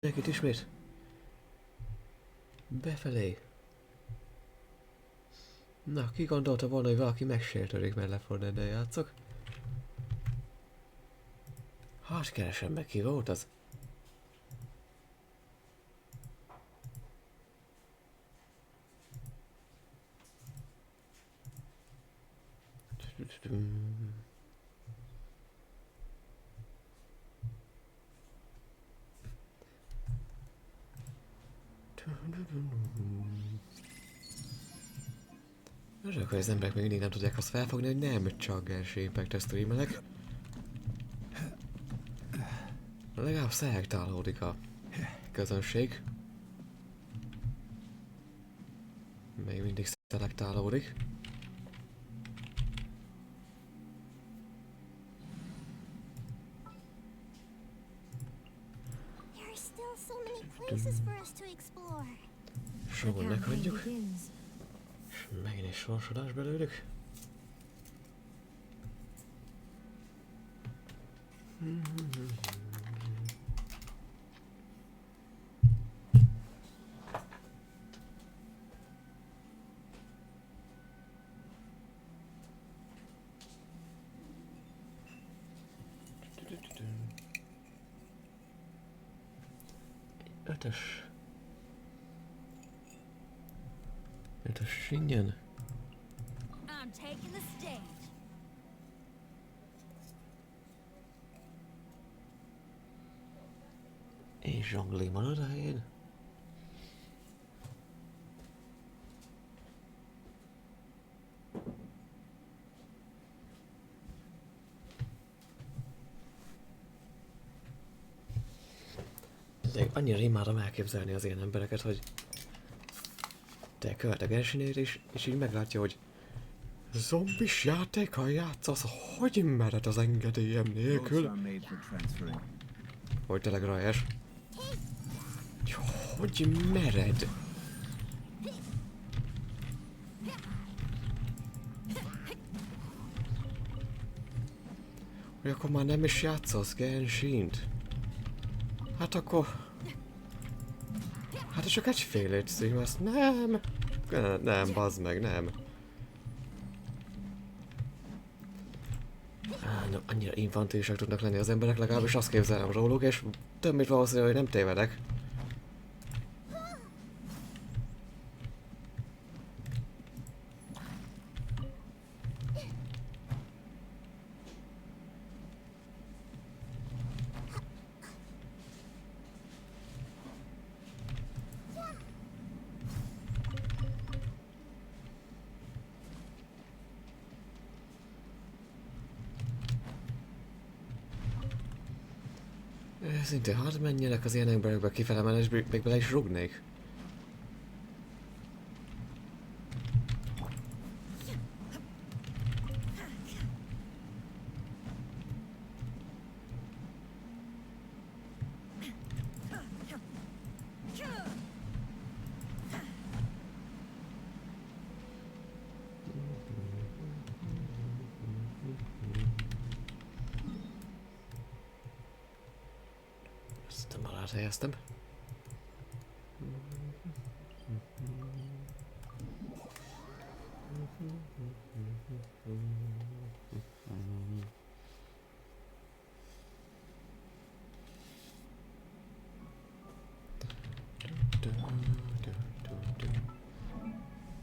Nekit ismét befelé. Na, ki gondolta volna, hogy valaki megsértődik, mert Left 4 Dead-del játszok? Hát keresem meg, ki volt az? Örülök, hogy az emberek még mindig nem tudják azt felfogni, hogy nem csak Genshin Impact-et streamelek. Legalább szelektálódik a közönség. Még mindig szelektálódik. Sokan meghagyjuk. És megint egy sorsodás belőlük. Ötös ingyen. És zsongli marad a helyén. De annyira imádom elképzelni az ilyen embereket, hogy te követ a Genshinért is, és így meglátja, hogy zombis játékkal játszasz, hogy mered az engedélyem nélkül? Hogy tényleg rajes? Hogy mered? Hogy akkor már nem is játszasz Genshint? Hát akkor... Hát csak egyfélét streamelsz, nem! Nem, bazd meg, nem. Nem, annyira infantilisek tudnak lenni az emberek, legalábbis azt képzelem róluk, és több mint valószínű, hogy nem tévedek. Szintén hadd menjenek az ilyen emberekbe kifele, mert még bele is rugnék. Helyeztem.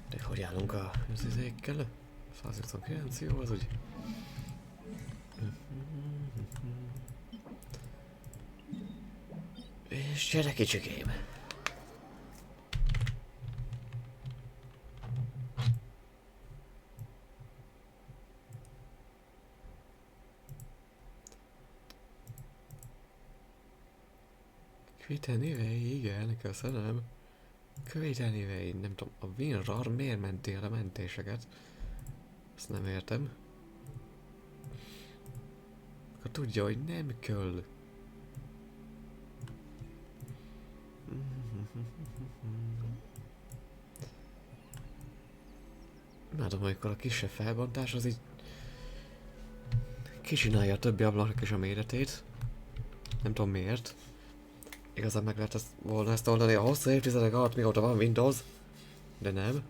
De hogy állunk az izékkel? 189, jó, az úgy. És gyere kicsikém! Kvitenivei, igen, köszönöm. Kvitenivei, nem tudom, a Winrar miért mentél a mentéseket? Ezt nem értem. Akkor tudja, hogy nem kell. Imádom, amikor a kisebb felbontás az így kicsinálja a többi ablaknak is a méretét. Nem tudom miért. igazán meg lehet volna ezt oldani a hosszú évtizedek alatt, mióta van Windows. De nem.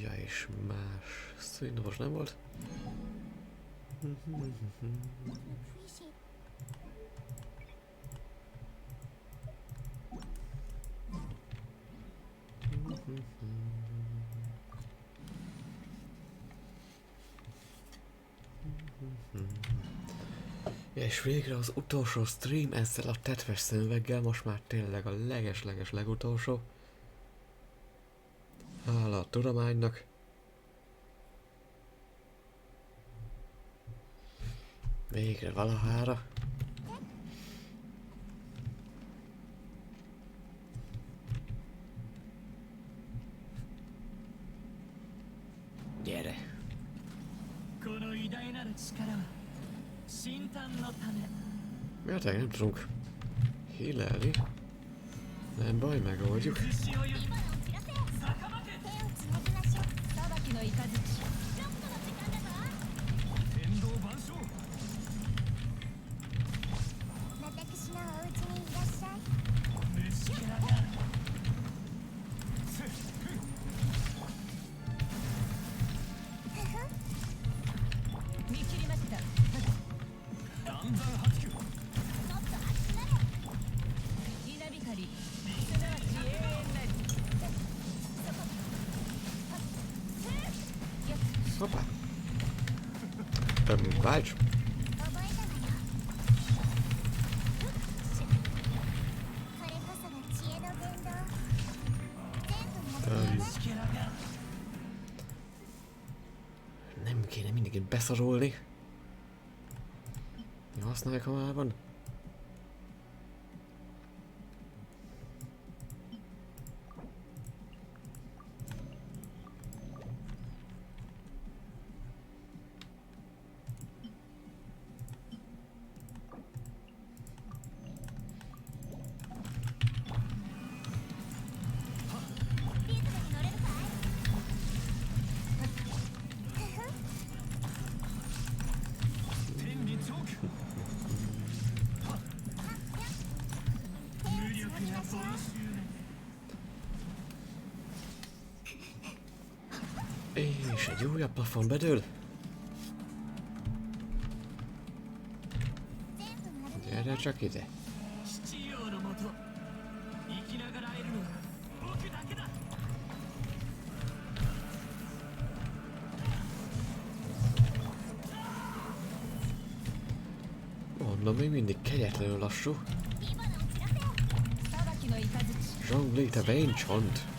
Ja, és más. Szűnós nem volt? És végre az utolsó stream ezzel a tetves szemüveggel, most már tényleg a leges legutolsó. Hála a tudománynak. Végre valahára. Gyere! Miért nem tudunk hílelni? Nem baj, megoldjuk. Hoppá! Válts! Nem kéne mindig beszarolni. Használják, ha már van. És egy újabb plafon bedől. Gyere csak ide. Mondom, még mindig kegyetlenül lassú. Zsongli, te vénycsont!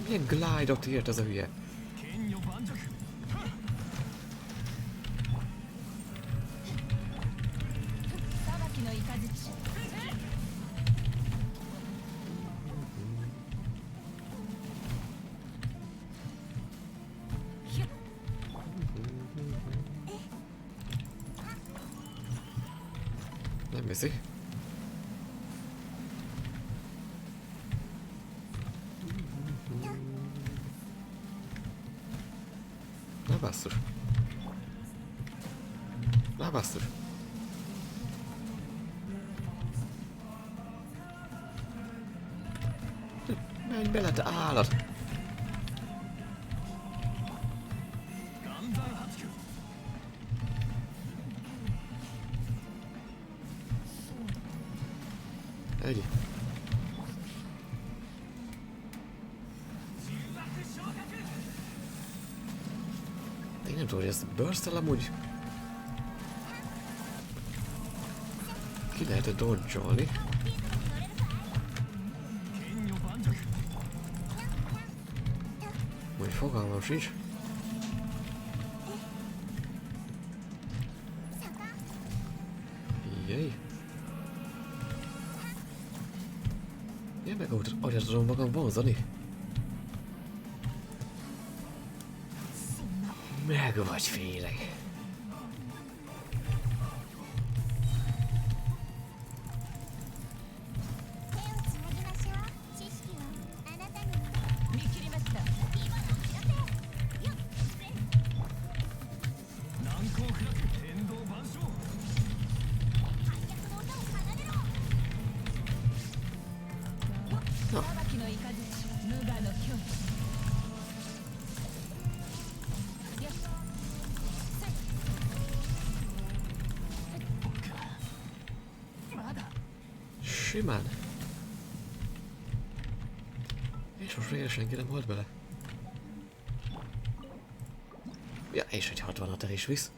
Milyen glide-ot írt ez a hülye? Nem viszi. Na basszus. Na basszus. Menj bele, te állat! Egy. Én nem tudom, hogy ezt burst-el amúgy ki lehet-e dodge-olni. Úgy fogalmam sincs. Jaj. Én meg ahogy tudom magam vonzani. Meg vagy félek. Simán. És most végre senki nem halt bele. Ja, és egy 60-at el is visz.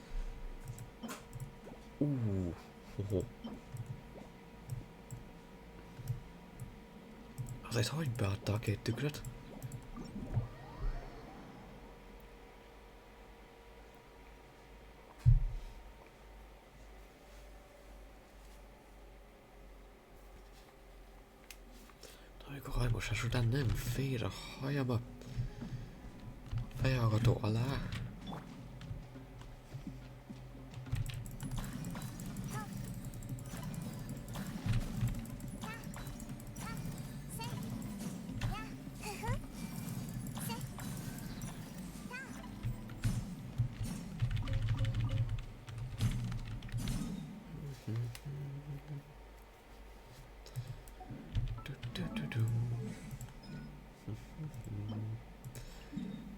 Azért hagyd beadta a 2 tükröt. Amikor hajmosás után nem fér a hajam a fejhallgató alá.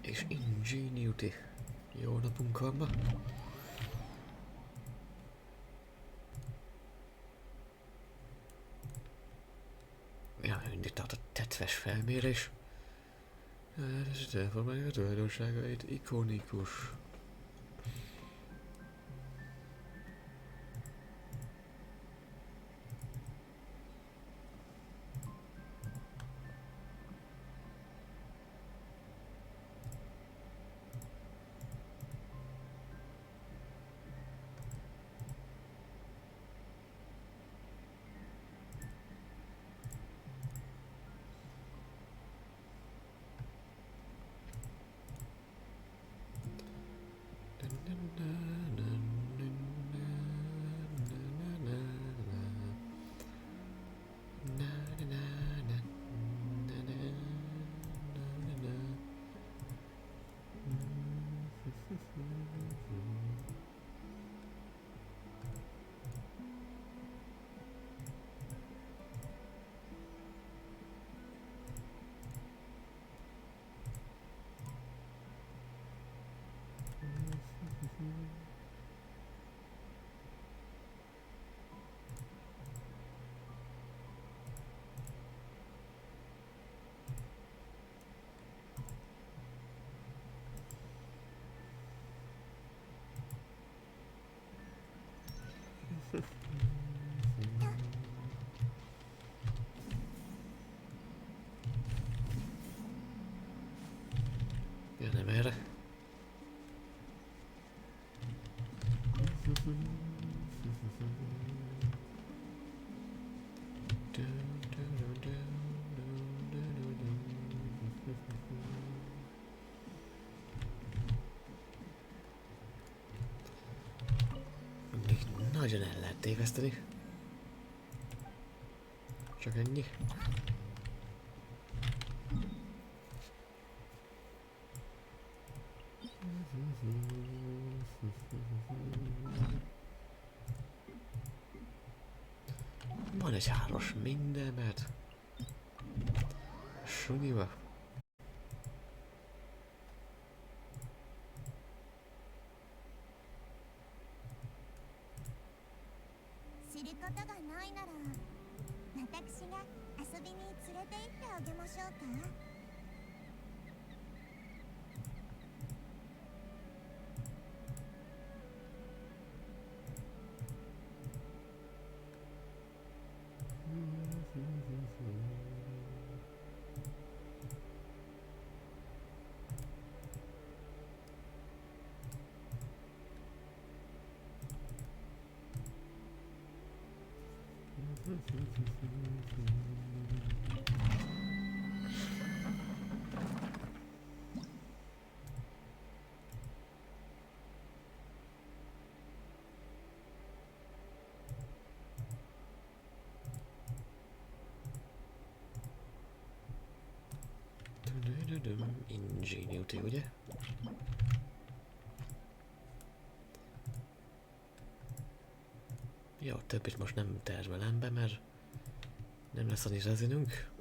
És Ingenuity. Jó napunk van ma. Ja, mindig tart a tetves felmérés. Ez elformálja a tulajdonságait. Ikonikus. Ja, nem erre. Nagyon el lehet téveszteni. Csak ennyi. Van egy 3-as mindenmet. Sunyiba. Ingenuity, ugye? Jó, többit most nem termelem be, mert nem lesz annyi rezinünk.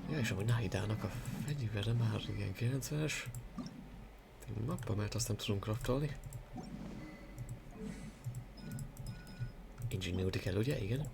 Ja, és amúgy Nahidának a fegyvere már igen 90-es. Mappa, mert azt nem tudunk craftolni. Ingenuity kell, ugye? Igen.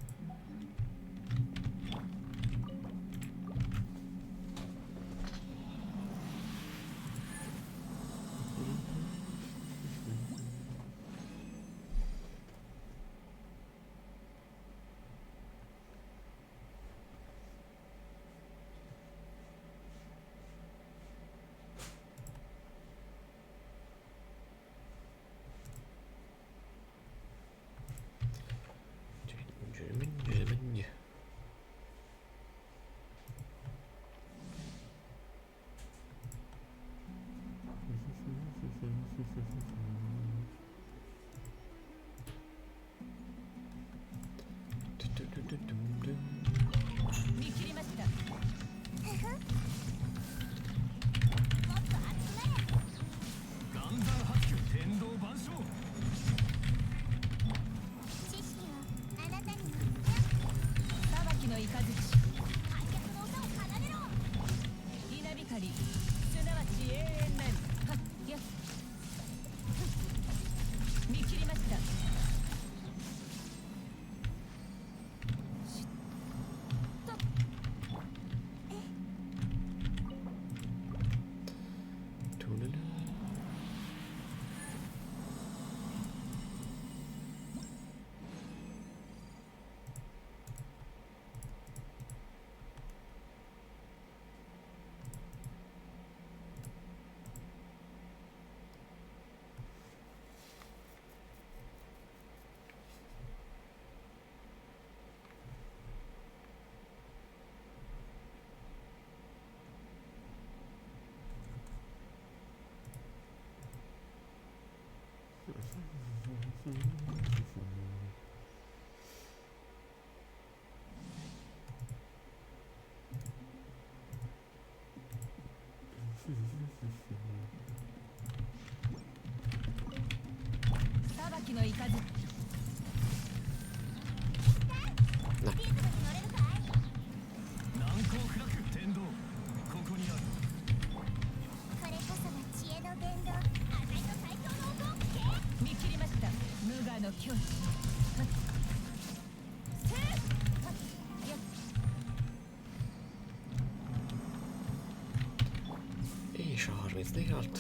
És a 34-at.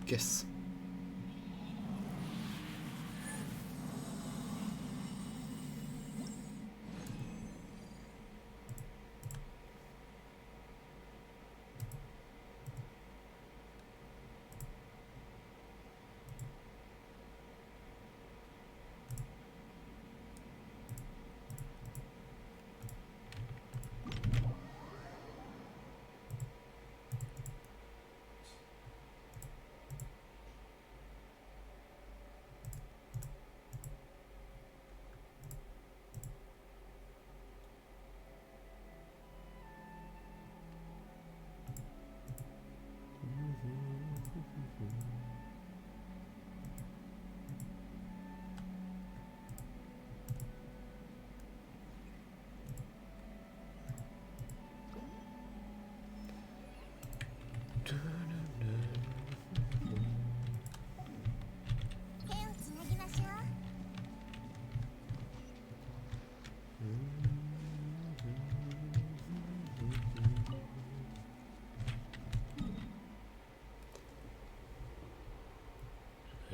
Guess.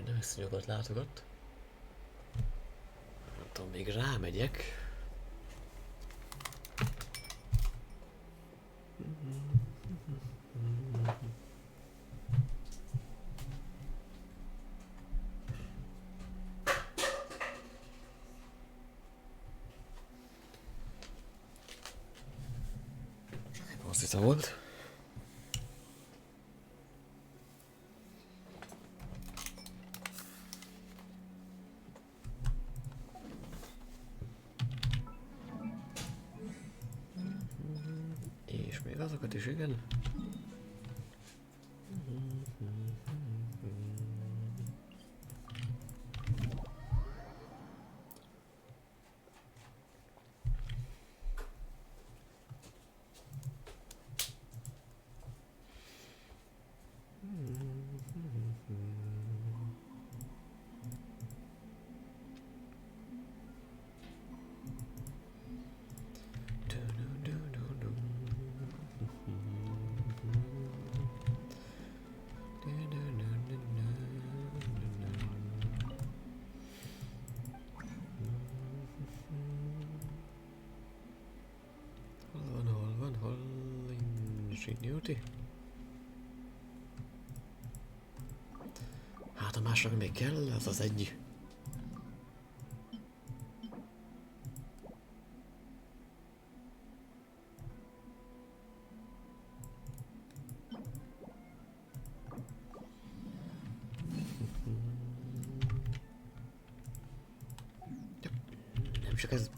Nem ezt nyugodt látogat. Nem tudom, még rámegyek. Azt hiszem volt. És még azokat is, igen. Ingenuity. Hát a másnak még kell, az az egy. Nem csak ez.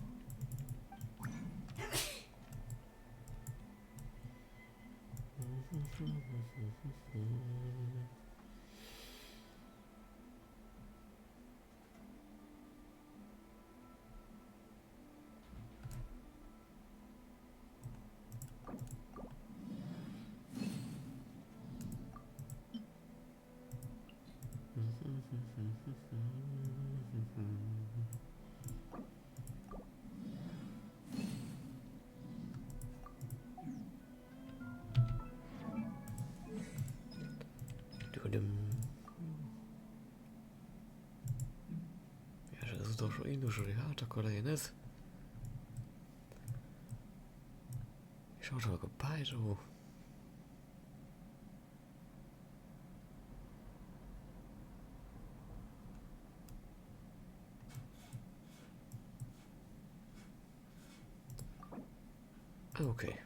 És az utolsó indusori hát, akkor legyen ez. És arra a Pyro. Oké.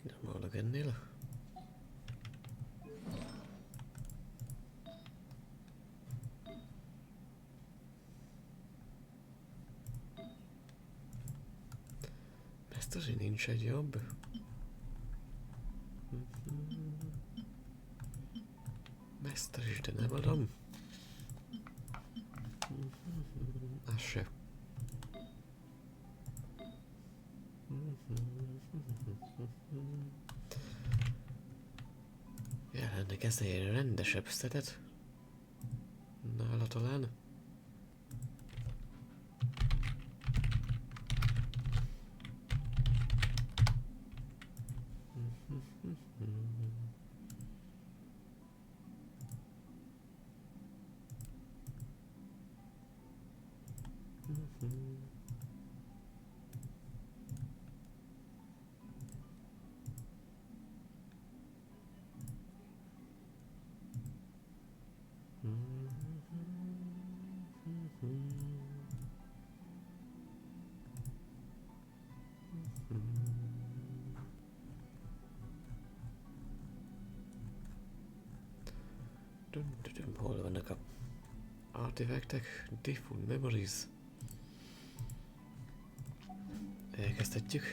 Nem hallok ennél. Ezt azért nincs egy jobb. Mester is, de nem adom. Az se. Jelenleg ezt egy rendesebb szetet. Nála talán. Hol vannak a artefaktek? Different memories. Elkezdhetjük.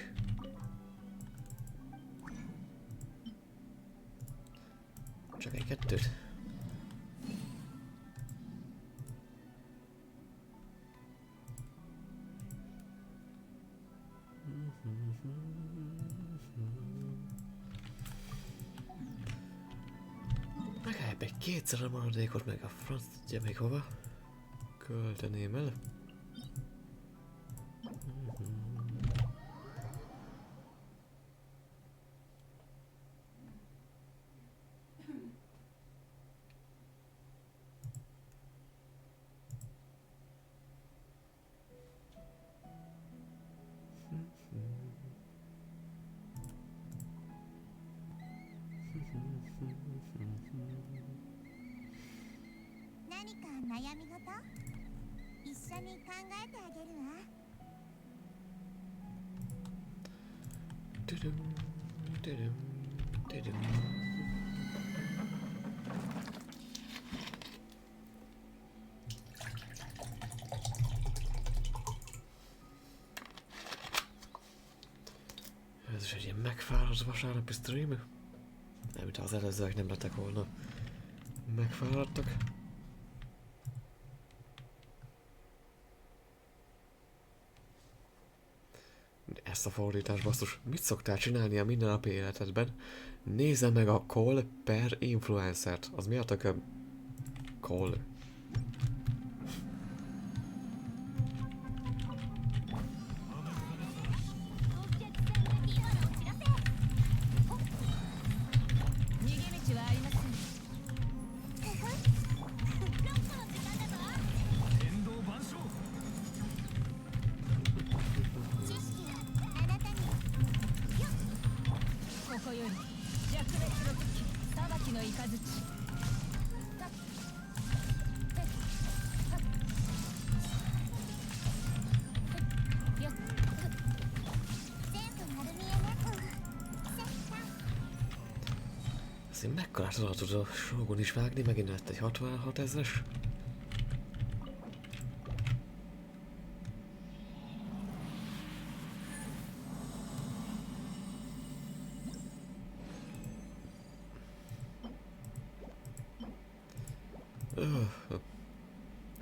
Csak egy kettőt. Egy kétszer a maradékot meg a franc tudja még hova költeném el. Ez is egy ilyen megfáradt vasárnapi stream. Nem, mintha az előzőek nem lettek volna megfáradtak. Ezt a fordítás basszus, mit szoktál csinálni a mindennapi életedben? Nézze meg a call per influencert. Az mi a tököm? Call. Ezt mekkorát oda tud a Shogun is vágni, megint lett egy 66 000-es.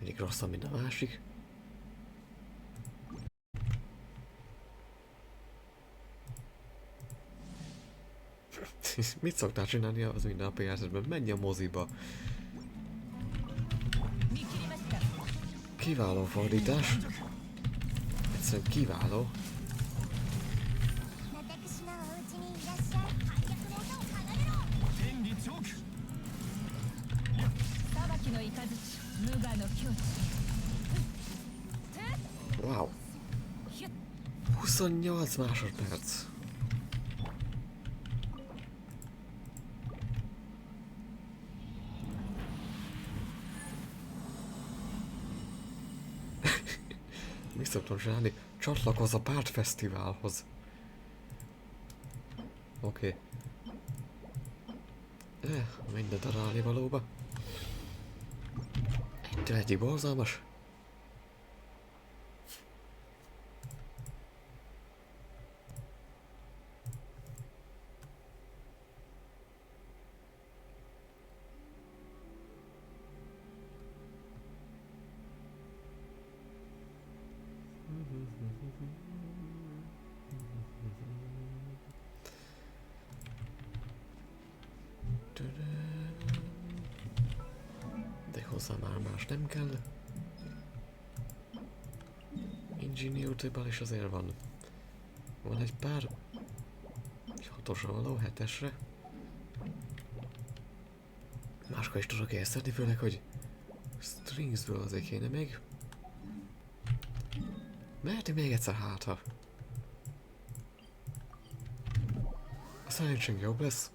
Egyik rosszabb, mint a másik. Mit szoktál csinálni az mindennapi életedben? Menj a moziba! Kiváló fordítás. Egyszerűen kiváló. Wow. 28 másodperc. Mi szoktam csinálni? Csatlakozz a pártfesztiválhoz. Oké. Minden darálni valóba. Egytől egyik borzalmas. De hozzá már más nem kell. Ingenuity-ből is azért van. Van egy pár 6-osra való, 7-esre. Máskor is tudok észredni, főleg, hogy stringsből azért kéne még. Mehetünk még egyszer hátha. A szerencség jobb lesz.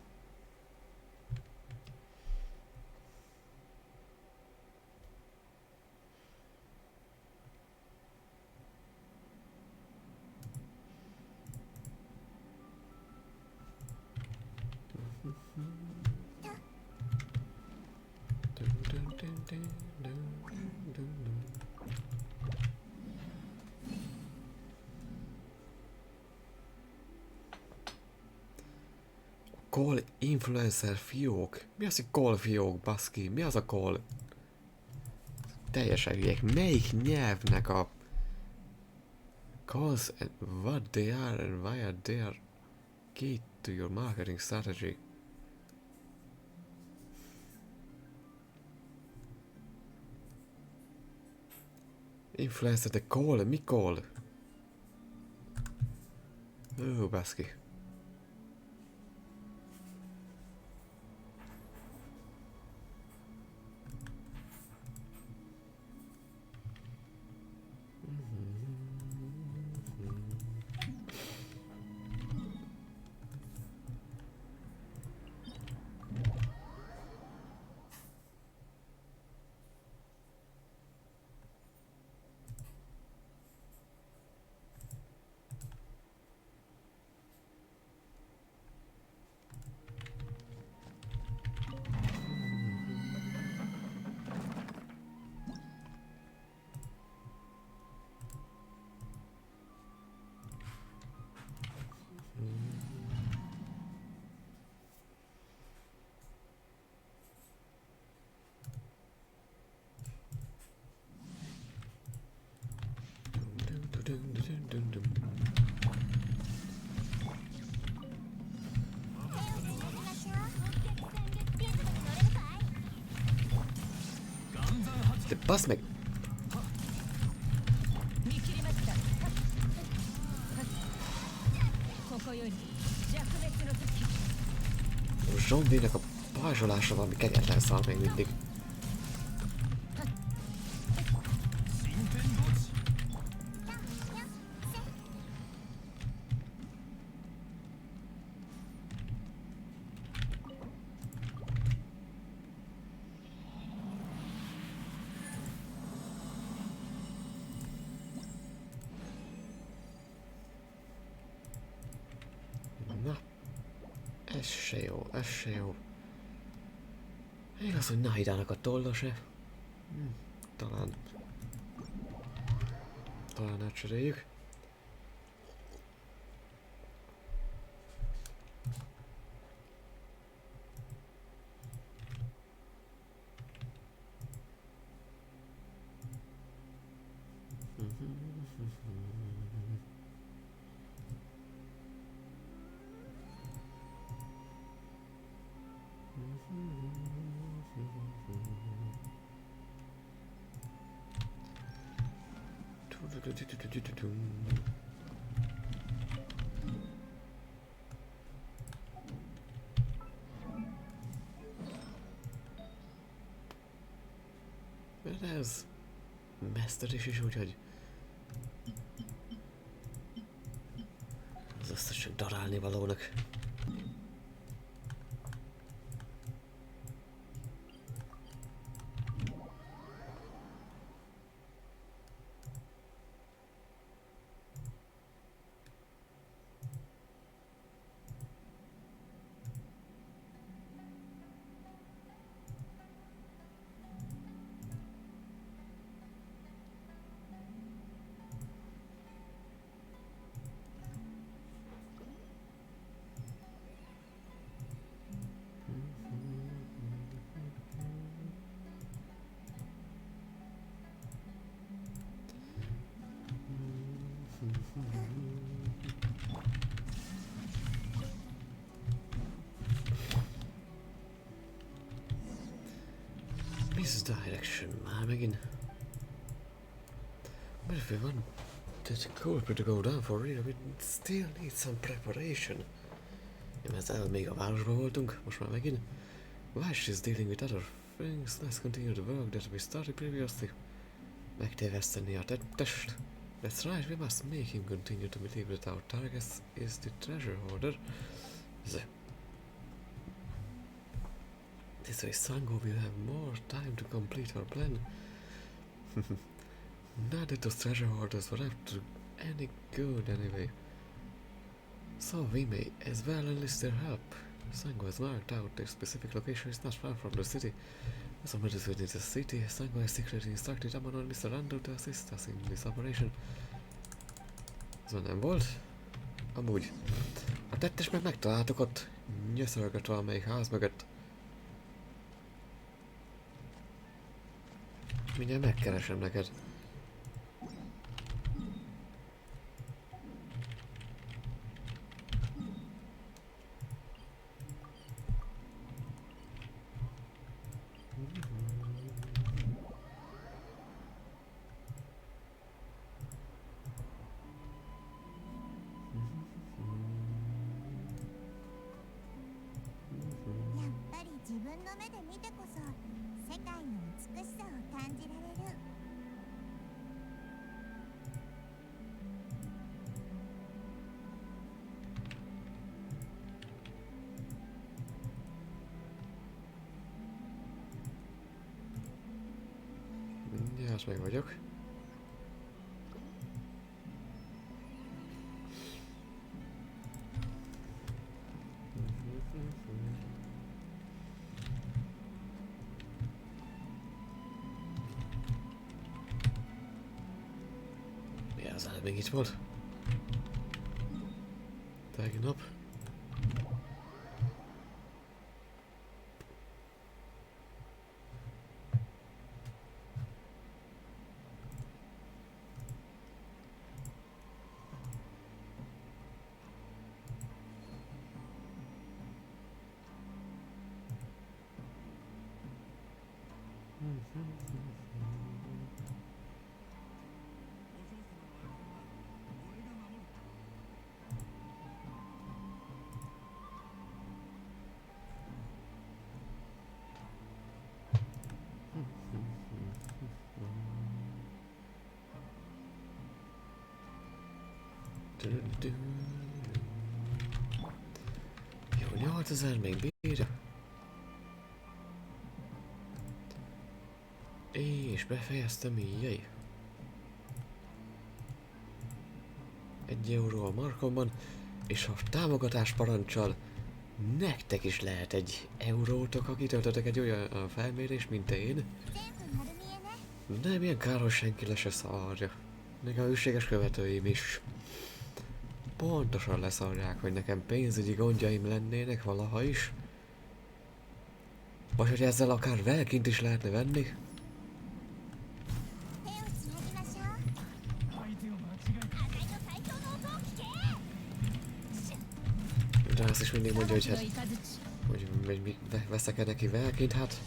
Call influencer fiók? Mi az, hogy call fiók, baszki? Mi az a call? Teljesen hülyek. Melyik nyelvnek a... Calls and what they are and why are they are key to your marketing strategy? Influencer, de call, mi call? Ó, baszki. De basz meg! Zombinek a pajzsolása valami kegyetlen szar még mindig. Na, ez se jó, ez se jó. Igaz, hogy Nahidának a tolla se. Talán átcseréljük. Mert ez mesztetés is úgy, hogy az összes csak darálni valónak. Misdirection már megint. But if we want that culprit to go down for real, we still need some preparation. Ezzel még a városban voltunk, most már megint. Why she's dealing with other things, let's continue the work that we started previously. Megtéveszteni a tettest. That's right, we must make him continue to believe that our target is the treasure hoarder. This way Sango will have more time to complete our plan. Not that those treasure hoarders were up to any good anyway. So we may as well enlist their help. Sango has marked out their specific location is not far from the city. Somewhere within the city, Sango has secretly instructed Amon and Mr. Rando to assist us in this operation. Ez már nem volt? Amúgy. A tettes meg megtaláltuk ott, nyöszörgött valamelyik ház mögött. Mindjárt megkeresem neked. の目で見てこそ世界の美しさを感じられる。Mindjárt meg vagyok. Mi az előbb még itt volt? Tegnap. Jó, 8000 még bírja. És befejeztem, jaj. 1 euró a markomban, és a támogatás parancsal nektek is lehet 1 eurótok, ha kitöltöttek egy olyan felmérést, mint én. Nem ilyen káros, senki le se szarja. Még a hűséges követőim is. Pontosan leszarják, hogy nekem pénzügyi gondjaim lennének valaha is. Vagy hogy ezzel akár velkint is lehetne venni. De azt is mindig mondja, hogy hát... hogy veszek-e neki velkint, hát...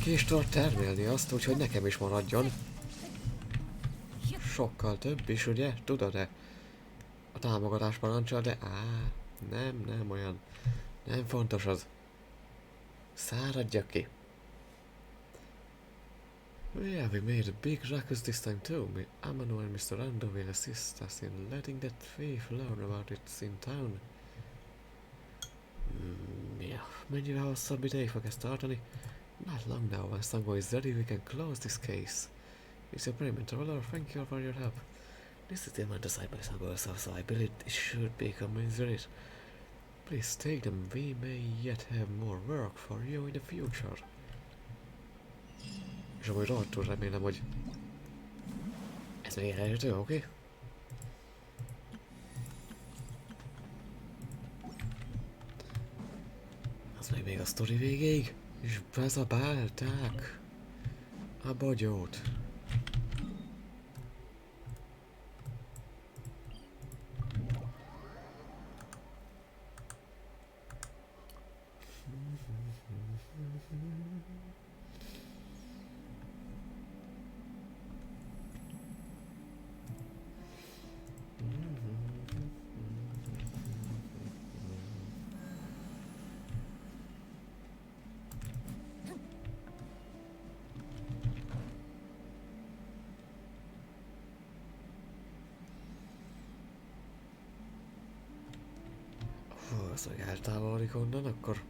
ki is tudod termelni azt, úgyhogy nekem is maradjon. Sokkal több is, ugye? Tudod-e? A támogatás parancsal, de nem olyan. Nem fontos az. Száradjak ki. Yeah, we made a big ruckus this time too. Amano and Mr. Ando will assist us in letting that thief learn about it in town. Yeah, mennyivel hosszabb ideig fog ezt tartani? Not long now, when Sango is ready, we can close this case. It's your payment, Traveler. Thank you for your help. This is the amount assigned by Sango, so I believe it should be commensurate. Please take them, we may yet have more work for you in the future. És amúgy rohadtul remélem, hogy ez még elérhető, oké? Okay? Az meg még a sztori végéig, és bezabálták a bogyót. Az meg eltávolodik onnan, akkor...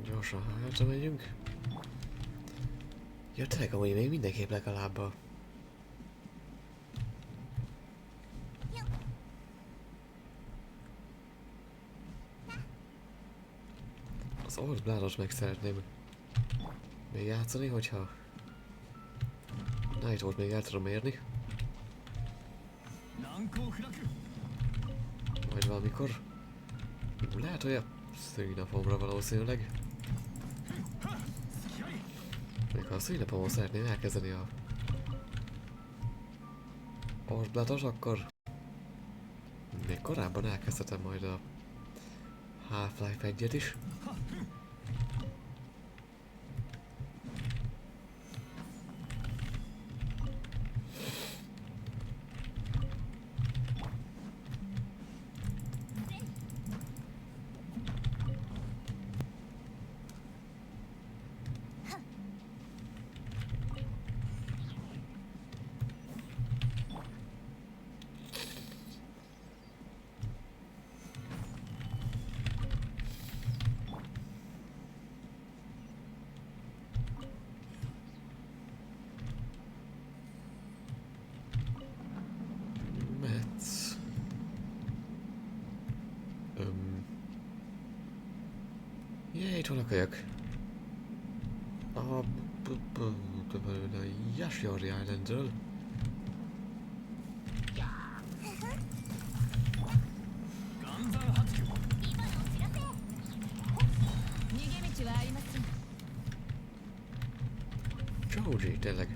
gyorsan hátra megyünk. Ja, tényleg amúgy még mindenképp legalább a... az Old Bloodot meg szeretném még játszani, hogyha... Night-ot még el tudom érni. Majd valamikor... lehet, hogy a szülinapomra valószínűleg. Még ha a szülinapomon szeretném elkezdeni a... Old Bloodot, akkor... még korábban elkezdhetem majd a... Half-Life 1-et is. Jé, itt van a kölyök. A Yashori Islandről. 逃げ道はありません。 Joji, tényleg.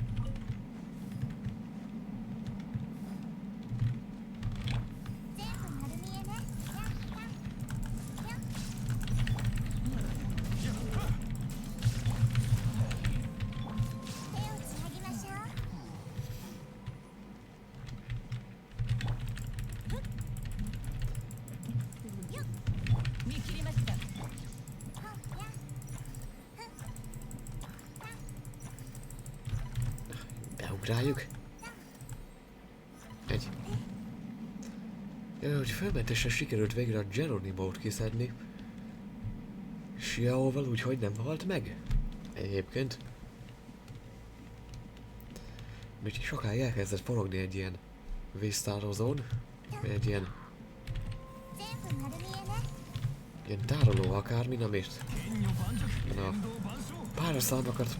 Beugráljuk. Egy. Jaj, hogy fölmentesen sikerült végre a Geronimo-t kiszedni. Xiaoval úgyhogy nem halt meg. Egyébként. Úgyhogy sokáig elkezdett forogni egy ilyen víztározón. Egy ilyen tároló akármin, amit a páraszalmakat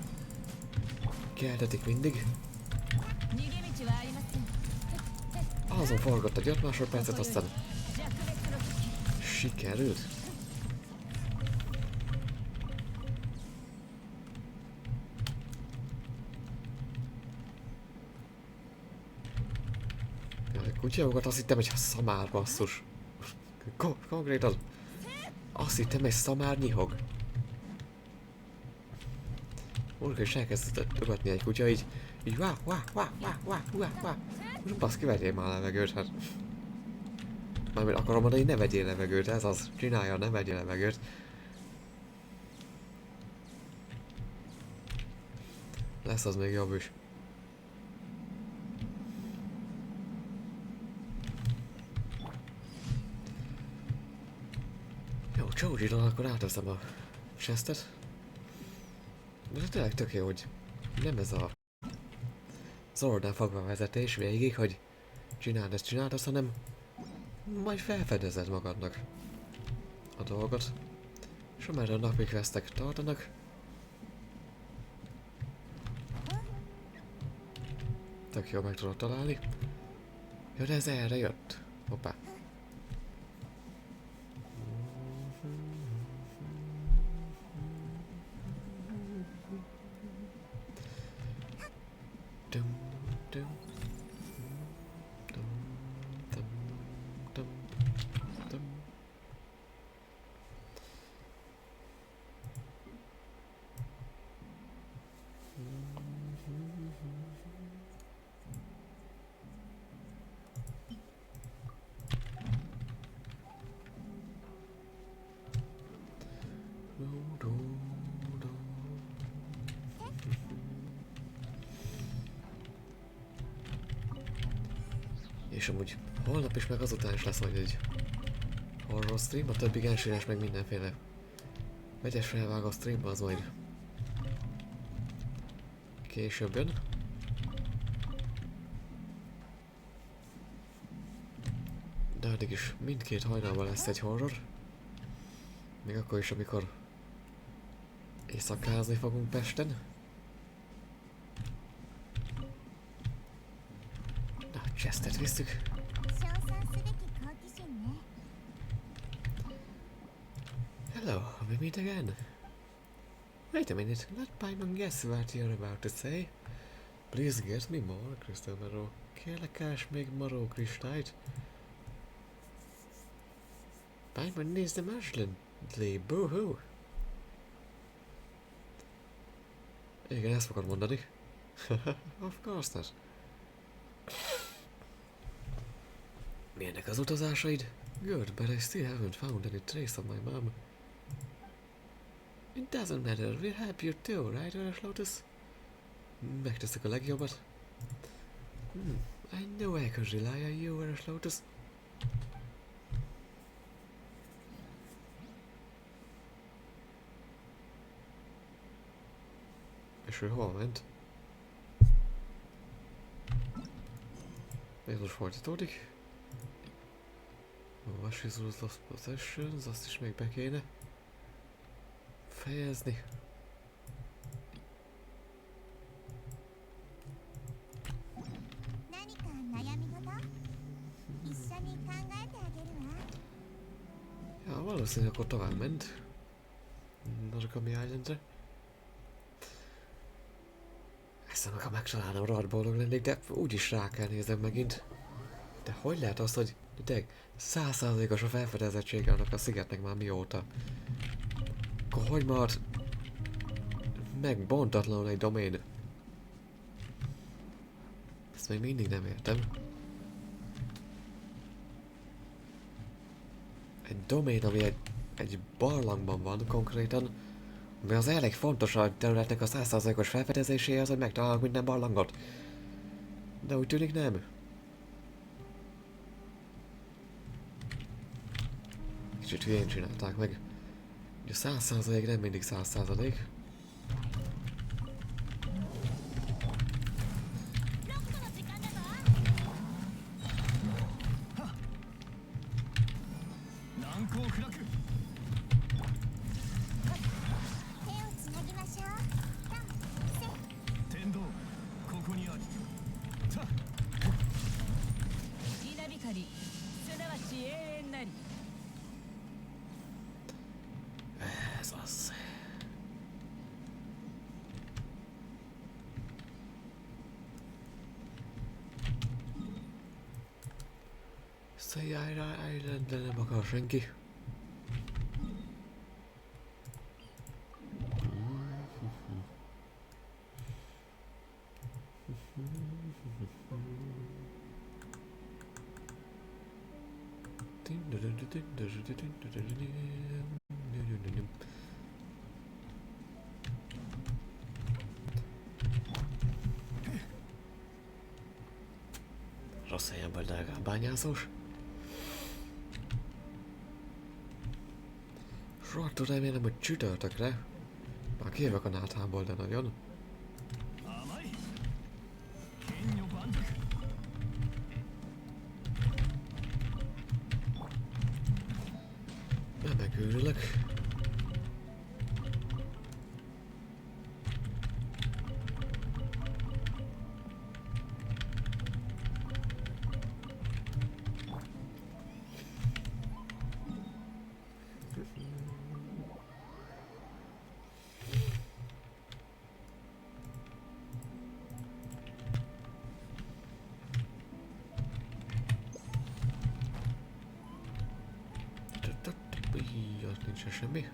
keltetik mindig. Azon forgott egy 5 másodpercet, aztán sikerült. Jaj, kutyaugat, azt hittem egy szamár, basszus. Konkrétan azt hittem egy szamár nyihog. Úrka is elkezdett övetni egy kutya, így wá. Most baszki, vegyél már levegőt, hát. Mármint akarom mondani, ne vegyél levegőt, ez az. Csinálja, ne vegyél levegőt. Lesz az még jobb is. Jó, Joji-ral akkor átveszem a chestet. De tényleg tök jó, hogy nem ez a szordán fogva vezetés végig, hogy csináld ezt, hanem majd felfedezed magadnak a dolgot. És amerre a napi questek tartanak, tök jó meg tudod találni. Jó, de ez erre jött. Hoppá. És amúgy holnap is meg azután is lesz majd egy horror stream, a többi Genshin-es meg mindenféle vegyes felvágó stream, az majd később jön. De addig is mindkét hajnalban lesz egy horror. Még akkor is, amikor éjszakázni fogunk Pesten. Na, chestet visszük. Hello, we meet again. Wait a minute, let Paimon guess what you're about to say. Please get me more crystal marrow. Kérlek, ás még maró kristályt. Paimon needs the marshlandly, boo-hoo. Igen, ezt fogod mondani. Of course not. Milyenek az utazásaid? Good, but I still haven't found any trace of my mom. It doesn't matter, we'll help you too, right, Orange Lotus? Megteszek a legjobbat. I know I can rely on you, Orange Lotus. És ő hol ment? Ez most folytatódik. What is lost possessions, azt is még be kéne. befejezni. Ja, valószínűleg akkor tovább ment. Narukami Islandre. Ezt ha megtalálnom, rohadt boldog lennék, de úgyis rá kell nézem megint. De hogy lehet az, hogy tényleg 100%-os a felfedezettsége annak a szigetnek már mióta? Akkor hogy maradt megbontatlanul egy domén? Ezt még mindig nem értem. Egy domén, ami egy barlangban van konkrétan, ami az elég fontos a területnek a 100%-os felfedezéséhez, hogy megtalálnak minden barlangot. De úgy tűnik nem. Kicsit hülyén csinálták meg. Ugye 100% nem mindig 100%. Ez az. Szajjára Islandre nem akar senki. Rossz helyen vagy, drágám bányászós. Rohadtul remélem, hogy csütörtökre. Már kijövök a náthámból, de nagyon. Nem megőrülök. Ott nincs semmi.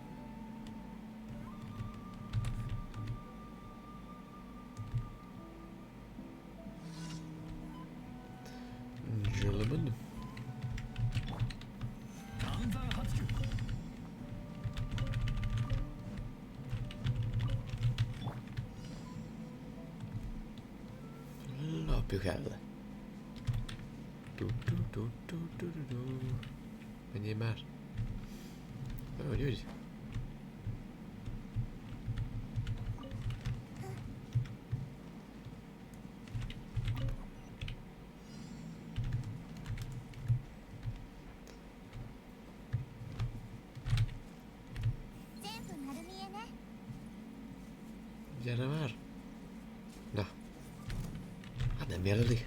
Gentlemen. Lopjuk el. Menjél már. Hogy úgy? Gyere már! Na! Hát nem jelöli.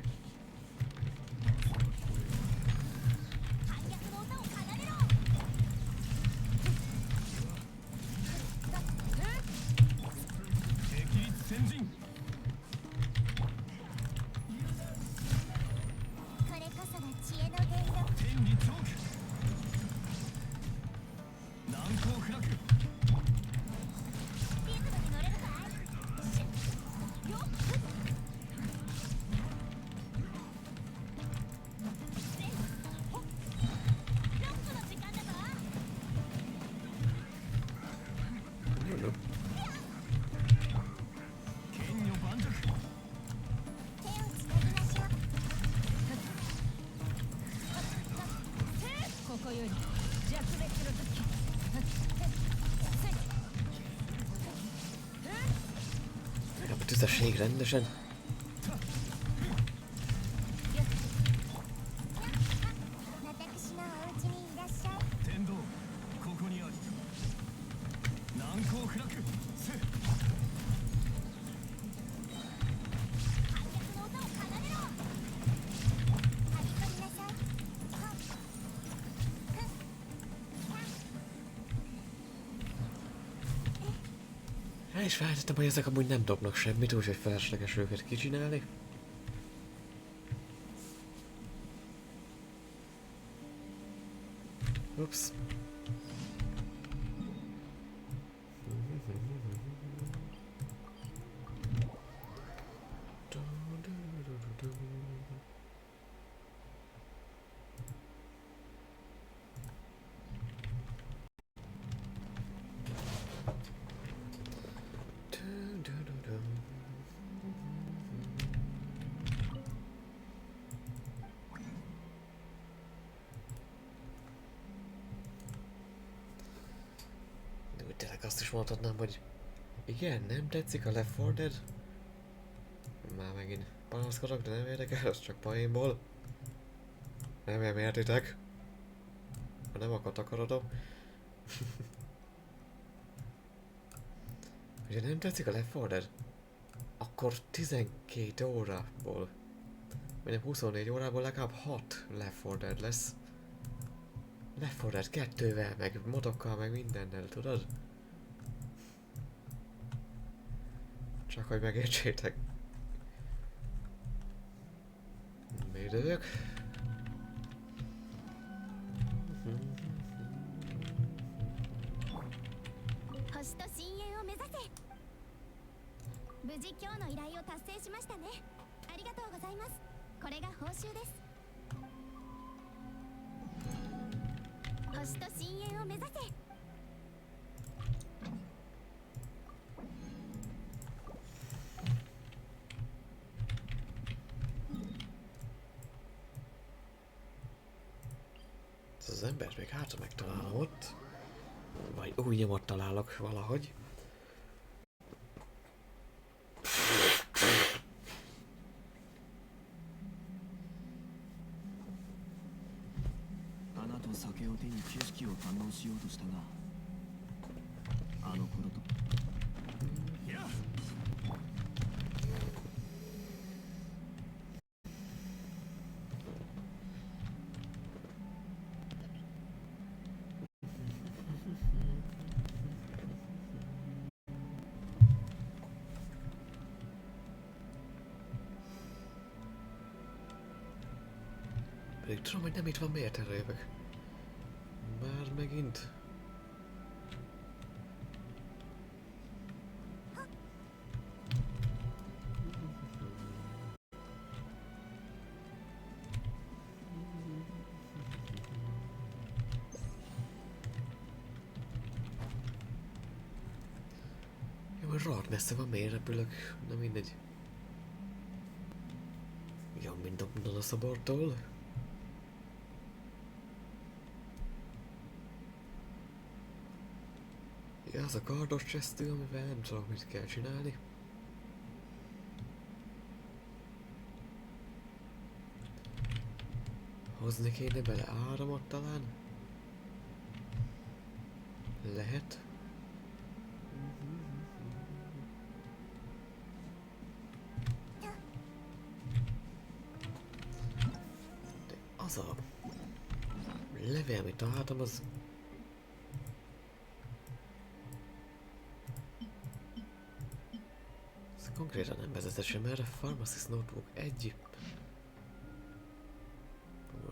A tüzesség rendesen. El is felejtettem, hogy ezek amúgy nem dobnak semmit, úgyhogy felesleges őket kicsinálni. Ups. Tényleg azt is mondhatnám, hogy igen, nem tetszik a Left 4 Dead? Már megint panaszkodok, de nem érdekel, az csak poénból. Nem értitek. Ha nem akarodom. Ugye nem tetszik a Left 4 Dead? Akkor 12 órából, vagy nem 24 órából legalább 6 Left 4 Dead lesz. Left 4 Dead 2-vel, meg modokkal, meg mindennel, tudod? Csak hogy megértsétek. Védők. Az embert még hátra megtalálom ott. Vagy új nyomot találok valahogy. Pedig tudom, hogy nem itt van, miért erre jövök. Már megint. Jó, hogy rohadt messze van, miért repülök? Na mindegy. Jó, mint a szobortól. Ja, az a kardos csesztő, amivel nem tudom, mit kell csinálni. Hozni kéne bele áramot talán? Lehet. De az a levél, amit találtam, az... Konkrétan nem vezet sem erre. Pharmacist Notebook 1.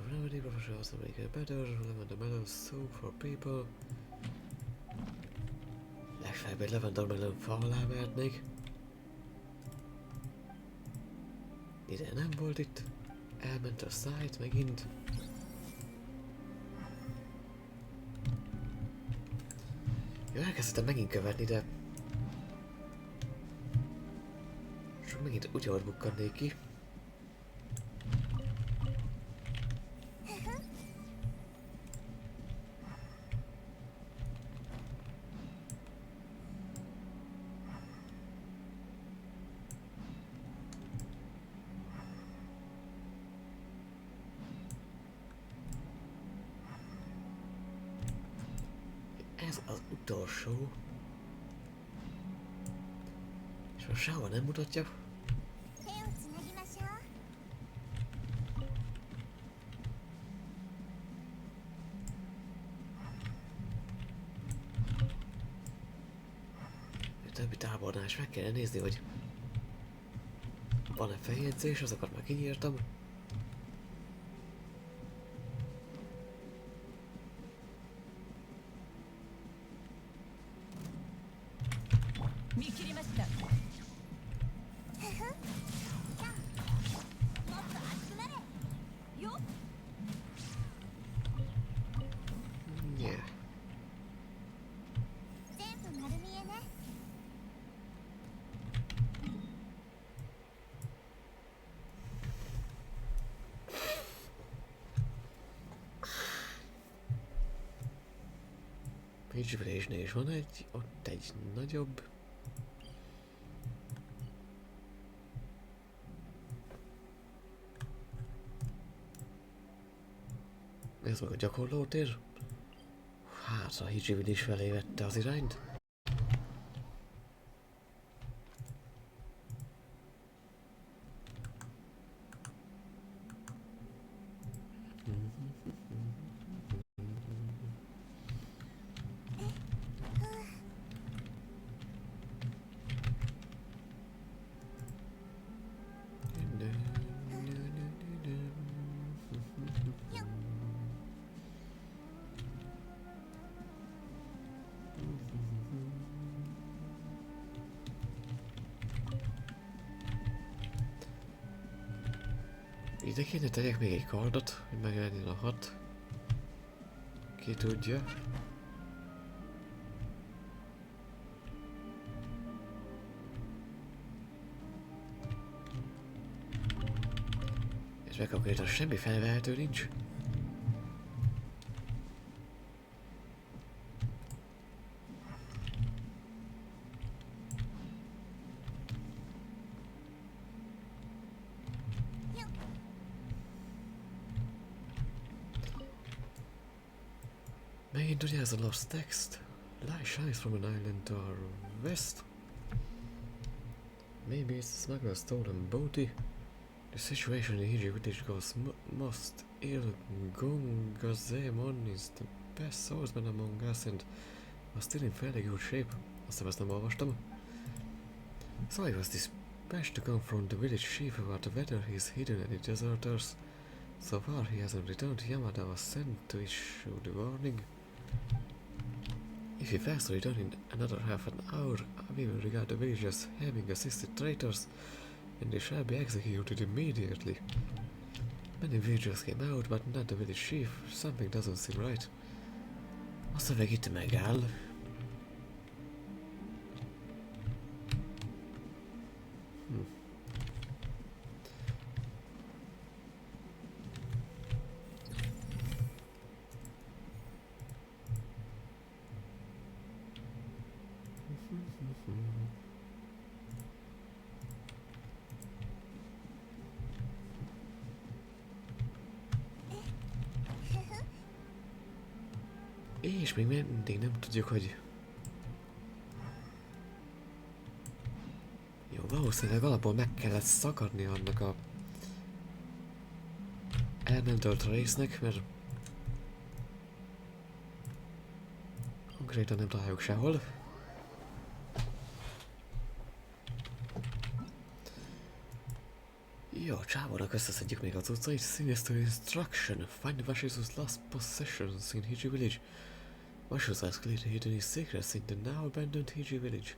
Remedy professionals make it better, lavender melon soup for people. Legfeljebb egy lavender melon fa alá vernék. Ide nem volt itt. Elment a site megint. Jó, elkezdtem megint követni, de... Megint ugyanúgy bukkannék ki. Ez az utolsó. És most sehova nem mutatja. többi tábornál is meg kellene nézni, hogy van-e feljegyzés, azokat már kinyírtam. Yeah. 全部丸見えね。 Végre is van ott egy nagyobb. Ez meg a gyakorlótér. Hát a Hijivil is felé vette az irányt. Ide kéne tegyek még egy kardot, hogy megjelenjen a 6. Ki tudja. És meg konkrétan semmi felvehető nincs. Megint ugye ez a lost text. Light shines from an island to our west. Maybe it's a smuggler's stolen booty. The situation in Egypt which goes most ill. Gongazemon is the best swordsman among us and was still in fairly good shape. Azt hiszem ezt nem olvastam. So I was dispatched to confront the village chief about whether he's hidden any deserters. So far he hasn't returned. Yamada was sent to issue the warning. If he fails to return in another half an hour, we will regard the village as having assisted traitors, and they shall be executed immediately. Many villagers came out, but not the village chief. Something doesn't seem right. A szöveg itt megáll. És még mindig nem tudjuk, hogy... Jó, valószínűleg alapból meg kellett szakadni annak a... el nem tölt résznek, mert... konkrétan nem találjuk sehol. Jó, csávónak összeszedjük még a cuccait. Sinister instruction. Find Vashizu's last possessions in Hiji village. Vashizu has clearly hidden his secrets in the now abandoned Hiji village.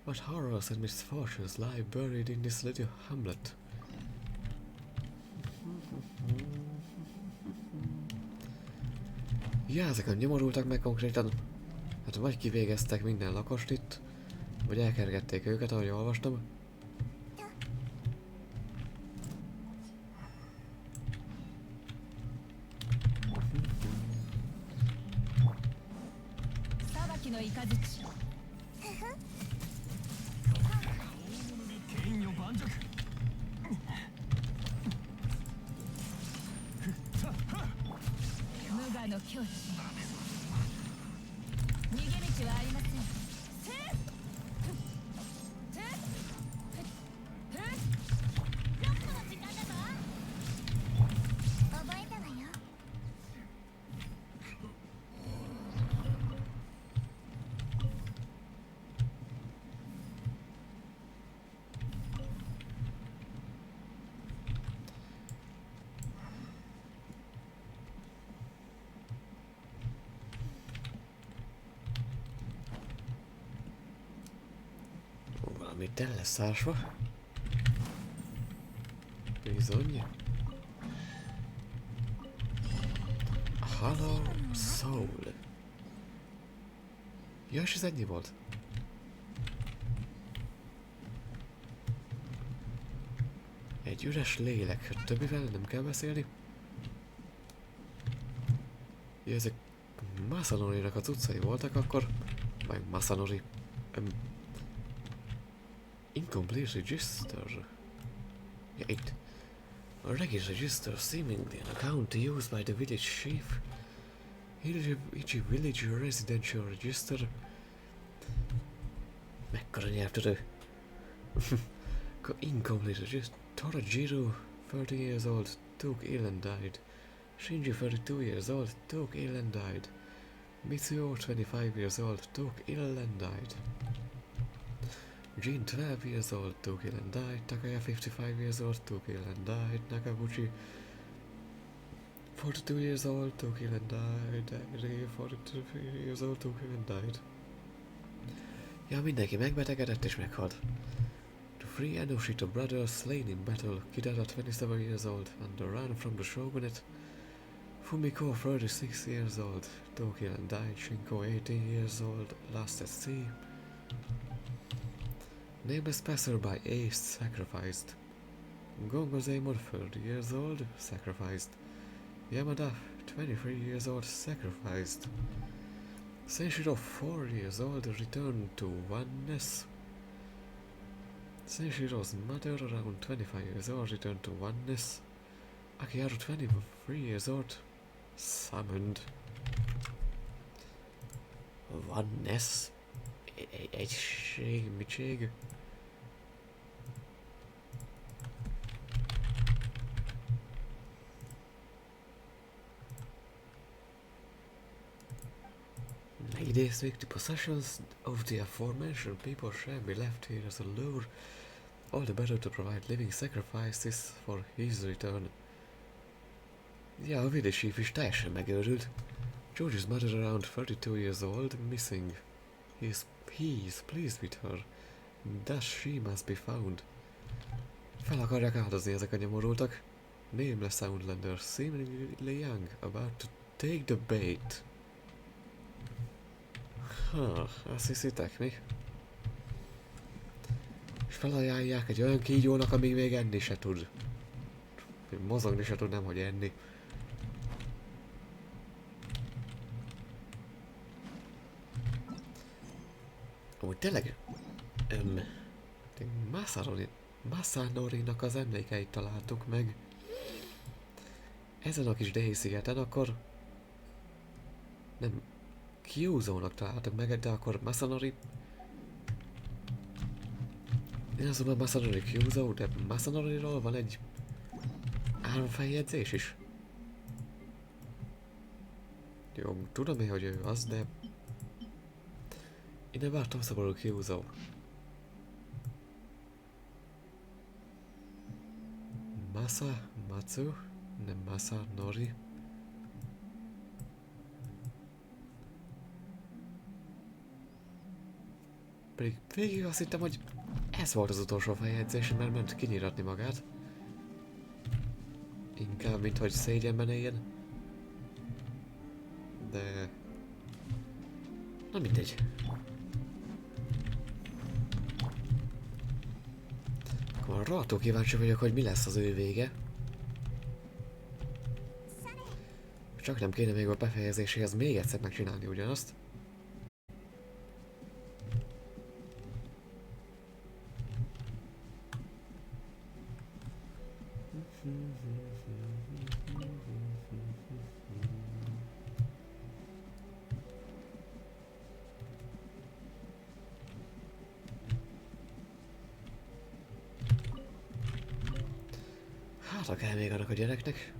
What horrors and misfortunes lie buried in this little hamlet? Ja, ezek nem nyomorultak meg konkrétan. Hát vagy kivégeztek minden lakost itt, vagy elkergették őket, ahogy olvastam. Valamit el lesz ásva. Bizony. Hello Soul. Ja, és ez ennyi volt. Egy üres lélek, hát többivel nem kell beszélni. Ja, ezek Masanori-nak a cuccai voltak akkor, vagy Masanori. Incomplete register. Yeah, it. A register seemingly an account used by the village chief. Ichi village residential register. Mekkora nyelvtörő. Incomplete register. Torajiro, 30 years old, took ill and died. Shinji, 32 years old, took ill and died. Mitsuo, 25 years old, took ill and died. Jin, 12 years old, took ill and died. Takaya, 55 years old, took ill and died. Nakaguchi, 42 years old, took ill and died. Eri, 42 years old, took ill and died. Ja, mindenki megbetegedett és meghalt. The three Enoshito brothers slain in battle. Kidara, 27 years old, on the run from the shogunate. Fumiko, 36 years old, took ill and died. Shinko, 18 years old, lost at sea. Nameless passerby Ace, sacrificed. Gongo Zaemon, 30 years old, sacrificed. Yamada, 23 years old, sacrificed. Senshiro, 4 years old, returned to oneness. Senshiro's mother, around 25 years old, returned to oneness. Akiharu, 23 years old, summoned. Oneness? Egység, mitség? Idézzük, the possessions of the aforementioned people shall be left here as a lure, all the better to provide living sacrifices for his return. Ja, a village chief is teljesen megőrült. George's mother, around 32 years old, missing. He is pleased with her. Thus she must be found. Fel akarják áldozni ezek a nyomorultak. Nameless Soundlander, seemingly young, about to take the bait. Azt hiszitek mi? És felajánlják egy olyan kígyónak, ami még enni se tud. Mozogni se tud, nemhogy enni. Amúgy tényleg... Masanori-nak az emlékeit találtuk meg. Ezen a kis D-szigeten akkor... Nem... Kyuzónak találtuk meg, de akkor Masanori... Én azt mondom, Masanori Kyuzó, de Masanoriról van egy... álomfeljegyzés is. Jó, tudom én, hogy ő az, de... Én nem vártam szabadul Kyuzó. Matsu, nem Masanori. Pedig végig azt hittem, hogy ez volt az utolsó feljegyzés, mert ment kinyiratni magát. Inkább, mint hogy szégyenben éljen. De... Na mindegy. Akkor rohadtul kíváncsi vagyok, hogy mi lesz az ő vége. Csak nem kéne még a befejezéséhez még egyszer megcsinálni ugyanazt. Hát, kell még annak a gyereknek.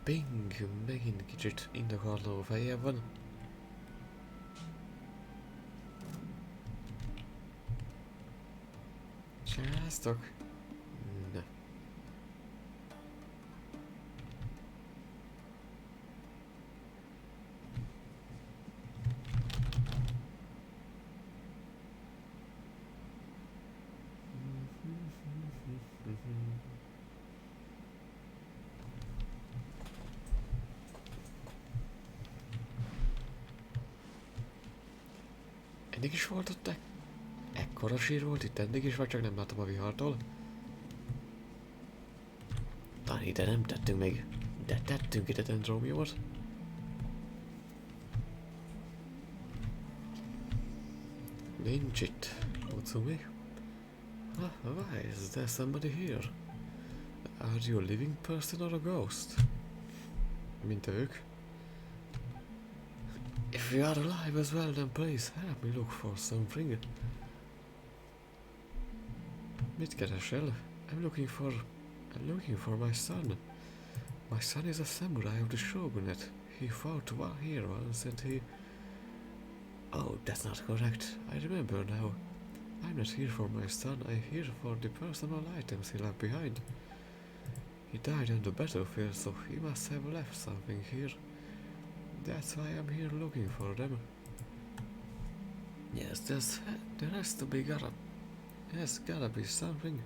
Ping, megint kicsit indokolatlanul feljebb van. Srácok! Na. Eddig is volt ott ekkora sír volt itt eddig is, vagy csak nem látom a vihartól? Talán ide nem tettünk még, de tettünk ide dendrómiumot. Nincs itt, Utsumi. Why is there somebody here? Are you a living person or a ghost? Mint ők. If you are alive as well, then please help me look for something. Mit keresel? I'm looking for my son. My son is a samurai of the shogunate. He fought here once and he... Oh, that's not correct. I remember now. I'm not here for my son, I'm here for the personal items he left behind. He died on the battlefield, so he must have left something here. That's why I'm here looking for them. Yes, there has to be gotta be something.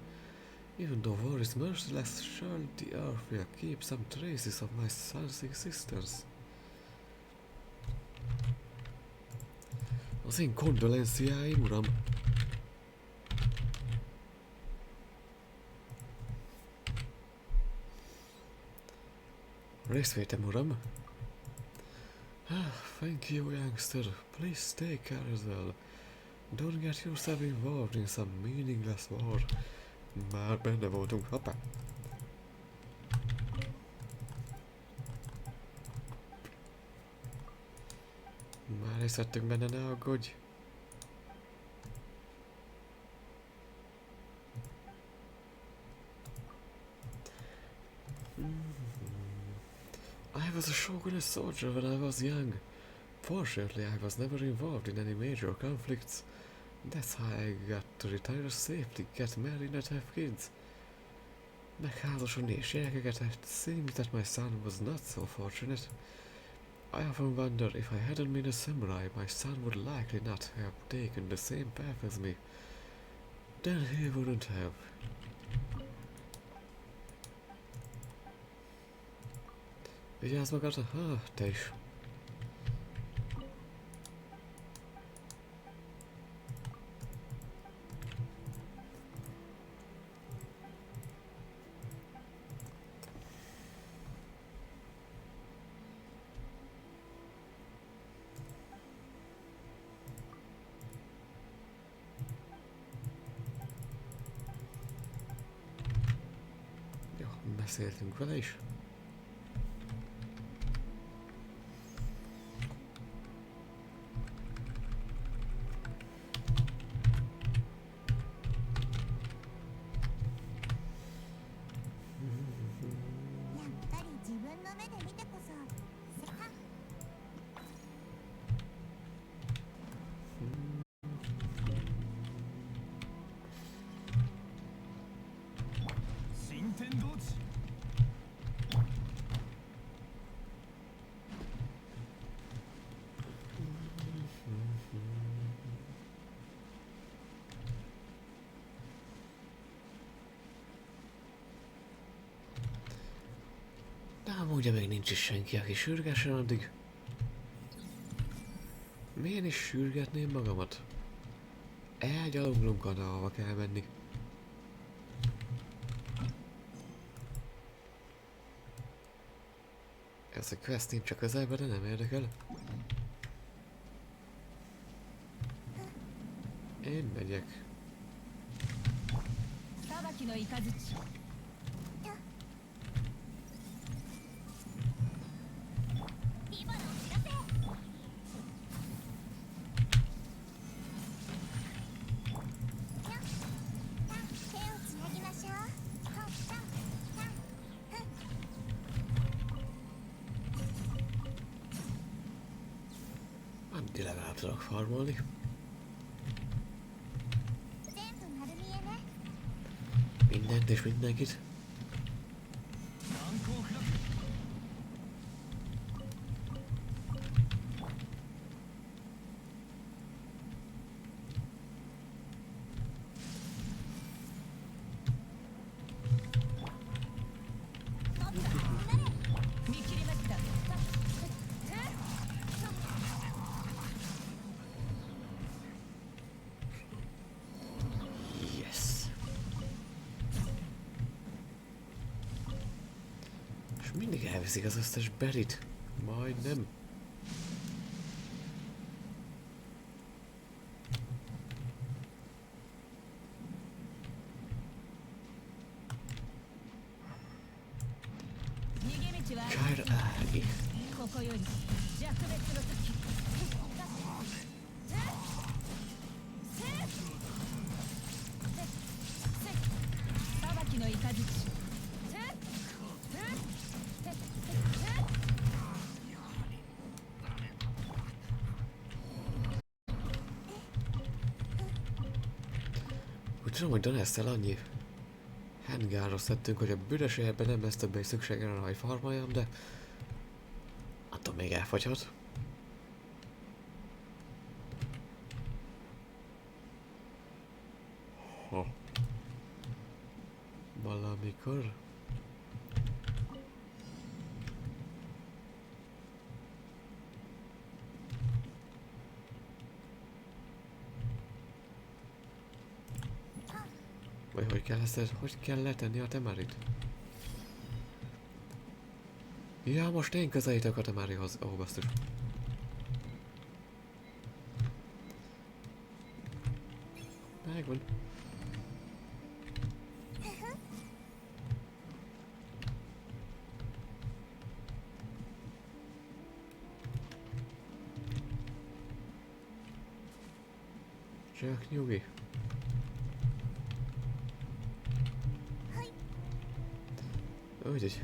Even though war is merciless, surely the earth will keep some traces of my son's existence. Az én kondolenciáim, uram! Részvétem, uram! Thank you, youngster. Please take care as well. Don't get yourself involved in some meaningless war. Már benne voltunk, hoppá! Már részt vettünk benne, ne aggódj! I was a shogunate soldier when I was young. Fortunately, I was never involved in any major conflicts. That's how I got to retire safely, get married and have kids. Megházasodni és gyerekeket, it seems that my son was not so fortunate. I often wonder if I hadn't been a samurai, my son would likely not have taken the same path as me. Then he wouldn't have. Vigyázz magadra, te is. Jó, beszéltünk vele is. Amúgy még nincs is senki, aki sürgessen addig. Miért is sürgetném magamat? Elgyaloglunk oda, ahova kell menni. Ez a quest nincs a közelben, de nem érdekel. Én megyek. Itt legalább tudok farmolni. 全部丸見えね。 Mindent és mindenkit. Yes. És mindig elviszik az összes berit. Majdnem. Kár állni. ここより弱別の時裁きの雷Úgy tudom, hogy Donesszel annyi hangárról szedtünk, hogy a büdös érben nem lesz többé szükségem rá, hogy farmoljam, de attól még elfogyhat. Ha. Valamikor. Vagy hogy kell letenni a temárit? Ja, most én közelítek a temárihoz. Ó, basszus. Megvan. Csak nyugi. Úgyhogy.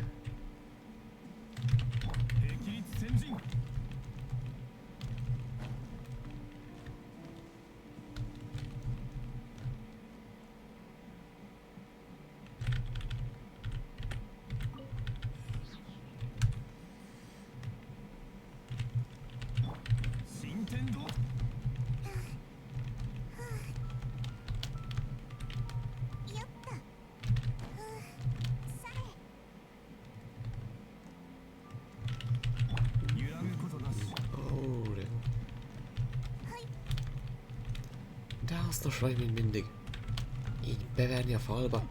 De hasznos vagy, mint mindig. Így beverni a falba.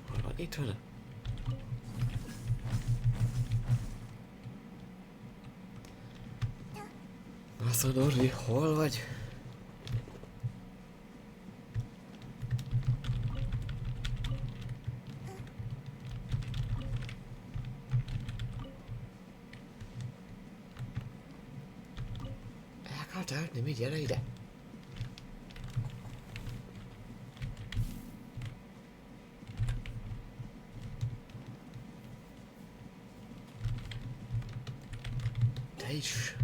Hol van? Itt van. Azt mondod, hogy hol vagy? El kell töltni, mi? Gyere ide! Te is!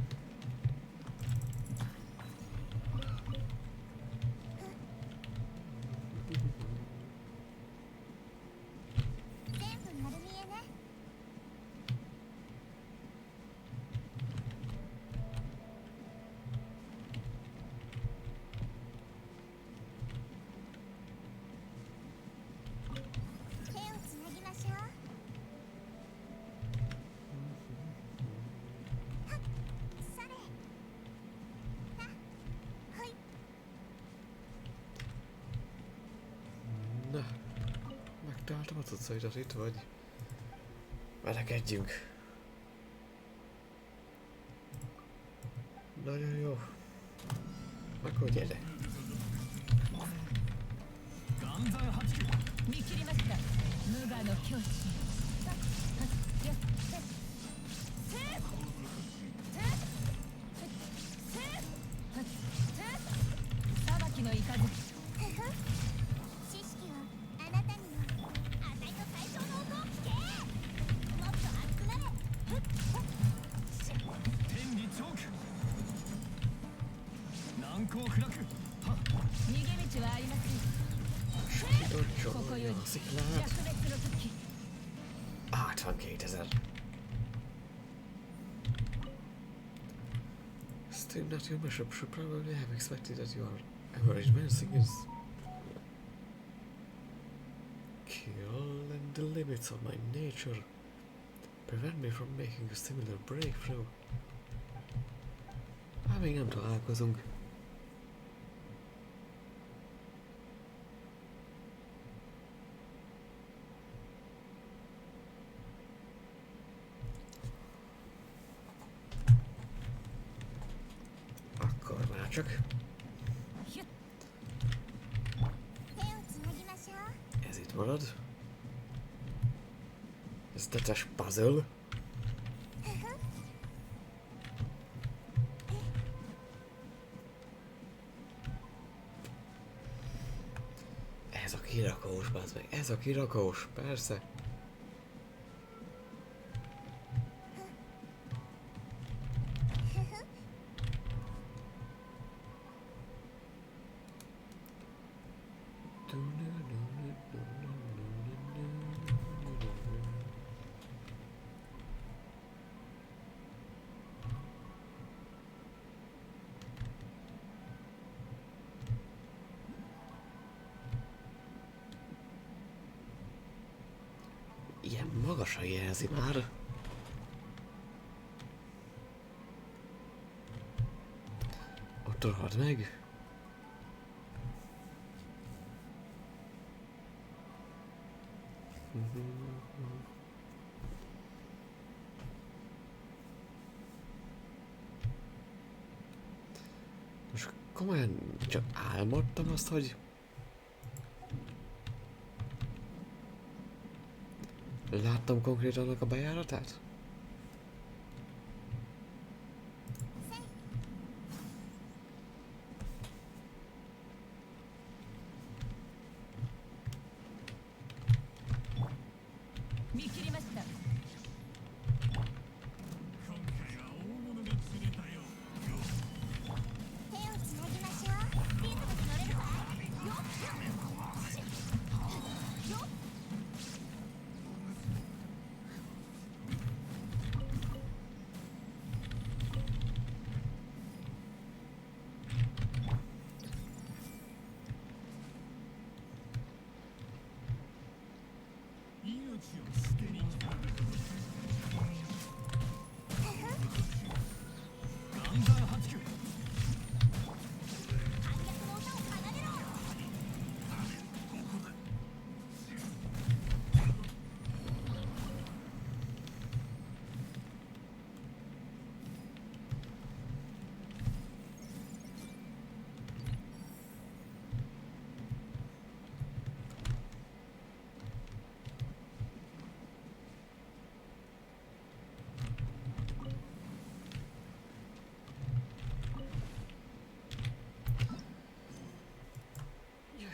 Looktáltam a cuccaidat itt, vagy verekedjünk. Nagyon jó. Akkor gyere. 見切りました無我の境地裁きの雷知識はあなたにもあたいの最初の音を聞けもっと熱くなれ天理チョーク難攻不落逃げ道はありません Jó, ここより sziklát. 弱滅の時 82 000. Still not your bishop should probably have expected that you are ever advancing is kill and the limits of my nature prevent me from making a similar breakthrough. Még nem találkozunk. Akkor már csak. 手をつなぎましょう Ez itt marad. Ez tetes puzzle. Ez a kirakós, bazd meg. Ez a kirakós, persze. Ilyen magasan jelzi már. Ott rohad meg. Most komolyan csak álmodtam azt, hogy láttam konkrétan annak a bejáratát?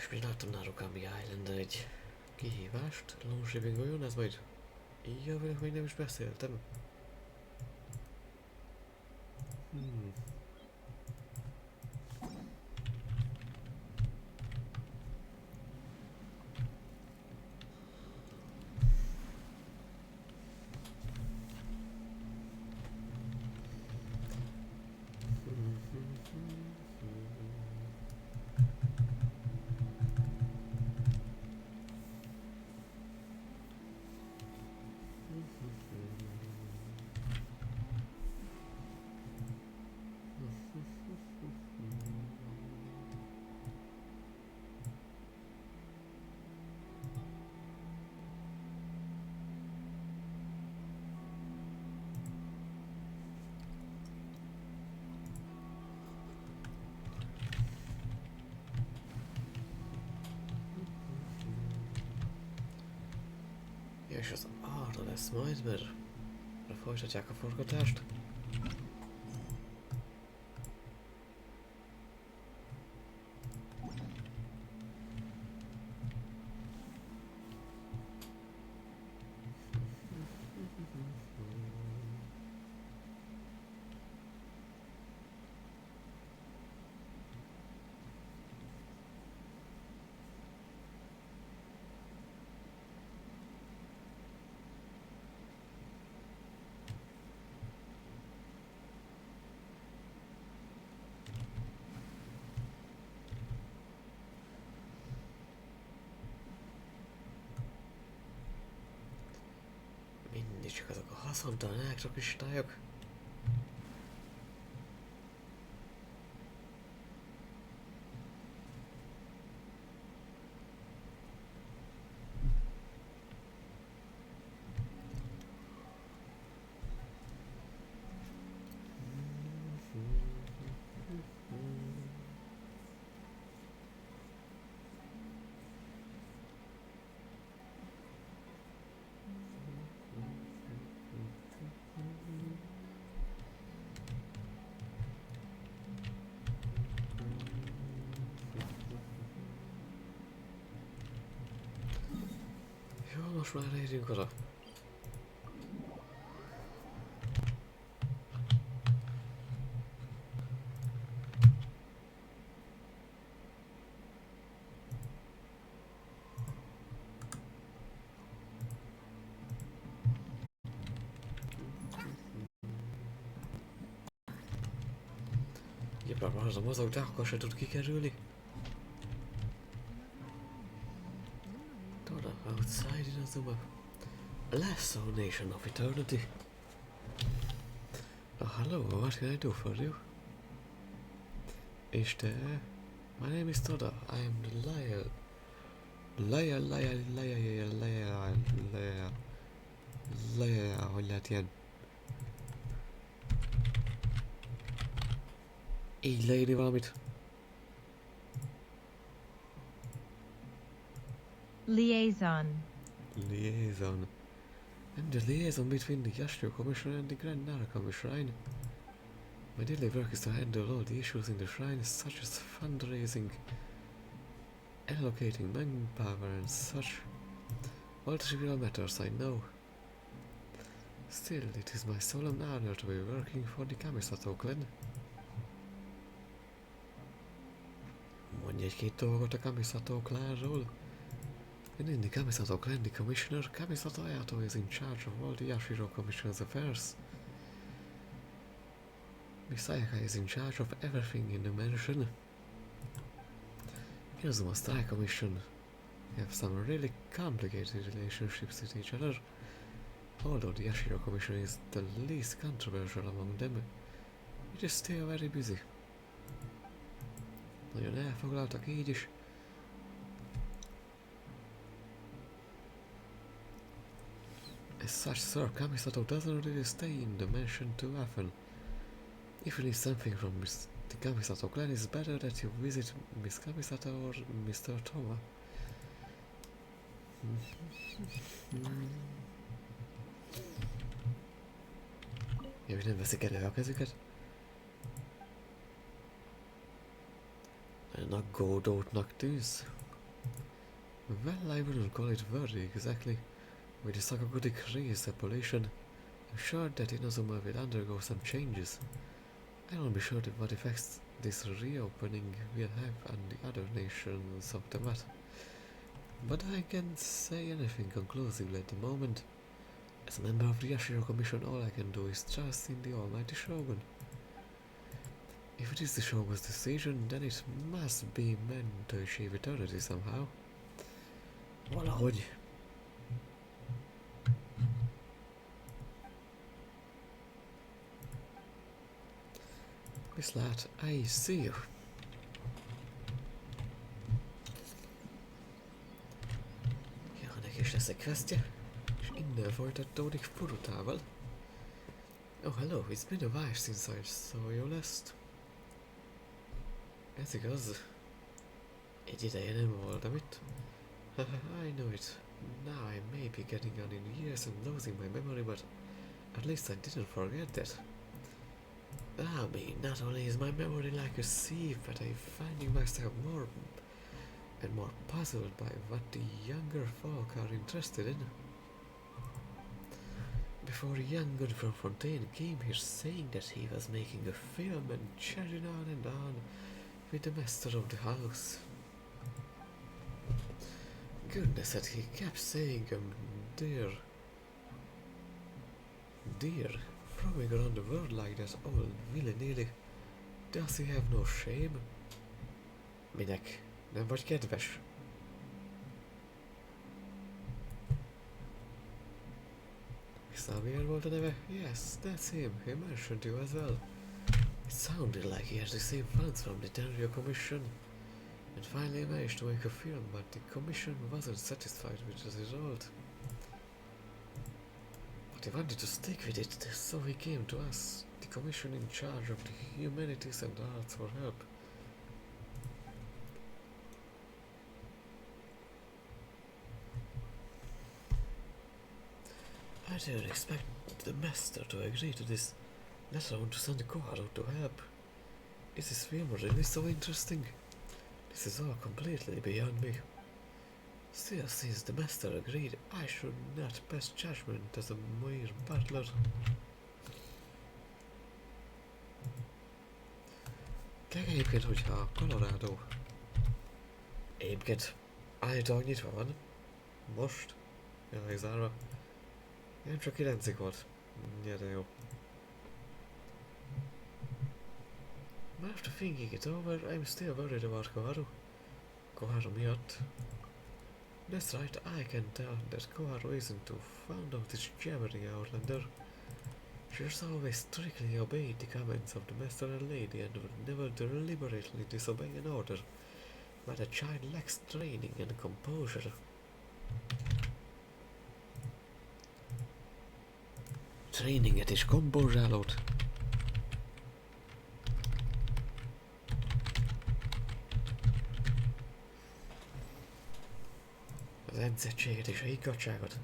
És még láttam Narukami Islanden egy kihívást, Longshiping olyan, ez majd így velük még nem is beszéltem. És az arra lesz majd, mert folytatják a forgatást. Mindig csak azok a haszontalan elektrokristályok. Jó, most már érjünk oda. Próbálom az a mozog, de akkor se tud kikerülni. Tudod, outside in a zoom up. A lesser nation of eternity. Oh, hello, what can I do for you? És te? My name is Toda. I am the liar, hogy lehet ilyen? Így leírni valamit? Liaison. Liaison. I'm the liaison between the Yashiro Commission and the Grand Narcomi Shrine. My daily work is to handle all the issues in the shrine, such as fundraising, allocating manpower and such. All trivial matters, I know. Still, it is my solemn honor to be working for the Kamisato clan. Mondj egy-két dolgot a Kamisato clanról. In the Kamisato clan, the commissioner, Kamisato Ayato, is in charge of all the Yashiro Commission's affairs. Misayaka is in charge of everything in the mansion. In the Strike Commission, we have some really complicated relationships with each other. Although the Yashiro Commission is the least controversial among them, it is still very busy. Nagyon elfoglaltak így is. As such, Sir Kamisato doesn't really stay in the mansion too often. If you need something from the Kamisato clan, it's better that you visit Miss Kamisato or Mr. Toma. Ja, nem veszik elő a kezüket. Nagyon aggódótnak tűz. Well, I wouldn't call it worry exactly. With the Sakagudik race appellation, I'm sure that Inazuma will undergo some changes. I don't be sure what effects this reopening will have on the other nations of the matter. But I can't say anything conclusively at the moment. As a member of the Yashiro Commission, all I can do is trust in the almighty Shogun. If it is the Shogun's decision, then it must be meant to achieve eternity somehow. Valahogy. Viszlát, I see you. Ja, neki is lesz egy questje, és innen folytatódik Furutával. Oh, hello, it's been a while since I saw you last. Ez igaz. Egy ideje nem voltam itt. I know it. Now I may be getting on in years and losing my memory, but at least I didn't forget that. I mean, not only is my memory like a sieve, but I'm finding myself more and more puzzled by what the younger folk are interested in. Before young good from Fontaine came here saying that he was making a film and chatting on and on with the master of the house. Goodness, that he kept saying dear, throwing around the word like that all willy-nilly. Does he have no shame? Minek, nem vagy kedves? Xavier volt a neve? Yes, that's him. He mentioned you as well. It sounded like he had received funds from the Tenrio Commission and finally managed to make a film, but the Commission wasn't satisfied with the result. But he wanted to stick with it, so he came to us, the Commission in charge of the humanities and arts, for help. I didn't expect the master to agree to this, let alone to send Koharu to help. Is this film really so interesting? This is all completely beyond me. Still, since the master agreed, I should not pass judgment as a mere butler. Egyébként, hogyha Colorado egyébként állítólag nyitva van, most, jelenleg zárva, nem csak 9-ig volt, de jó. But after thinking it over, I'm still worried about Koharu miatt. That's right, I can tell that Koharu isn't too fond of this jabbering outlander. She's always strictly obeyed the commands of the master and lady and would never deliberately disobey an order. But a child lacks training and composure. Tréninget és kompozsálót. Az edzettséget és a higgadtságot.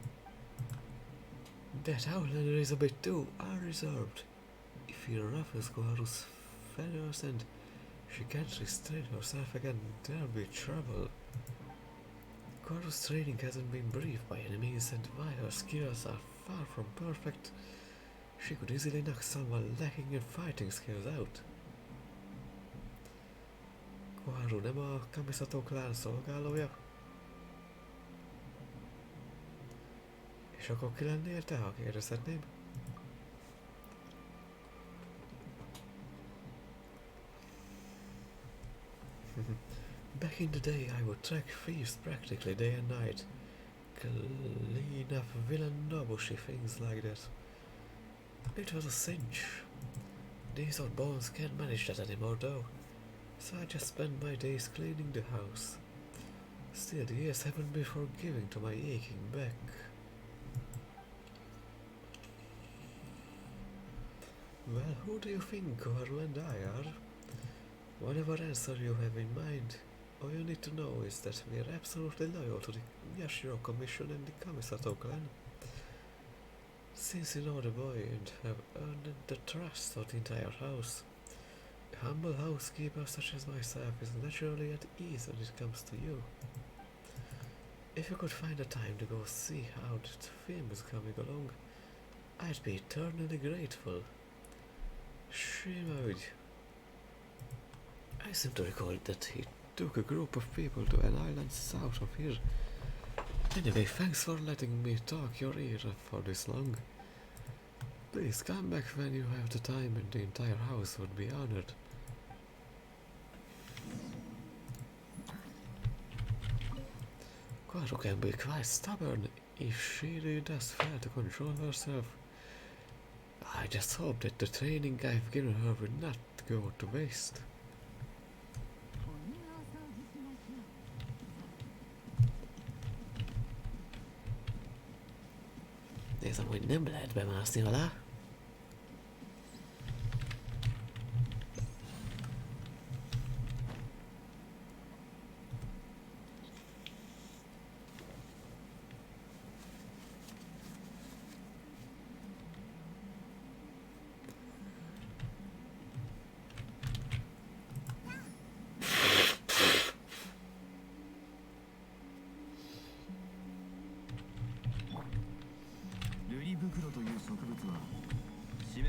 That outlander is a bit too unreserved. If he ruffles Koharu's feathers and she can't restrain herself again, there'll be trouble. Koharu's training hasn't been briefed by any means, and while her skills are far from perfect, she could easily knock someone lacking in fighting skills out. Koharu nem a Kamisato klán szolgálója? És akkor ki lennél te, ha kérdezhetném? Back in the day, I would track thieves practically day and night. Clean up villain nobushi, things like that. It was a cinch. These old bones can't manage that anymore though, so I just spend my days cleaning the house. Still, the years haven't been forgiving to my aching back. Well, who do you think Koharu and I are? Whatever answer you have in mind, all you need to know is that we are absolutely loyal to the Yashiro Commission and the Kamisato clan. Since you know the boy and have earned the trust of the entire house, a humble housekeeper such as myself is naturally at ease when it comes to you. If you could find a time to go see how that film is coming along, I'd be eternally grateful. Shimmered. I seem to recall that he took a group of people to an island south of here. Anyway, thanks for letting me talk your ear for this long. Please come back when you have the time, and the entire house would be honored. Koharu can be quite stubborn if she really does fail to control herself. I just hope that the training I've given her will not go to waste. Nézem, hogy nem lehet bemászni alá.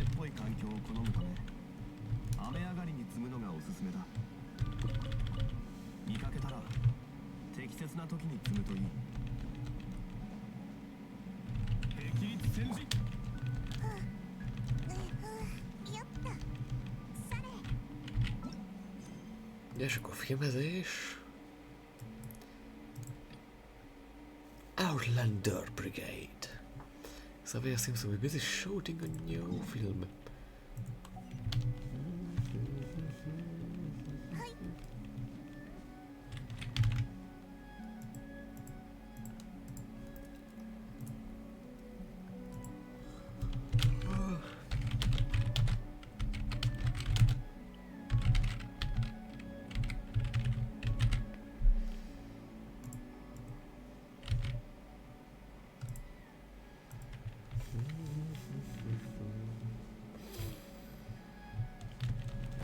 っぽい環境を好むため雨上がりに積むのがおすすめだ。見かけたら適切な時に積むといい。壁立戦時。よっとそれ。 És akkor filmezés. Outlander Brigade. Surveyor seems to be busy shooting a new film.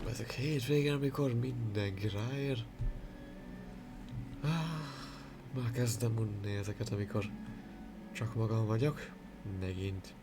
Ezek hétvégén, amikor mindenki ráér. Már kezdem unni ezeket, amikor csak magam vagyok. Megint.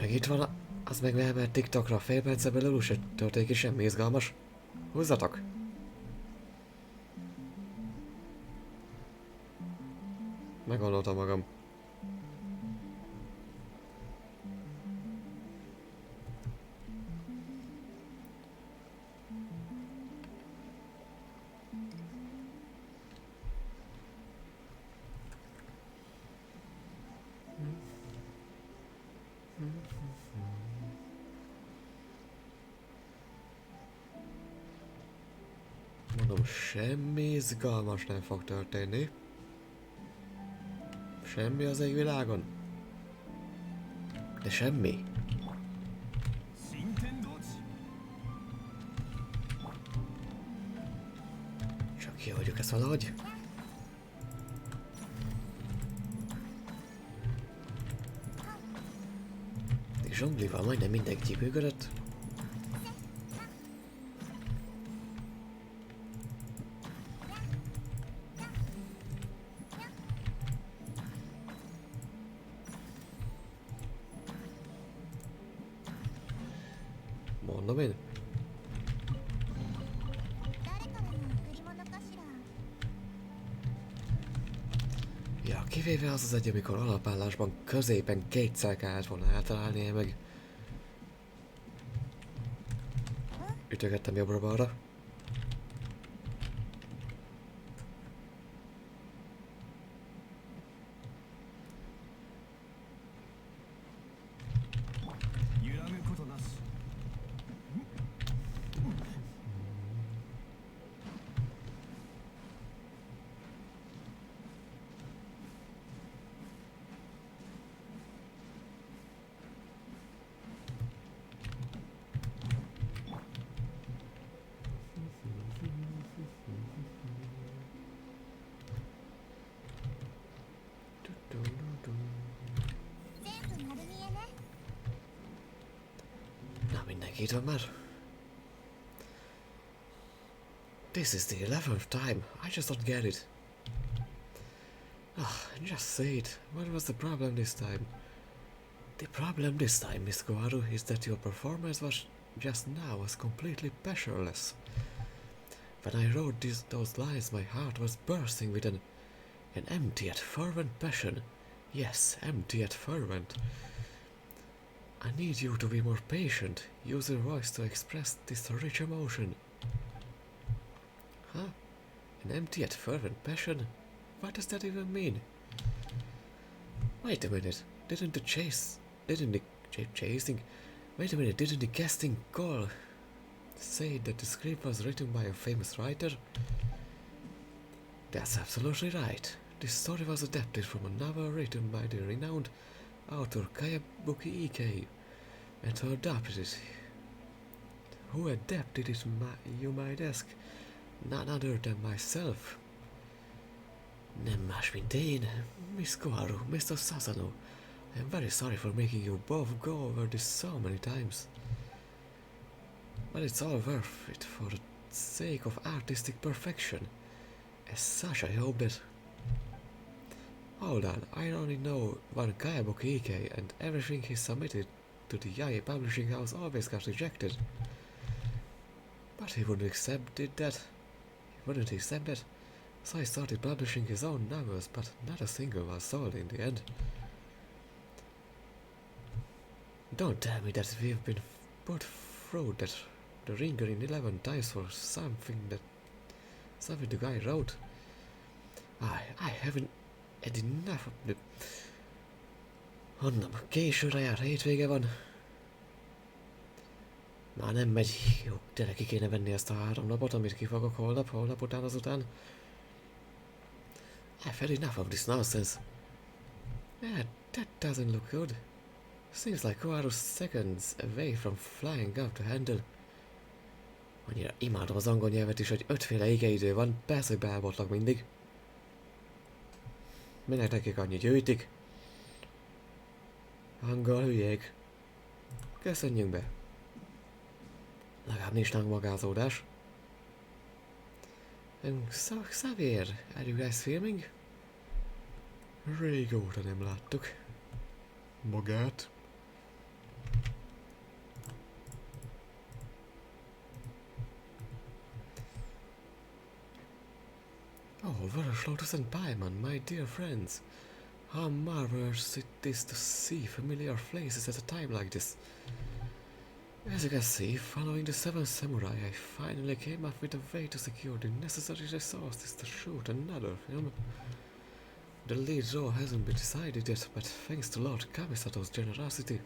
Meg itt van, az meg mert TikTokra fél percen belül se történik semmi izgalmas. Húzzatok! Meggondoltam magam. Mondom, semmi izgalmas nem fog történni. Semmi az égvilágon. De semmi. Csak kihagyjuk ezt valahogy. Zsonglival majdnem mindenki működött. Mondom én. Ja, kivéve az az egy, amikor alapállásban középen kétszer kellett volna eltalálni, meg ütögettem jobbra-balra. Na, mindenki itt van már. This is the 11th time. I just don't get it. Just say it. What was the problem this time? The problem this time, Miss Guaru, is that your performance just now was completely passionless. When I wrote those lines, my heart was bursting with an empty yet fervent passion. Yes, empty yet fervent. I need you to be more patient. Use your voice to express this rich emotion. Huh? An empty yet fervent passion? What does that even mean? Wait a minute. Didn't the casting call say that the script was written by a famous writer? That's absolutely right. This story was adapted from a novel written by the renowned author Kayabuki Ike, and who adapted it, you might ask? None other than myself. Nem más, mint én, Miss Koharu, Mr. Sasano. I am very sorry for making you both go over this so many times. But it's all worth it for the sake of artistic perfection. As such, I hope that... Hold on, I only know one Kayabuki Ike, and everything he submitted to the Yae publishing house always got rejected. But he wouldn't accept that. So he started publishing his own novels, but not a single was sold in the end. Don't tell me that we've been put through that the ringer in 11 times for something the guy wrote. I haven't had enough of the... Honnan, későre jár, hétvége van. Már nem megy. Jó, tényleg ki kéne venni ezt a 3 napot, amit kifogok holnap után azután. I've had enough of this nonsense. Yeah, that doesn't look good. Seems like Koharu's seconds away from flying up the handle. Annyira imádom az angol nyelvet is, hogy 5 féle igeidő van, persze, hogy beállbotlak mindig. Minek nekik annyi gyűjtik? Angol hülyék. Köszönjünk be. Legalább nincs magázódás. So, Xavier, are you guys filming? Régóta nem láttuk. Magát. Oh, Vörös Lotus and Paimon, my dear friends. How marvelous it is to see familiar faces at a time like this. As you can see, following the 7th Samurai, I finally came up with a way to secure the necessary resources to shoot another film. The lead role hasn't been decided yet, but thanks to Lord Kamisato's generosity,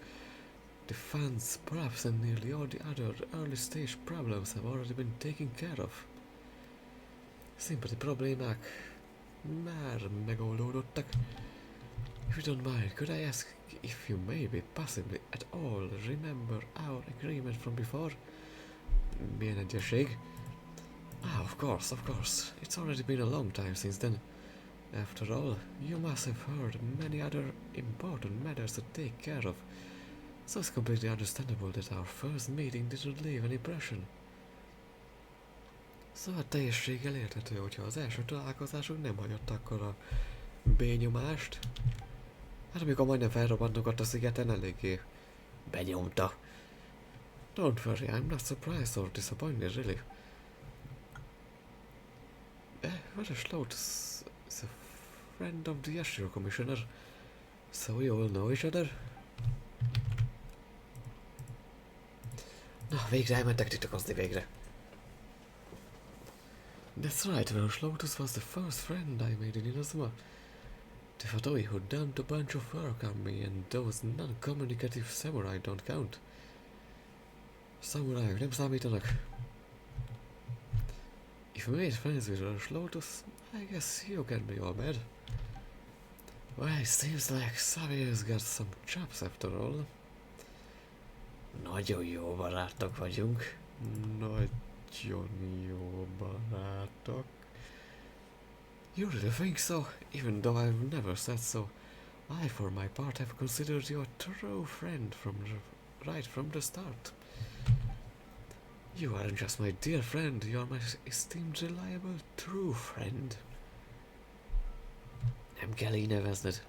the funds, props and nearly all the other early stage problems have already been taken care of. Sympathy problémák már megoldódottak. If you don't mind, could I ask if you maybe possibly at all remember our agreement from before? Milyen egyesség? Of course. It's already been a long time since then. After all, you must have heard many other important matters to take care of. So it's completely understandable that our first meeting didn't leave an impression. Szóval teljességgel érthető, hogyha az első találkozásunk nem hagyott akkor a benyomást. Hát amikor majdnem felrobbantok ott a szigeten, eléggé benyomta. Don't worry, I'm not surprised or disappointed, really. Vörös Lotus is a friend of the Yashiro Commissioner, so we all know each other. Na, végre elmentek titkozni, végre. That's right, Vörös Lotus was the first friend I made in Inazuma. The Fatoi who dumped a bunch of work on me, and those non-communicative samurai don't count. Samurai nem számítanak. If you made friends with Vörös Lotus, I guess you can be all mad. Well, it seems like Xavier's got some chops after all. Nagyon jó barátok vagyunk. Nagyon jó barátok. You really think so? Even though I've never said so, I for my part have considered you a true friend right from the start. You aren't just my dear friend, you are my esteemed, reliable, true friend. Nem kell így nevezned.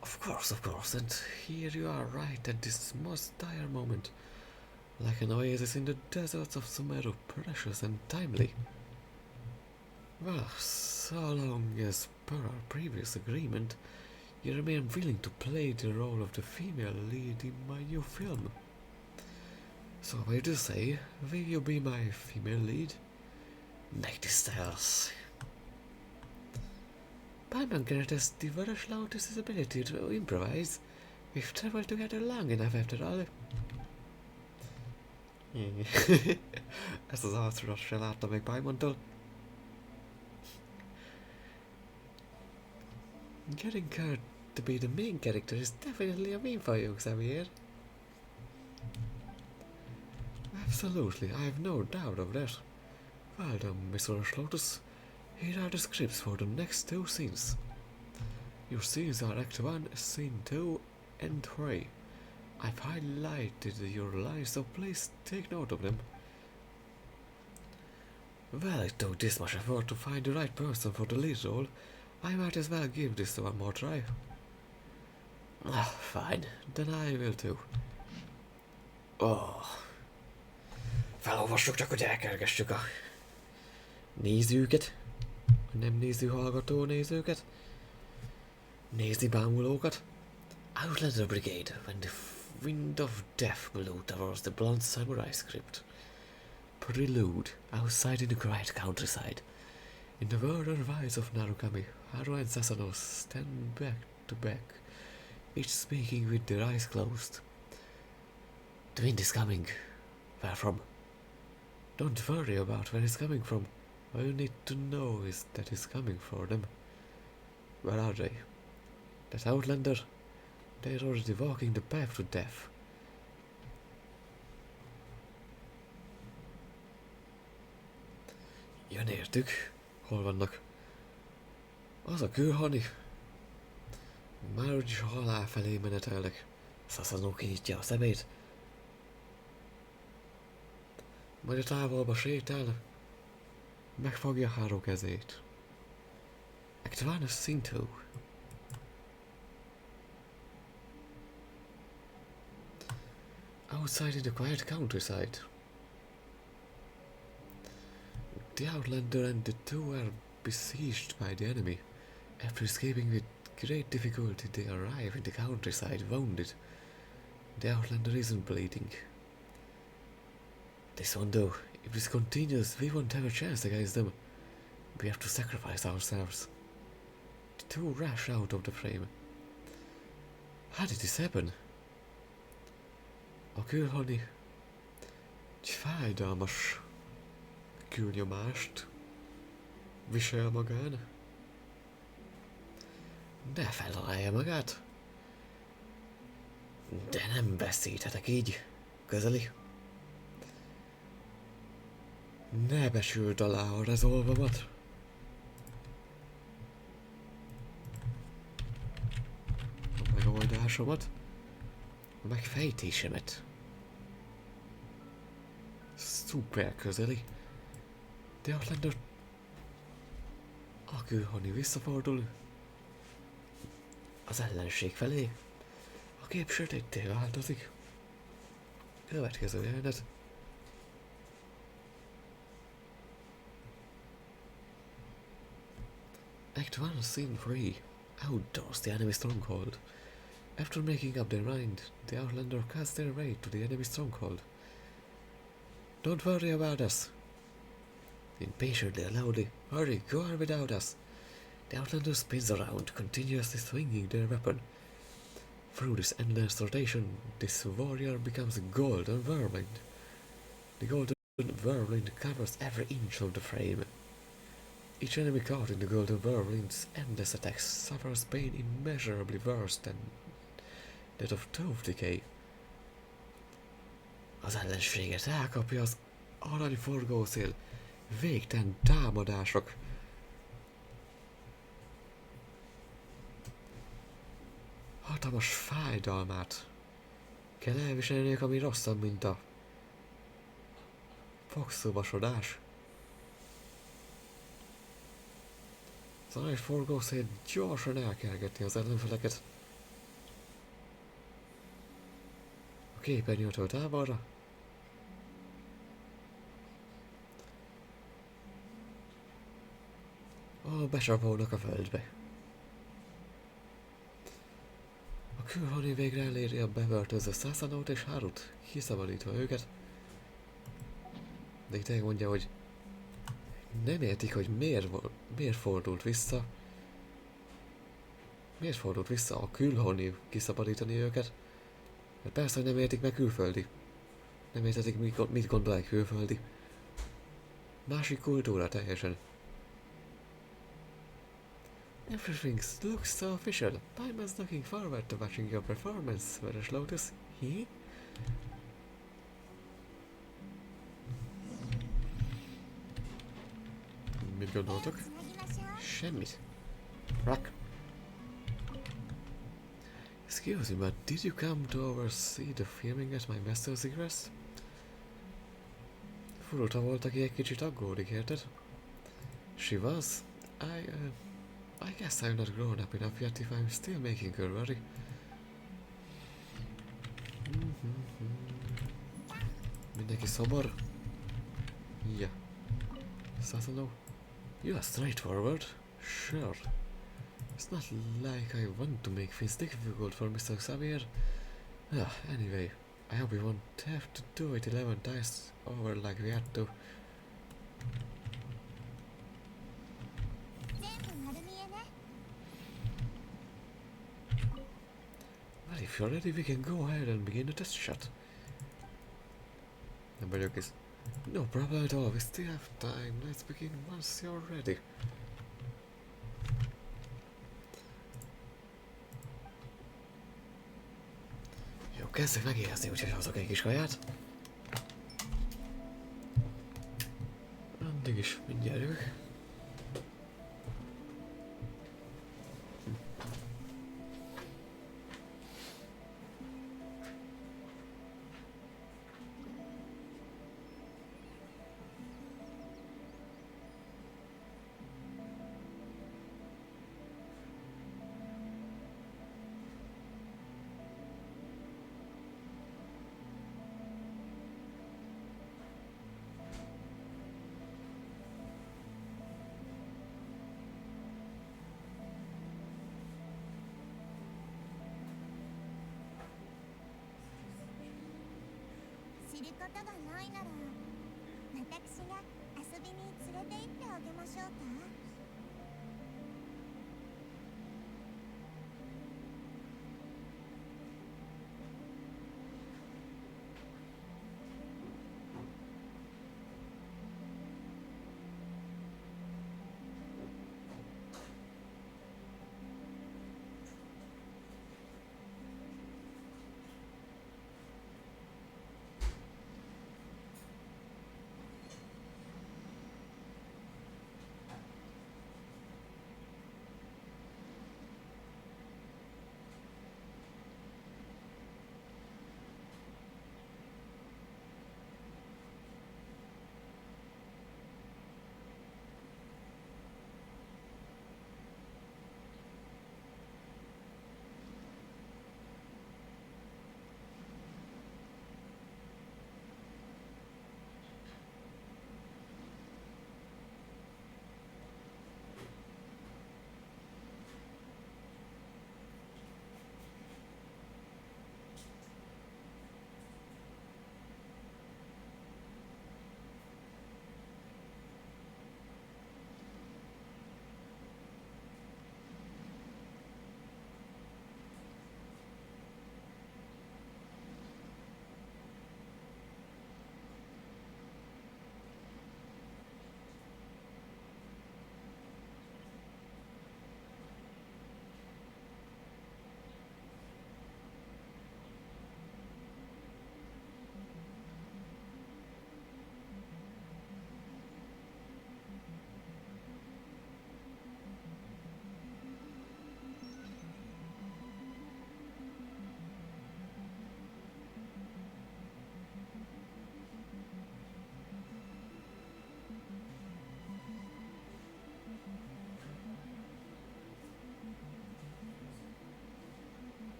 Of course, and here you are right at this most dire moment. Like an oasis in the deserts of Sumeru, precious and timely. Well, so long as per our previous agreement, you remain willing to play the role of the female lead in my new film. So what do you say? Will you be my female lead? Megtisztelsz. Paimon granted the Vörös Lotus' ability to improvise. We've traveled together long enough after all. Ezt az arcodat sem láttam még Paimontól. Getting her to be the main character is definitely a win for you, Xavier. Absolutely, I have no doubt of that. Well done, Mr. Lotus. Here are the scripts for the next 2 scenes. Your scenes are Act 1, Scene 2, and 3. I've highlighted your lines, so please take note of them. Well, it took this much effort to find the right person for the lead role. I might as well give this one more try. Fine, then I will too. Oh. Felolvassuk csak, hogy elkergessük a nézőket, nem néző hallgató nézőket, nézi bámulókat. Outlander Brigade, when the wind of death blew towards the blonde samurai script. Prelude, outside in the quiet countryside. In the murder rise of Narukami, Haru and Sasano stand back to back, each speaking with their eyes closed. The wind is coming. Where from? Don't worry about where it's coming from. All you need to know is that it's coming for them. Where are they? That Outlander? They're already walking the path to death. Jön értük. Hol vannak? Az a kőhani. Már úgyis a halál felé menetelnek. Sasano kinyitja a szemét. Majd a távolba sétál. Megfogja Haru kezét. Act 1, Scene 2. Outside in the quiet countryside. The Outlander and the two are besieged by the enemy. After escaping with great difficulty, they arrive in the countryside wounded. The Outlander isn't bleeding. This one though, if this continues, we won't have a chance against them. We have to sacrifice ourselves. The two rush out of the frame. How did this happen? A kőhani egy fájdalmas külnyomást visel magán. Ne feltalálja magát. De nem beszélhetek így, közeli. Ne becsüld alá a rezolvomat. A megoldásomat. A megfejtésemet. Szuper közeli. De Outlander... A kőhani visszafordul az ellenség felé. A kép sötétté változik. Következő jelenet. Act 1, Scene 3. Outdoors, the enemy stronghold. After making up their mind, the Outlander cuts their way to the enemy stronghold. Don't worry about us. Impatiently and loudly, hurry, go on without us. The Outlander spins around, continuously swinging their weapon. Through this endless rotation, this warrior becomes a golden whirlwind. The golden whirlwind covers every inch of the frame. Each enemy caught in the golden whirlwind's endless attacks suffers pain immeasurably worse than that of Tooth Decay. Az ellenséget elkapja az arany forgószél, végtelen támadások. Hatalmas fájdalmát kell elviselniük, ami rosszabb, mint a fogszúvasodás. Az arany forgószél gyorsan elkergeti az ellenfeleket. A képernyőtől távolra. Becsapódnak a földbe. A kőhani végre eléri a bebörtöző Sasanót és Harut, kiszabadítva őket. De itt mondja, hogy nem értik, hogy miért fordult vissza. Miért fordult vissza a külhoni kiszabadítani őket? Mert persze, hogy nem értik meg külföldi. Nem értetik, mit gondol egy külföldi. Másik kultúra teljesen. Everything looks so official. Paimon's looking forward to watching your performance, Veres Lotus. He? Mit 手を gondoltok? つなぎましょう Semmit. Rock. Excuse me, but did you come to oversee the filming at my master's request? Furuta volt, aki egy kicsit aggódik, érted? She was. I guess I'm not grown up enough yet if I'm still making her worry. Mindenki szobor? Yeah. Sasano? You are straightforward. Sure. It's not like I want to make things difficult for Mr. Xavier. Anyway, I hope we won't have to do it 11 times over like we had to. 全部丸見えね Well, if you're ready, we can go ahead and begin the test shot. Nem vagyok ez. No problem at all, we still have time. Let's begin once you're ready. Jó, kezdek megérezni, úgyhogy hozok egy kis kaját. Addig is mindjárt jövök.知ることがないなら私が遊びに連れて行ってあげましょうか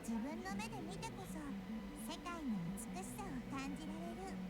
自分の目で見てこそ世界の美しさを感じられる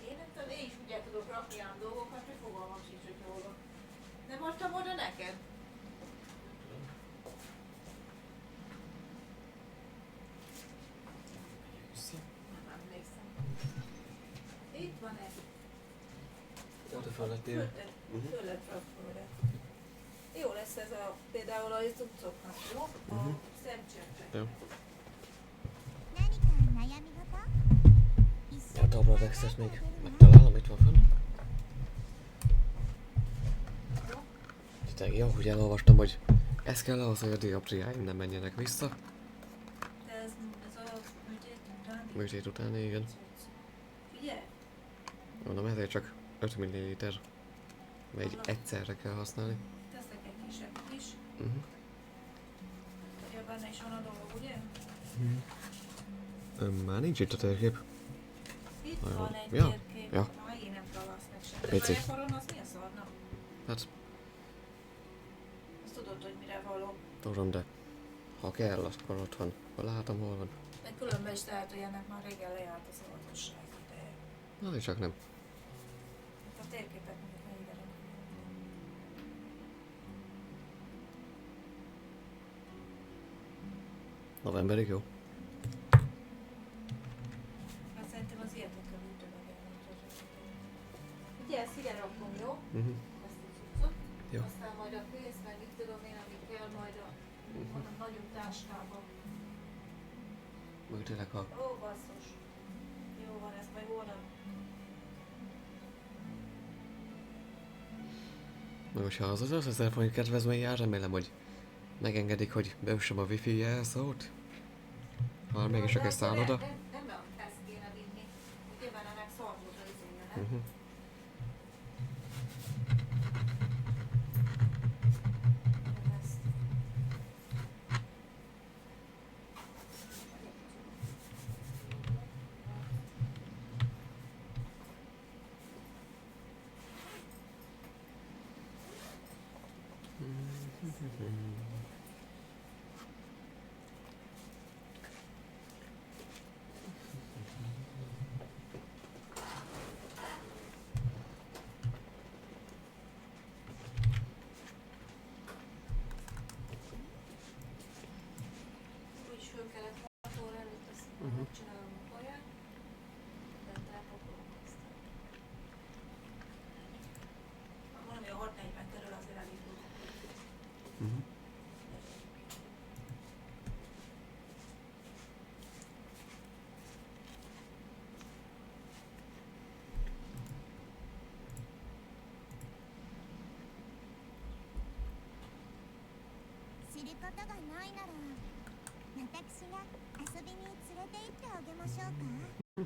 Én nem tudom, én is ugye tudok rakni ám dolgokat, hogy fogalmam sincs, hogy hol van. Nem adtam oda neked? Nem emlékszem. Itt van egy. Ott a fellettél. Föl lett rakva. Jó lesz ez a, például a cuccoknak, jó? A szemcseppek. Jó. 何か悩み事一緒 Hát に a 考え Bradexet て még みるわ megtalálom, itt van fönn. Jó? Tényleg jó, hogy elolvastam, hogy ez kell ahhoz, hogy a dioptriáim nem menjenek vissza. De ez a műtét utáni? Műtét után, igen. Figyelj! Mondom, ezért csak 5 ml. Még egyszerre kell használni. Teszek egy kisebbet is. Ugye benne is van a dolog, ugye? Már nincs itt a térkép. Itt Na jó. van egy Ja, térkép. ja. Ha én nem találsz meg sem. De Pici. fejekoron az mi a szarna? Hát, Azt tudod, hogy mire való. tudom, de ha kell, akkor ott van. Ha látom, hol van. Meg különben is lehet, hogy ennek már régen lejárt az avatosság ideje. Na, és csak nem. A térképet mondjuk mennyiben. Novemberig jó. Hát szerintem az érdekelő tömegen. Ugye ezt ide rakom, jó? Ezt a cuccot. Jó. Aztán majd a pénzt, meg mit tudom én, amit kell majd a nagyobb táskában. Meg tényleg ha... Ó, basszus. Jó van, ezt majd holnap. Meg hogyha az 5000 forint kedvezmény jár, remélem, hogy megengedik, hogy beüssem a wifi jelszót. Ha mégis csak egy szálloda. Nem ezt kéne vinni. Ugye benne meg szarvóra izélje, nem? Ezt. Úgyis föl kellett volna óra előtt, azt megcsinálom a kaját. De elpakolom aztán. Mondom, hogy a 6:40 körül azért elindul.知ることがないなら私が遊びに連れて行ってあげましょうか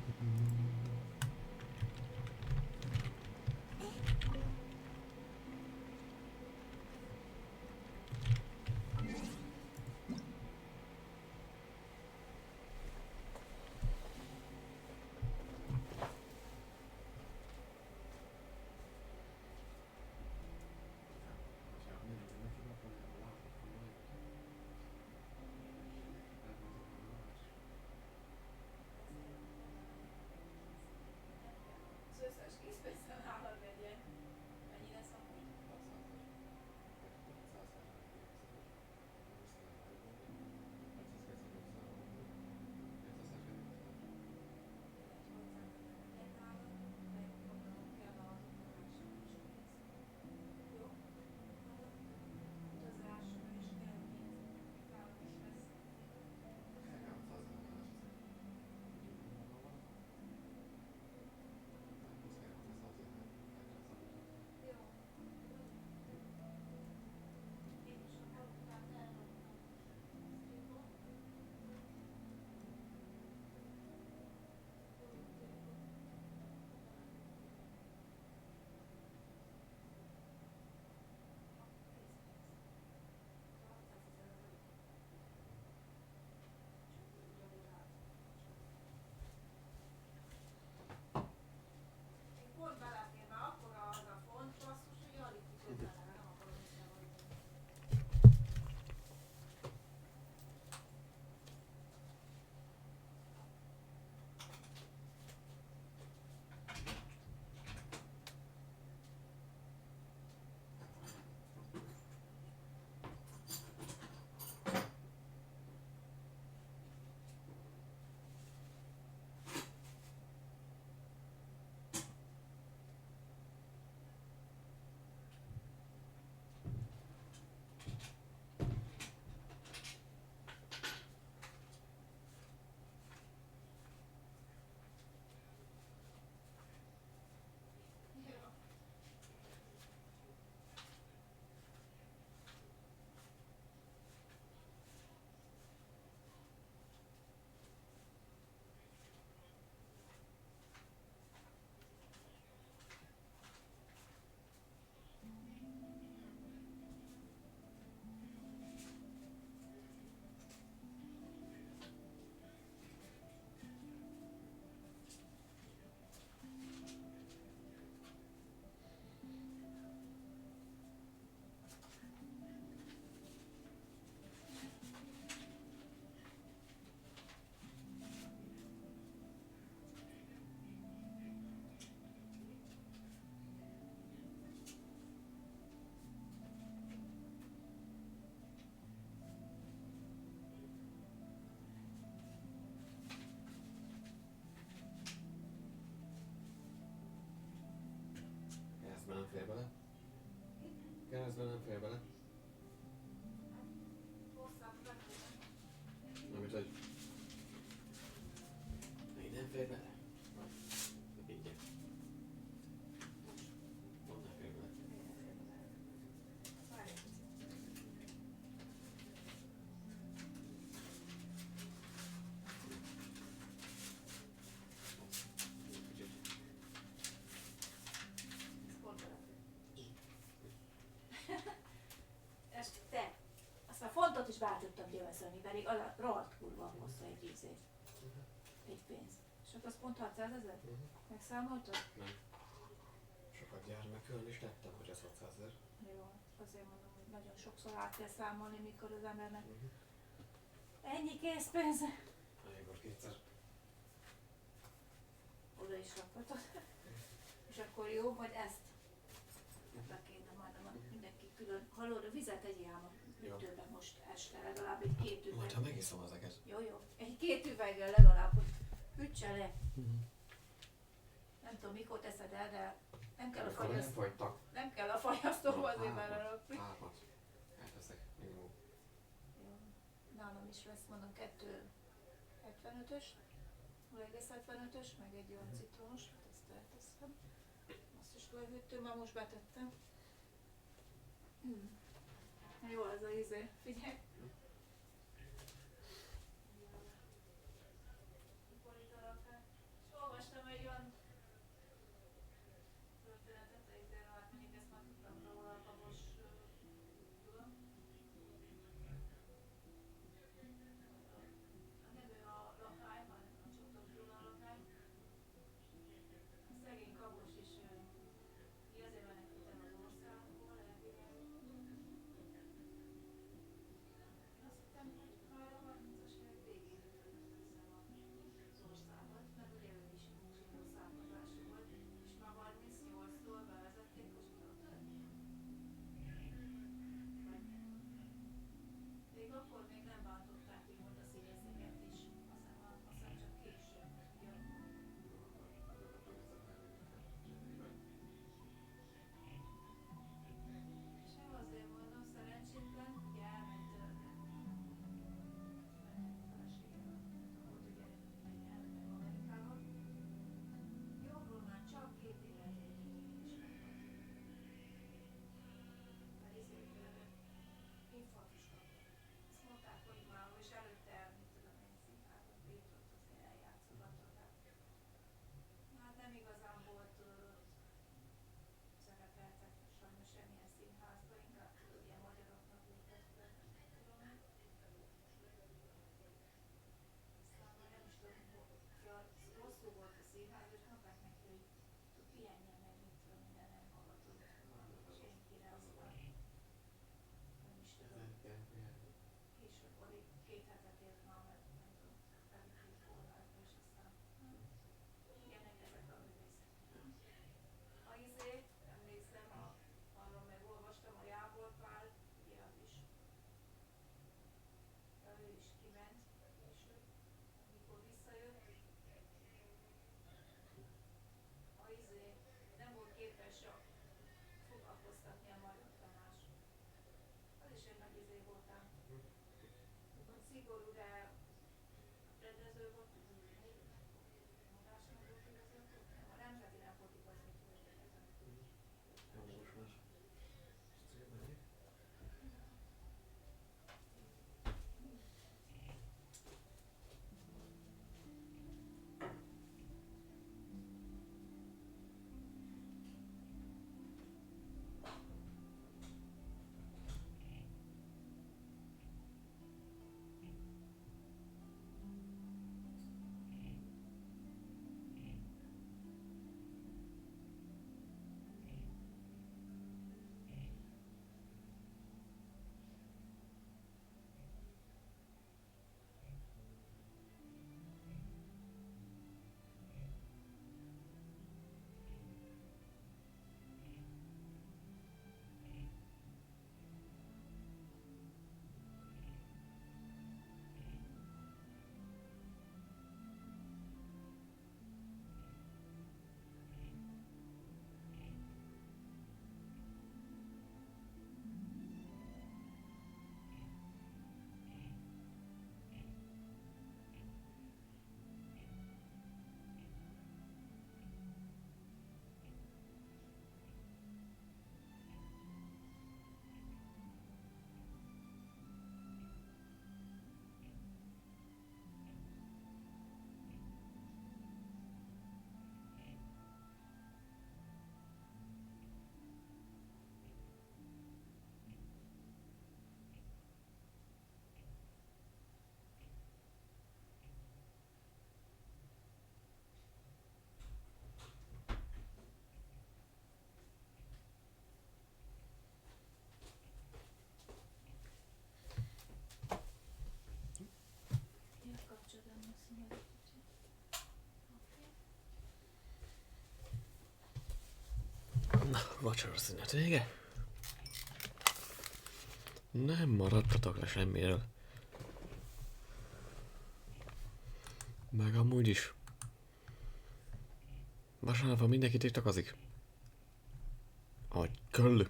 közben nem fér bele. Hosszabb vetően. Amit, hogy... Még nem fér bele? Vagy így. Pont nem fér bele. Várj egy picit. Kicsit. Ez pont belefér. Ezt te. Azt a fontot is bár tudtam gyövezölni, pedig rohadt kurva hosszú egy ízét. Egy pénz. És akkor az pont 600 000? Megszámoltad? Nem. Sokat gyermekölni is tettem, hogy ez 600 000. Jó, azért mondom, hogy nagyon sokszor át kell számolni, mikor az embernek ennyi készpénz. Elég volt kétszer. Oda is rakhatod. És akkor jó, vagy ezt? Be kéne majd mindenki külön. Hallod, a vizet tegyél ám a ütőbe most este, legalább egy 2 üveg. Majd ha megiszom ezeket. Jó. Egy 2 üveggel legalább, hogy ütse le. Nem tudom, mikor teszed el, de nem kell a Amikor nem fagyasztó. fogytak. Nem kell a fagyasztóba azért belerakni. 3-at. Elteszek, minimum. Jó. Nálam is lesz, mondom, 2 75-ös, 0,75-ös, meg egy olyan citromos, ezt elteszem. Azt is lehűtő, már most betettem. Jó ez a ízé, figyelj. És olvastam egy olyan történetet, egyszerűen, hát mondjuk ezt már tudtam róla a babos, tudom. A nevű a lakály, már nem csuktam róla a lakály. A szegény kabos is azért menekült el az országból, elvileg. Én azt hittem, hogy már a 30-as évek végén jutott az országot, mert ugye ő is zsidó származású volt, és már 38-tól bevezették a zsidót. Még akkor még nem bántották ki volt a színészeget is, aztán csak később. Ja. És nem azért mondom, szerencsétlen, ugye elment volt ugye elmentek Amerikába. Jobbról már csak 2 évet és meghaltak. Mert ezért infarktus kapott. Azt mondták, hogy már, és előtte, mit tudom én, színházat bírt, ott azért eljátszogatott. Hát nem igazán volt szerepeltek sajnos semmilyen színházba, inkább ilyen magyaroknak lépett be, tudom én. Aztán már nem is tudom, hogy rosszul volt a színház, és mondták neki, hogy pihenjen meg, mit tudom, minden nem hallgatott senkire, aztán nem is tudom. Később alig 2 hetet élt már, mert nem tudom, bevitték kórházba, és aztán ilyenek ezek a művészetek. A izé, emlékszem, arra meg olvastam a Jábor Pál, ugye az is. De ő is kiment később, amikor visszajött. A izé nem volt képes foglalkoztatni a Magyar Tamás. Az is egy nagy izé voltám. Szigorú, de rendező volt, mondásnak volt igazgató. A nemzeti nem volt igazgató egyetemen. Jó, most már. Na, vacsora szünet vége. Nem maradtatok le semmiről. Meg amúgy is. Vasárnap mindenki tiltakozik. Ahogy kell.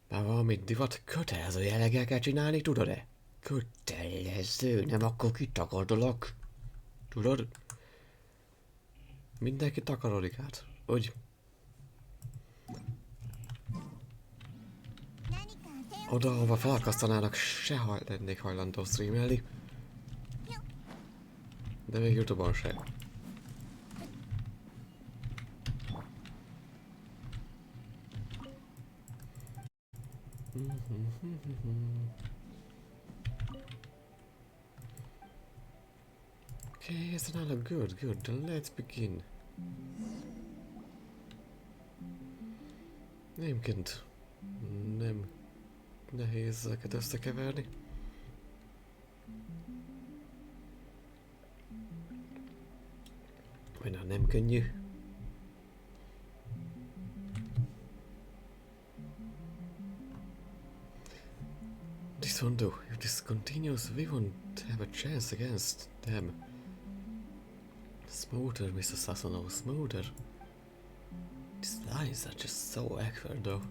Már valami divat kötelező jelleggel kell csinálni, tudod-e? Kötelező, nem akkor kitakarolok. Tudod? Mindenki takarodik át. Úgy. Oda, ahova felakasztanának, se lennék hajlandó streamelni. De még YouTube-on se. Okay, ez nála good, then let's begin. Egyébként nem nehéz ezeket összekeverni. Vagy nem könnyű. This one though, if this continues, we won't have a chance against them. Smoother, Mr. Sasano, smoother. These lines are just so awkward though.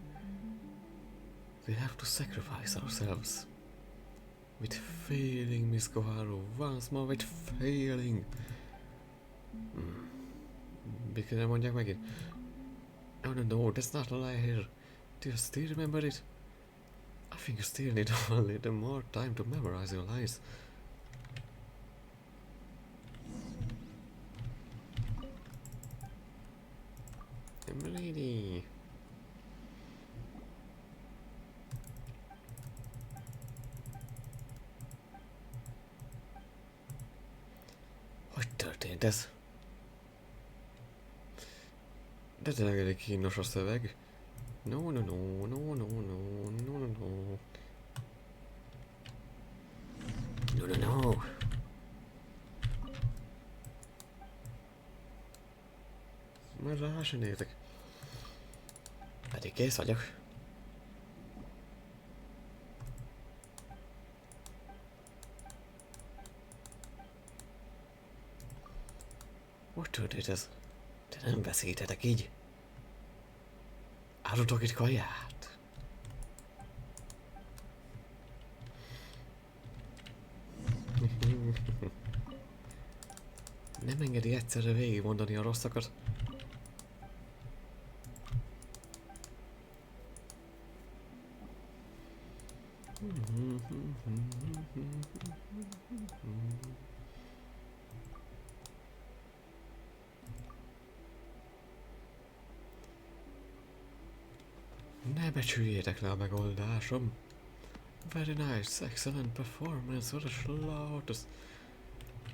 We have to sacrifice ourselves. With failing, Miss Koharu, once more with failing. Because mondják megint. Oh no, that's not a lie here. Do you still remember it? I think you still need a little more time to memorize your lines. I'm ready. Hogy történt ez? De tényleg elég kínos a szöveg. No. Már rá se nézek. Pedig kész vagyok. Hogy történt ez? De nem beszéltetek így. Árultok itt kaját. Nem engedi egyszerre végigmondani a rosszakat. Ne becsüljétek le a megoldásom. Very nice, excellent performance, what a slaughter.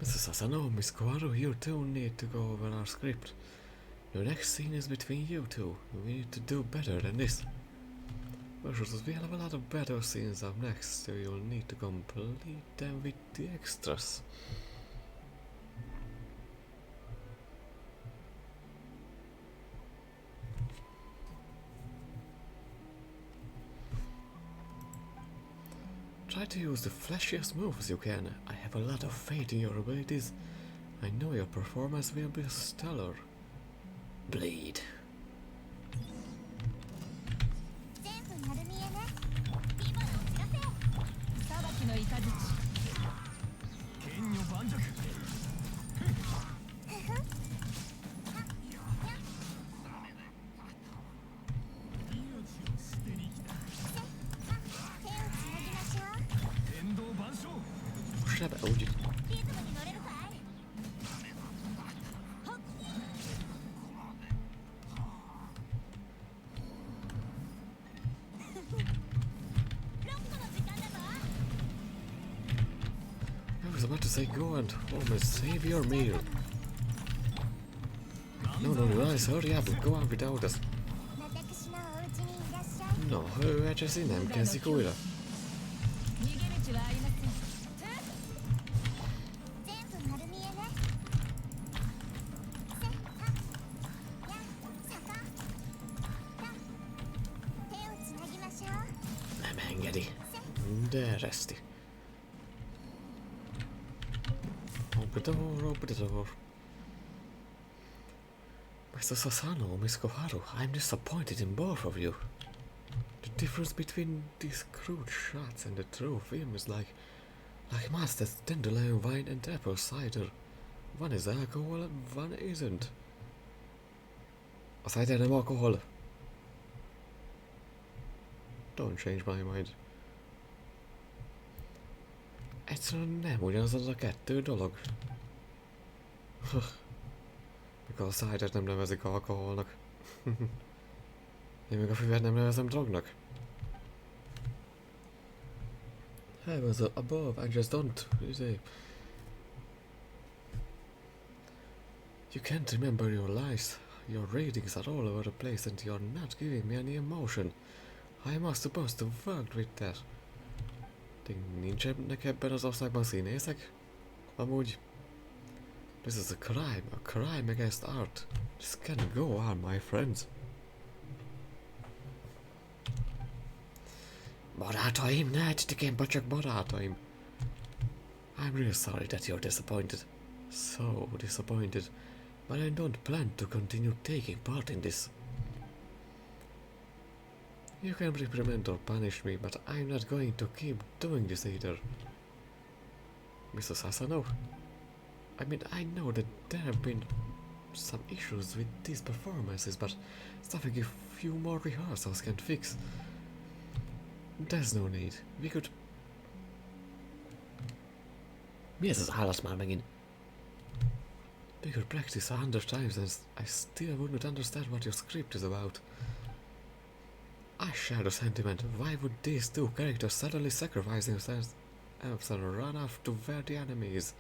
Mr. Sasano, Miss Koharu, you two need to go over our script. The next scene is between you two. We need to do better than this. We have a lot of better scenes up next, so you'll need to complete them with the extras. Try to use the flashiest moves you can. I have a lot of faith in your abilities. I know your performance will be stellar. Bleed. Sebe, úgy. I was about to say go and home and save your meal. No, guys, hurry up, go on without us. No, hőecseszi, nem kezdik újra. De ereszti. Open the door, open the door. Mr. Sasano, Miss Koharu, I'm disappointed in both of you. The difference between these crude shots and the true film is like Master's dandelion wine and apple cider. One is alcohol and one isn't. A cider nem alkohol. Don't change my mind. Egyszerűen nem ugyanaz az a kettő dolog. Mikor a cider nem nevezik alkoholnak. Én még a füvet nem nevezem drognak. I was above, I just don't say. You can't remember your lies. Your readings are all over the place and you're not giving me any emotion. How am I supposed to work with that? Nincsenek ebben az országban színészek? Amúgy... This is a crime against art. This can't go on, my friends. Barátaim, ne egyetek csak barátaim. I'm really sorry that you're disappointed. So disappointed. But I don't plan to continue taking part in this. You can reprimand or punish me, but I'm not going to keep doing this either. Mr. Sasano? I mean, I know that there have been some issues with these performances, but stuffing a few more rehearsals can fix. There's no need. We could... Mi ez az állat már megint? We could practice 100 times and I still wouldn't understand what your script is about. I share the sentiment. Why would these two characters suddenly sacrifice themselves and run off to where the enemy is?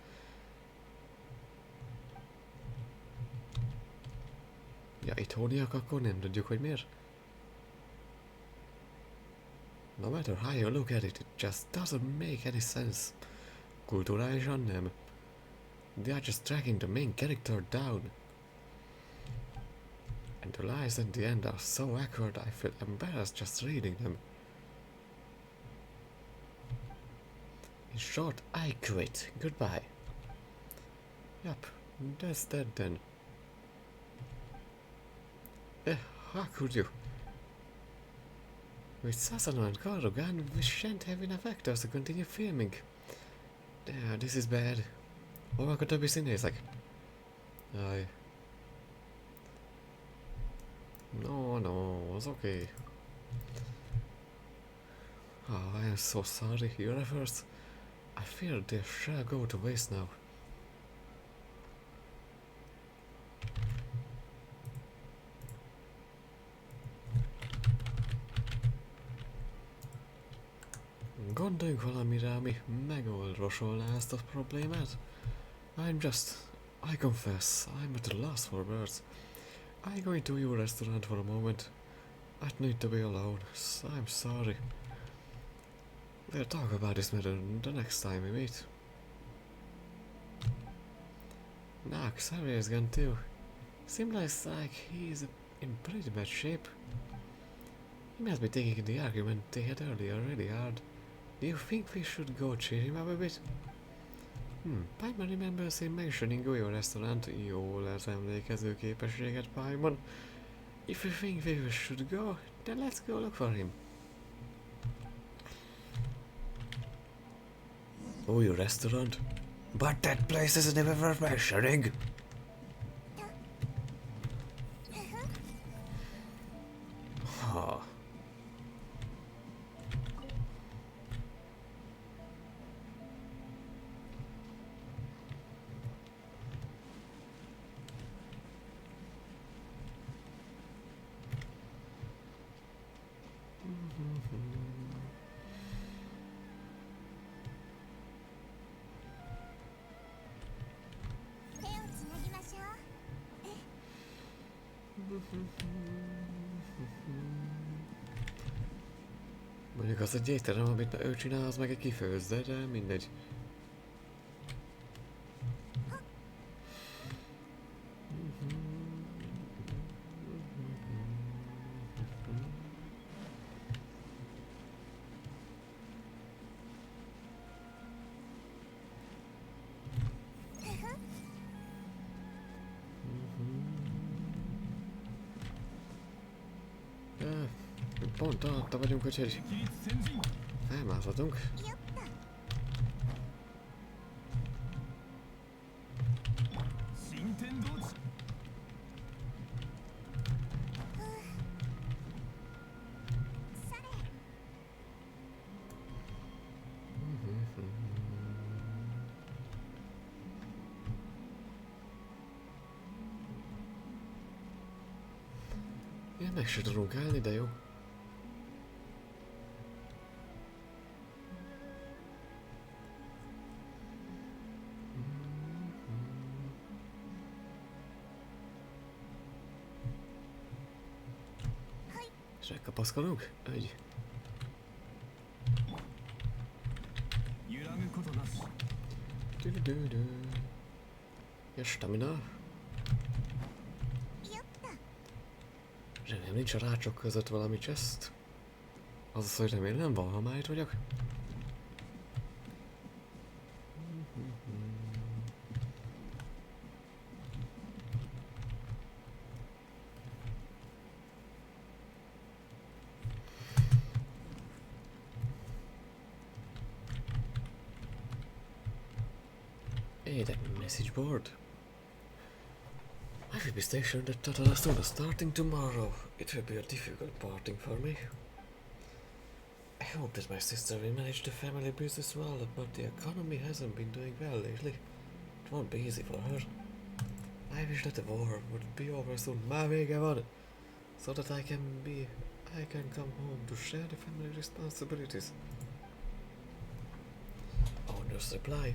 Ja, itthoniak, akkor nem tudjuk, hogy miért. No matter how you look at it, it just doesn't make any sense. Kulturálisan nem. They are just tracking the main character down. And the lies at the end are so accurate I feel embarrassed just reading them. In short, I quit. Goodbye. Yup, that's that then. How could you? With Sasano and Foroghat, we shan't have enough actors to continue filming. This is bad. Hol a többi színészek? Jaj. No, az okay. Oh, I am so sorry. Your efforts, I fear they shall go to waste now. Gondoljunk valamire, ami megoldosolná ezt a problémát. I confess, I'm at a loss for words. I go into your restaurant for a moment. I need to be alone. I'm sorry. We'll talk about this matter the next time we meet. Nox, Harry is gone too. Seems like he's in pretty bad shape. He must be taking the argument they had earlier really hard. Do you think we should go cheer him up a bit? Paimon remembers him mentioning your restaurant. Jól az emlékező képességet, Paimon. If you think we should go, then let's go look for him. Oh, your restaurant? But that place isn't even worth mentioning. Huh. Mondjuk az egy étterem, amit ő csinál, az meg egy kifőzde, de mindegy. Pont alatta vagyunk, úgyhogy 起立先進 felmászhatunk. よっと 新天道地 それ Ilyen meg se tudunk állni, de jó. És megkapaszkodunk? Egy. 揺らぐことなし Dü-dü-dü-dü. Ja, stamina. よっと Remélem nincs a rácsok között valami chest. Azaz, hogy remélem van, ha már itt vagyok. Hey, that message board. I will be stationed at Tatara soon, starting tomorrow. It will be a difficult parting for me. I hope that my sister will manage the family business well, but the economy hasn't been doing well lately. It won't be easy for her. I wish that the war would be over soon. Már vége van! So that I can come home to share the family responsibilities. Owner's reply.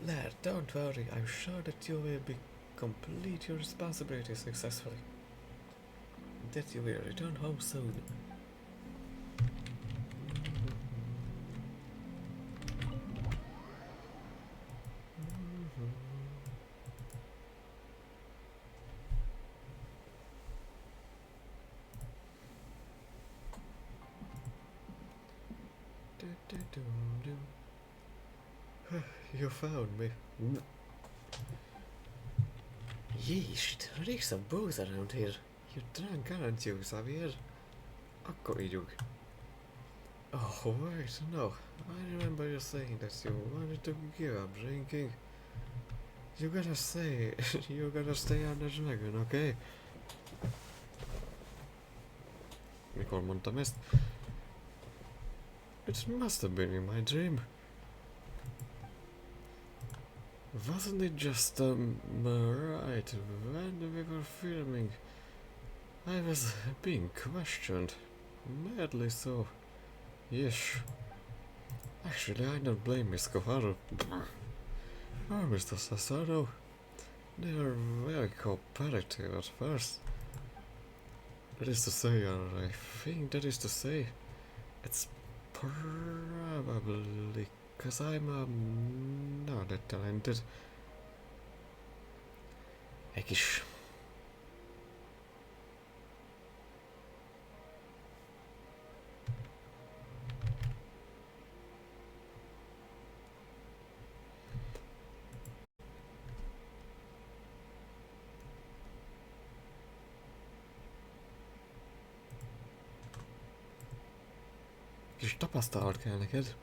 Lad, don't worry, I'm sure that you will complete your responsibilities successfully. That you will return home soon. You found me. Yeesh, there is some booze around here. You're drunk, aren't you, Xavier? Akkor ígyunk. Oh, wait, no. I remember you saying that you wanted to give up drinking. You gotta stay on the dragon, okay? Mikor mondtam ezt? It must have been in my dream. Wasn't it just right when we were filming? I was being questioned. Madly so. Yes. Actually, I don't blame Miss Koharu. Or Mr. Sasaro. They are very cooperative at first. That is to say, or I think that is to say, it's probably because I'm not that talented. Egy kis... kis tapasztalat kell neked.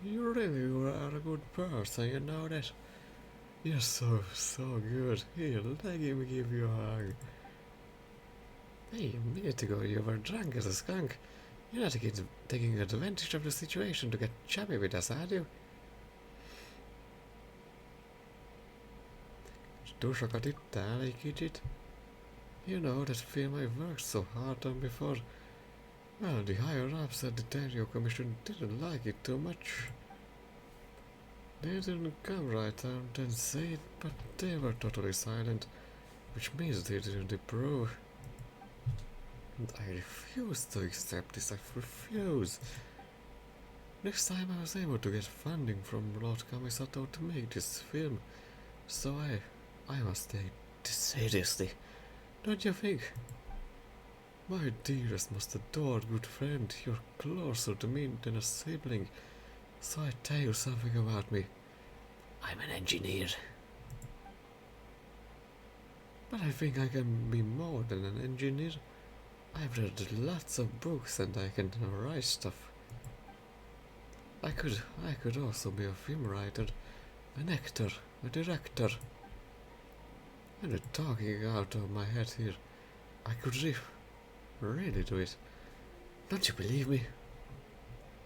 You really are a good person, you know that? You're so good. Here, let me give you a hug. Hey, a minute ago you were drunk as a skunk. You're not taking advantage of the situation to get chummy with us, are you? Túl sokat ittál egy kicsit? You know that film I worked so hard on before. Well, the higher-ups at the Dario Commission didn't like it too much. They didn't come right out and say it, but they were totally silent, which means they didn't approve. And I refuse to accept this, I refuse. Next time I was able to get funding from Lord Kamisato to make this film, so I must take this seriously, don't you think? My dearest, most adored good friend, you're closer to me than a sibling. So I tell you something about me. I'm an engineer. But I think I can be more than an engineer. I've read lots of books and I can write stuff. I could also be a film writer, an actor, a director. I'm not talking out of my head here. I could really do it. Don't you believe me?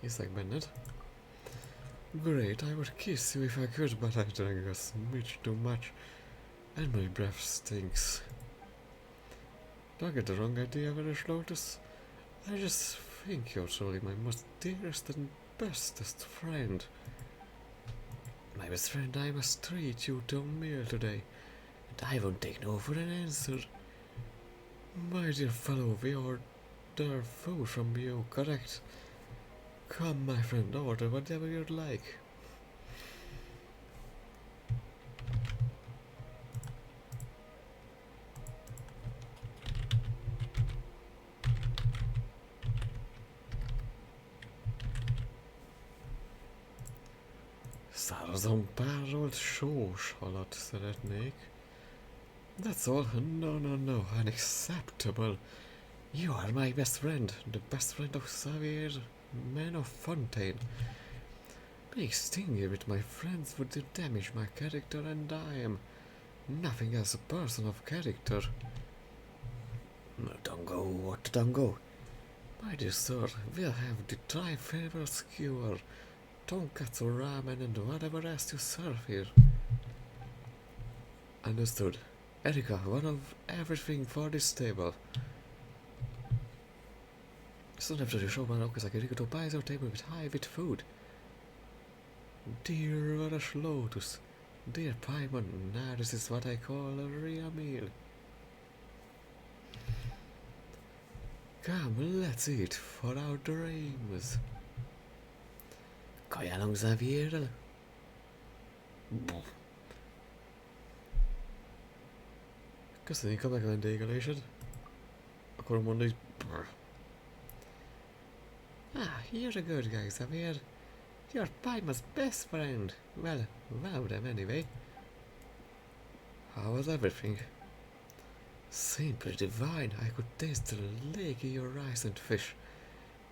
He's like Bennett. Great, I would kiss you if I could, but I drank a smidge too much, and my breath stinks. Don't get the wrong idea, Varish Lotus. I just think you're truly my most dearest and bestest friend. My best friend, I must treat you to a meal today, and I won't take no for an answer. My dear fellow, we order food from you, correct? Come, my friend, order whatever you'd like. Szárazon párolt sós halat szeretnék. That's all. No, unacceptable. You are my best friend, the best friend of Xavier, man of Fontaine. Being stingy with my friends would damage my character, and I am nothing as a person of character. No, don't go, what don't go? My dear sir, we'll have the tri-flavor skewer, tonkatsu ramen, and whatever else you serve here. Understood. Erika, one of everything for this table. Soon after the show, man, like Erika to buy our table with high-wit food. Dear Rush Lotus, dear Paimon, now this is what I call a real meal. Come, let's eat for our dreams. Kajálunk Xavierrel? Köszönjük a megvendégelésed. Akkor mondd, hogy... Ah, you're a good guy, Xavier. You're Paima's best friend. Well then anyway. How was everything? Simply divine. I could taste the lake in your rice and fish.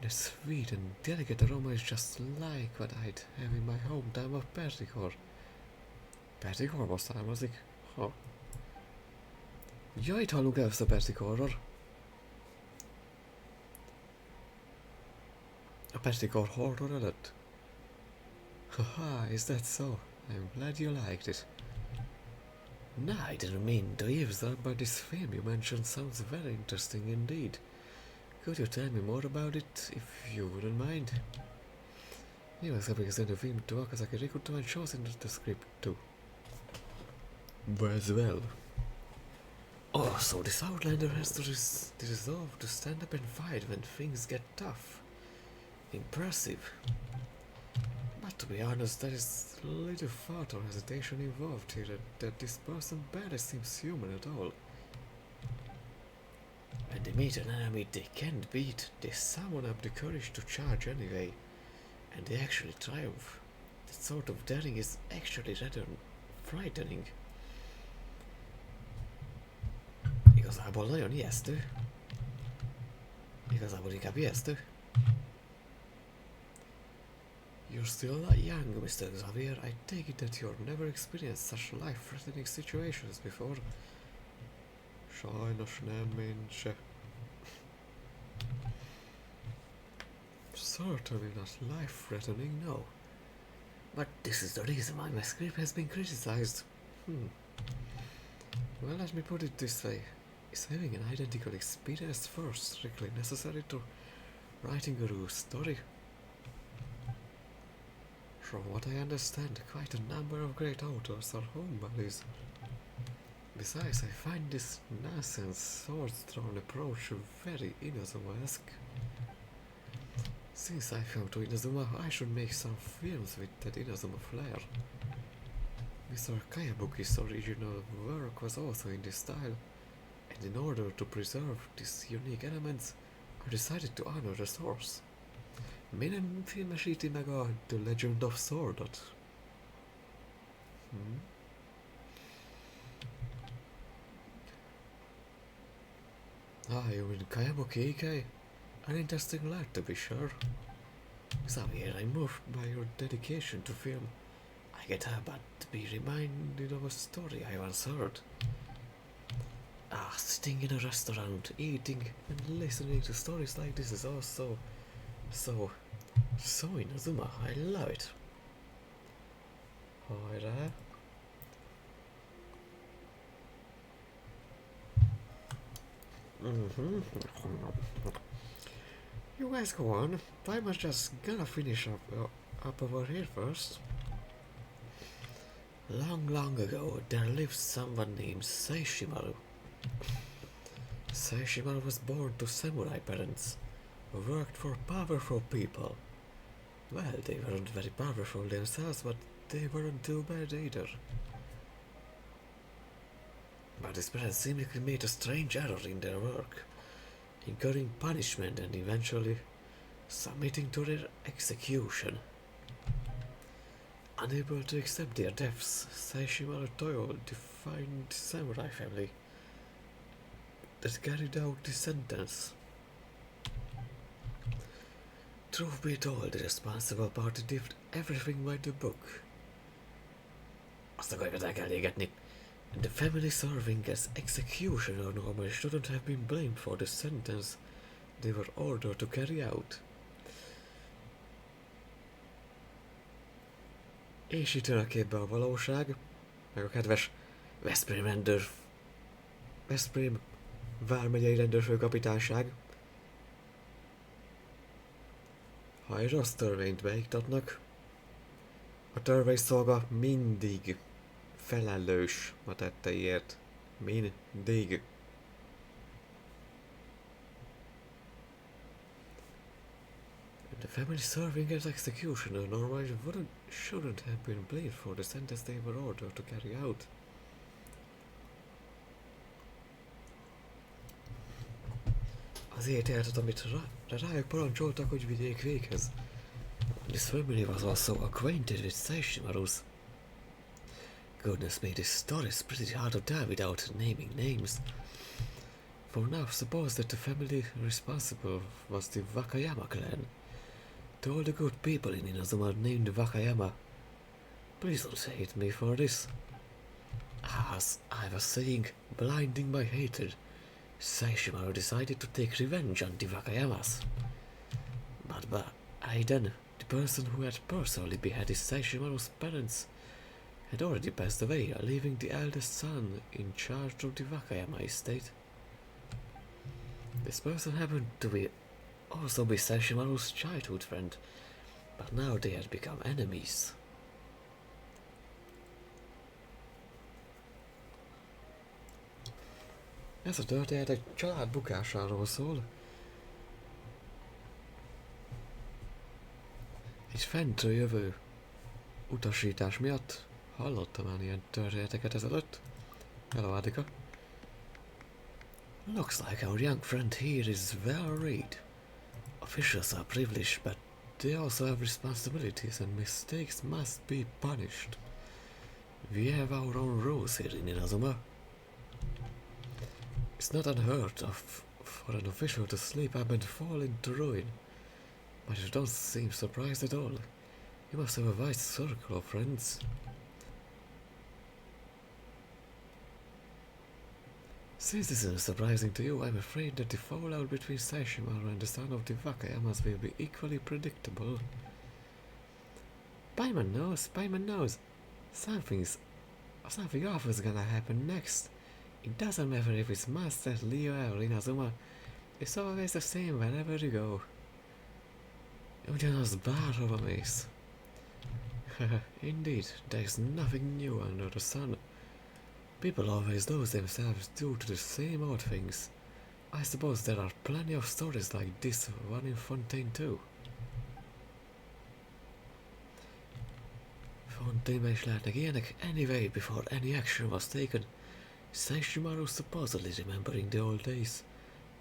The sweet and delicate aroma is just like what I'd have in my hometown of Pertikor. Pertikorból származik? Ha. Ja, itt hallunk először Pertikorról. A Pertikor horror előtt? Haha, is that so? I'm glad you liked it. No, I didn't mean to eavesdrop, but this film you mentioned sounds very interesting indeed. Could you tell me more about it, if you wouldn't mind? Nyilván szervezett a filmtől, akár régóta shows in the script too. As well. Oh, so this Outlander has to the resolve to stand up and fight when things get tough. Impressive. But to be honest, there is little thought or hesitation involved here that this person barely seems human at all. When they meet an enemy they can't beat, they summon up the courage to charge anyway, and they actually triumph. That sort of daring is actually rather frightening. Igazából nagyon ijesztő. Igazából inkább ijesztő. You're still young, Mr. Xavier. I take it that you've never experienced such life-threatening situations before. Sajnos nem, én se. Certainly not life-threatening, no. But this is the reason why my script has been criticized. Well, let me put it this way. Is having an identical experience first strictly necessary to writing a true story? From what I understand, quite a number of great authors are homebodies. Besides, I find this nonsense sword-thrown approach very Inazuma-esque. Since I come to Inazuma, I should make some films with that Inazuma flair. Mr. Kayabuki's original work was also in this style, and in order to preserve these unique elements, I decided to honor the source. Miért nem filmesíti meg a The Legend of Swordot? Ah, you mean Kayamo Keikei? An interesting lad to be sure. Xavier, I'm moved by your dedication to film. I get but to be reminded of a story I once heard. Ah, sitting in a restaurant, eating and listening to stories like this is also so Inazuma. I love it. Hajrá! You guys go on. I must just gonna finish up over here first. Long ago, there lived someone named Seishimaru. Seishimaru was born to samurai parents who worked for powerful people. Well, they weren't very powerful themselves, but they weren't too bad either. But his parents seemingly made a strange error in their work, incurring punishment and eventually submitting to their execution. Unable to accept their deaths, Seishimaru Toyo defined samurai family that carried out the sentence. Truth be told, the responsible party did everything by the book. Azt akarjuk el kell égetni. And the family serving as executioner normally shouldn't have been blamed for the sentence they were ordered to carry out. És itt jön a képbe a valóság, meg a kedves Veszprém vármegyei rendőrfőkapitányság. Ha egy rossz törvényt beiktatnak, a törvényszolga mindig felelős a tetteiért. Mindig. The family serving as executioner normally shouldn't have been blamed for the sentence they were ordered to carry out. Azért érted, amit rájuk parancsoltak, hogy vigyék véghez. This family was also acquainted with Seishimaru's. Goodness me, this story is pretty hard to tell without naming names. For now, suppose that the family responsible was the Wakayama clan. To all the good people in Inazuma named Wakayama, please don't hate me for this. As I was saying, blinding by hatred, Seishimaru decided to take revenge on the Wakayamas. But Aiden, the person who had personally beheaded Seishimaru's parents, had already passed away, leaving the eldest son in charge of the Wakayama estate. This person happened to also be Seishimaru's childhood friend, but now they had become enemies. Ez a történet egy család bukásáról szól. Egy fentről jövő utasítás miatt hallottam már ilyen történeteket ezelőtt. Hello, Adika. Looks like our young friend here is well read. Officials are privileged, but they also have responsibilities and mistakes must be punished. We have our own rules here in Inazuma. It's not unheard of for an official to slip up and fall into ruin, but you don't seem surprised at all. You must have a wide circle of friends. Since this is surprising to you, I'm afraid that the fallout between Seishimaru and the son of the Wakayamas will be equally predictable. Paimon knows. Something awful is gonna happen next. It doesn't matter if it's Master, Leo, or Inazuma. It's always the same wherever you go. Ugyanaz bárhova mész. Indeed, there's nothing new under the sun. People always lose themselves due to the same old things. I suppose there are plenty of stories like this one in Fontaine too. Fontaine-ben is lehetnek ilyenek. Anyway, before any action was taken, Seishimaru, supposedly remembering the old days,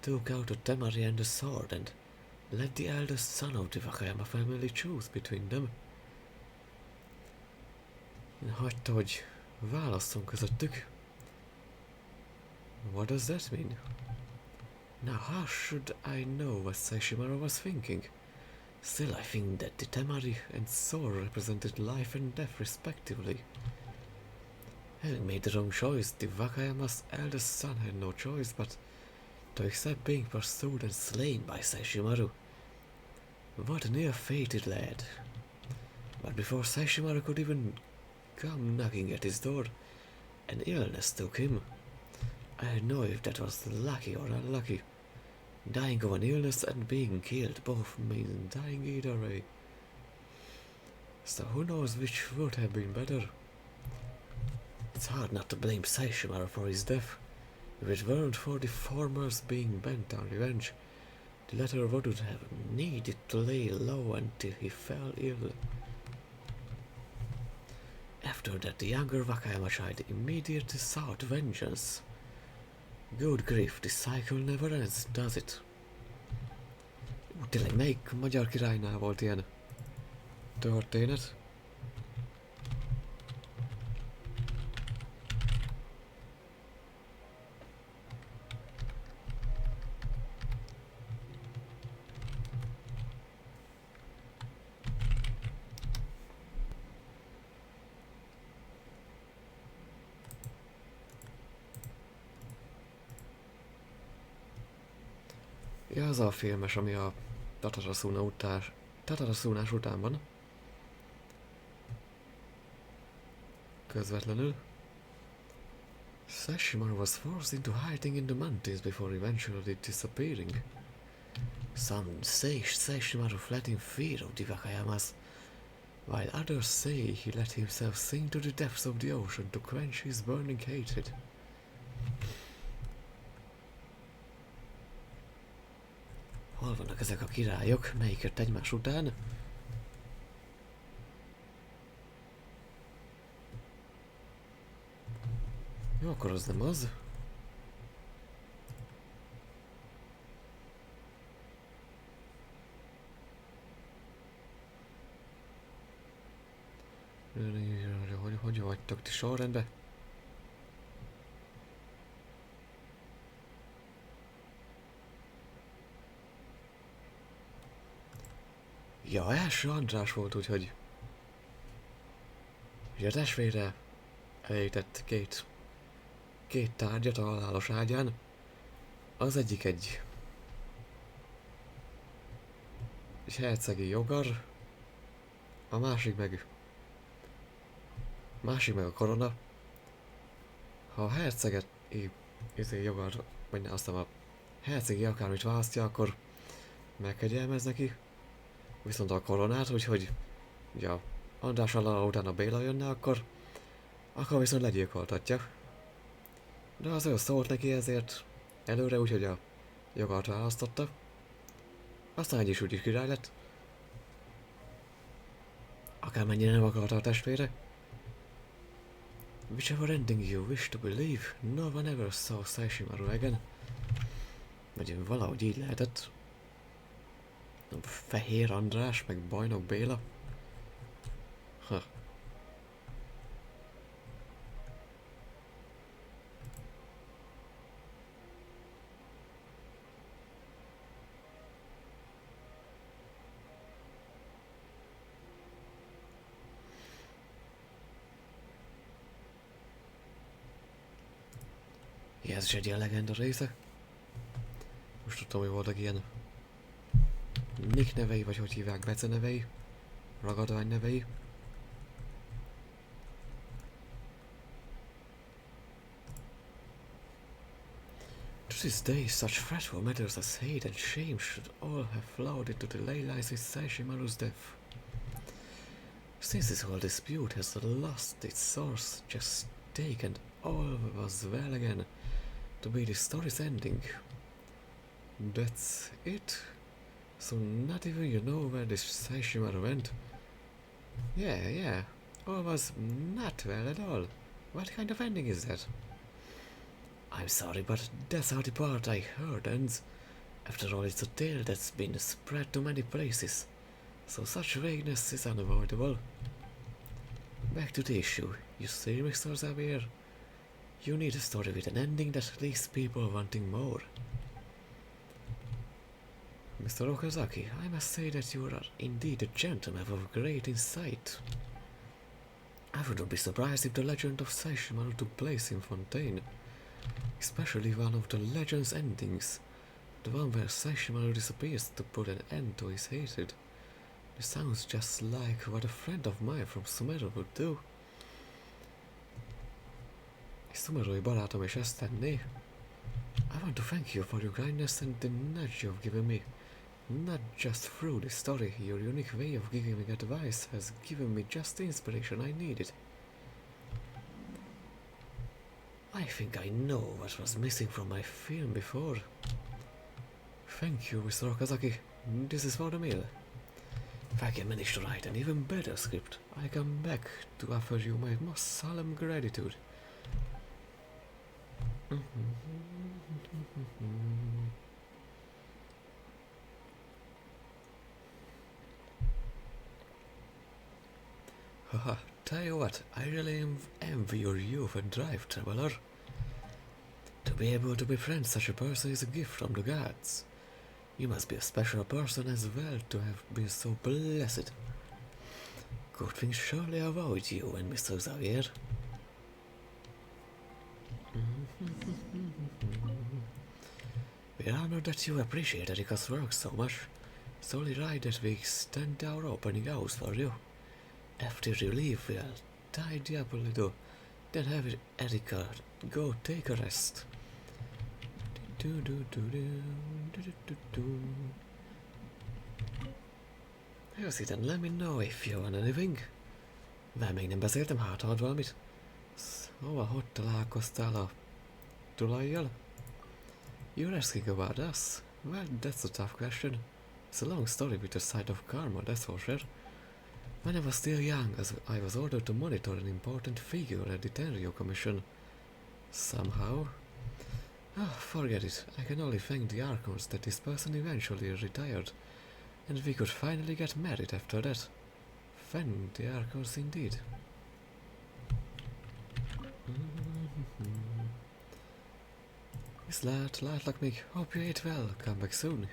took out a temari and a sword and Let the eldest son of the Wakayama family choose between them. Hagyta, hogy válasszon közöttük. What does that mean? Now how should I know what Seishimaru was thinking? Still, I think that the Temari and Soul represented life and death respectively. Having made the wrong choice, the Wakayama's eldest son had no choice but to accept being pursued and slain by Seishimaru. What an ill-fated lad. But before Seishimaru could even come knocking at his door, an illness took him. I don't know if that was lucky or unlucky. Dying of an illness and being killed both mean dying either way. So who knows which would have been better? It's hard not to blame Seishimaru for his death. If it weren't for the former's being bent on revenge, the latter would have needed to lay low until he fell ill. After that, the younger Wakayama child immediately sought vengeance. Good grief, the cycle never ends, does it? Tényleg melyik magyar királynál volt ilyen történet? Ja, az a filmes, ami a Tatarasúnás után van. Közvetlenül. Seishimaru was forced into hiding in the mountains before eventually disappearing. Some say Seishimaru fled in fear of the Wakayamas, while others say he let himself sink to the depths of the ocean to quench his burning hatred. Hol vannak ezek a királyok? Melyik jött egymás után? Jó, akkor az nem az. Hogy vagytok ti sorrendben? Ja, első András volt, úgyhogy a testvére elejtett két tárgyat a halálos ágyán. Az egyik egy hercegi jogar, a másik meg a korona. Ha a herceget jogar, vagy ne, aztán a hercegi akármit választja, akkor megkegyelmez neki. Viszont a koronát, úgyhogy ugye András halála után a Béla jönne, akkor viszont legyilkoltatja. De az ő szólt neki ezért előre, úgyhogy a jogart választotta. Aztán egy is úgy is király lett. Akármennyire nem akarta a testvére. Whichever ending you wish to believe, no one ever saw Seishimaru again. Vagy valahogy így lehetett. Fehér András, meg Bajnok Béla. Ha. Ja, ez is egy ilyen legenda része. Most tudtam, hogy voltak ilyen nick nevei, vagy hogy hívják, becenevei, ragadvány nevei. To this day, such fretful matters as hate and shame should all have flowed into the ley lines with Seishimaru's death. Since this whole dispute has lost its source, just take and all was well again to be the story's ending. That's it? So not even you know where this Seishimaru went? Yeah, all was not well at all. What kind of ending is that? I'm sorry, but that's how the part I heard ends. After all, it's a tale that's been spread to many places, so such vagueness is unavoidable. Back to the issue. You see, Mr. Xavier, you need a story with an ending that leaves people wanting more. Mr. Okazaki, I must say that you are indeed a gentleman of great insight. I wouldn't be surprised if the legend of Seishimaru took place in Fontaine, especially one of the legend's endings, the one where Seishimaru disappears to put an end to his hatred. This sounds just like what a friend of mine from Sumeru would do. Sumerui barátom is ezt tenné. I want to thank you for your kindness and the nudge you've given me. Not just through this story, your unique way of giving me advice has given me just the inspiration I needed. I think I know what was missing from my film before. Thank you, Mr. Okazaki. This is for the meal. If I can manage to write an even better script, I come back to offer you my most solemn gratitude. Haha, tell you what, I really envy your youth and drive, traveler. To be able to befriend such a person is a gift from the gods. You must be a special person as well to have been so blessed. Good things surely avoid you and Mr. Xavier. We are honored that you appreciate Erika's work so much. It's only right that we extend our opening hours for you. After you leave, we'll tidy up a little, then have Erika go take a rest. Just then let me know if you want anything. Már még nem beszéltem, hát ad valamit. Szóval, hogy találkoztál a tulajjal? You're asking about us? Well, that's a tough question. It's a long story with a side of karma, that's for sure. When I was still young, I was ordered to monitor an important figure at the Tenryo Commission. Somehow... Oh, forget it. I can only thank the Archons that this person eventually retired, and we could finally get married after that. Thank the Archons indeed. Látlak még. Hope you ate well. Come back soon.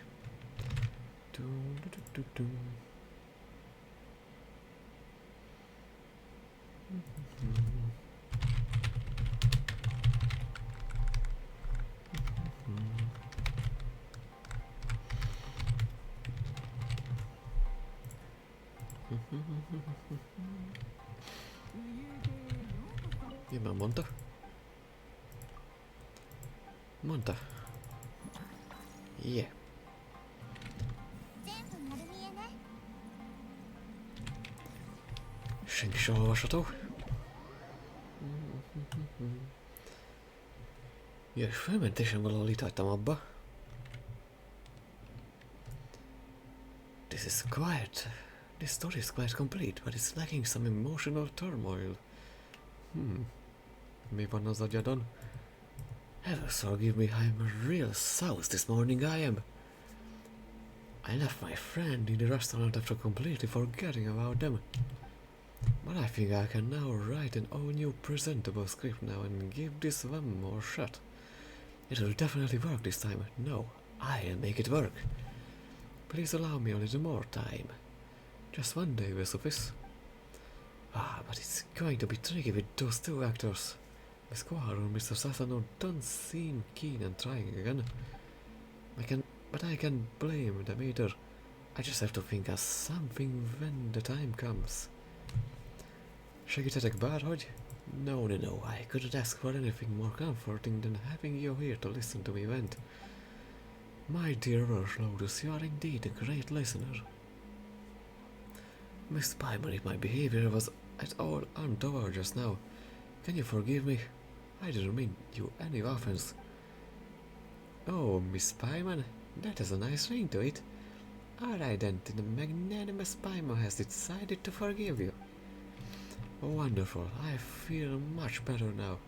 Én már mondta? Mondta. Yeah. 全部丸見えね。 Senki sem olvasható. Ja, és felmentésem valahol itt hagytam abba. This is quiet. This story is quite complete, but it's lacking some emotional turmoil. Mi van az agyadon? Heavens forgive me, I'm a real souse this morning, I am. I left my friend in the restaurant after completely forgetting about them. But I think I can now write an all new presentable script now and give this one more shot. It will definitely work this time. No, I'll make it work. Please allow me a little more time. Just one day will suffice. But it's going to be tricky with those two actors. Miss Quar and Mr. Sasano don't seem keen on trying again. But I can't blame them either. I just have to think of something when the time comes. Segíthetek bárhogy? No, I couldn't ask for anything more comforting than having you here to listen to me vent. My dear Lotus, you are indeed a great listener. Miss Pymon, if my behavior was at all untoward just now, can you forgive me? I didn't mean you any offense. Oh, Miss Pymon, that has a nice ring to it. Alright then, the magnanimous Pymon has decided to forgive you. Oh, wonderful, I feel much better now.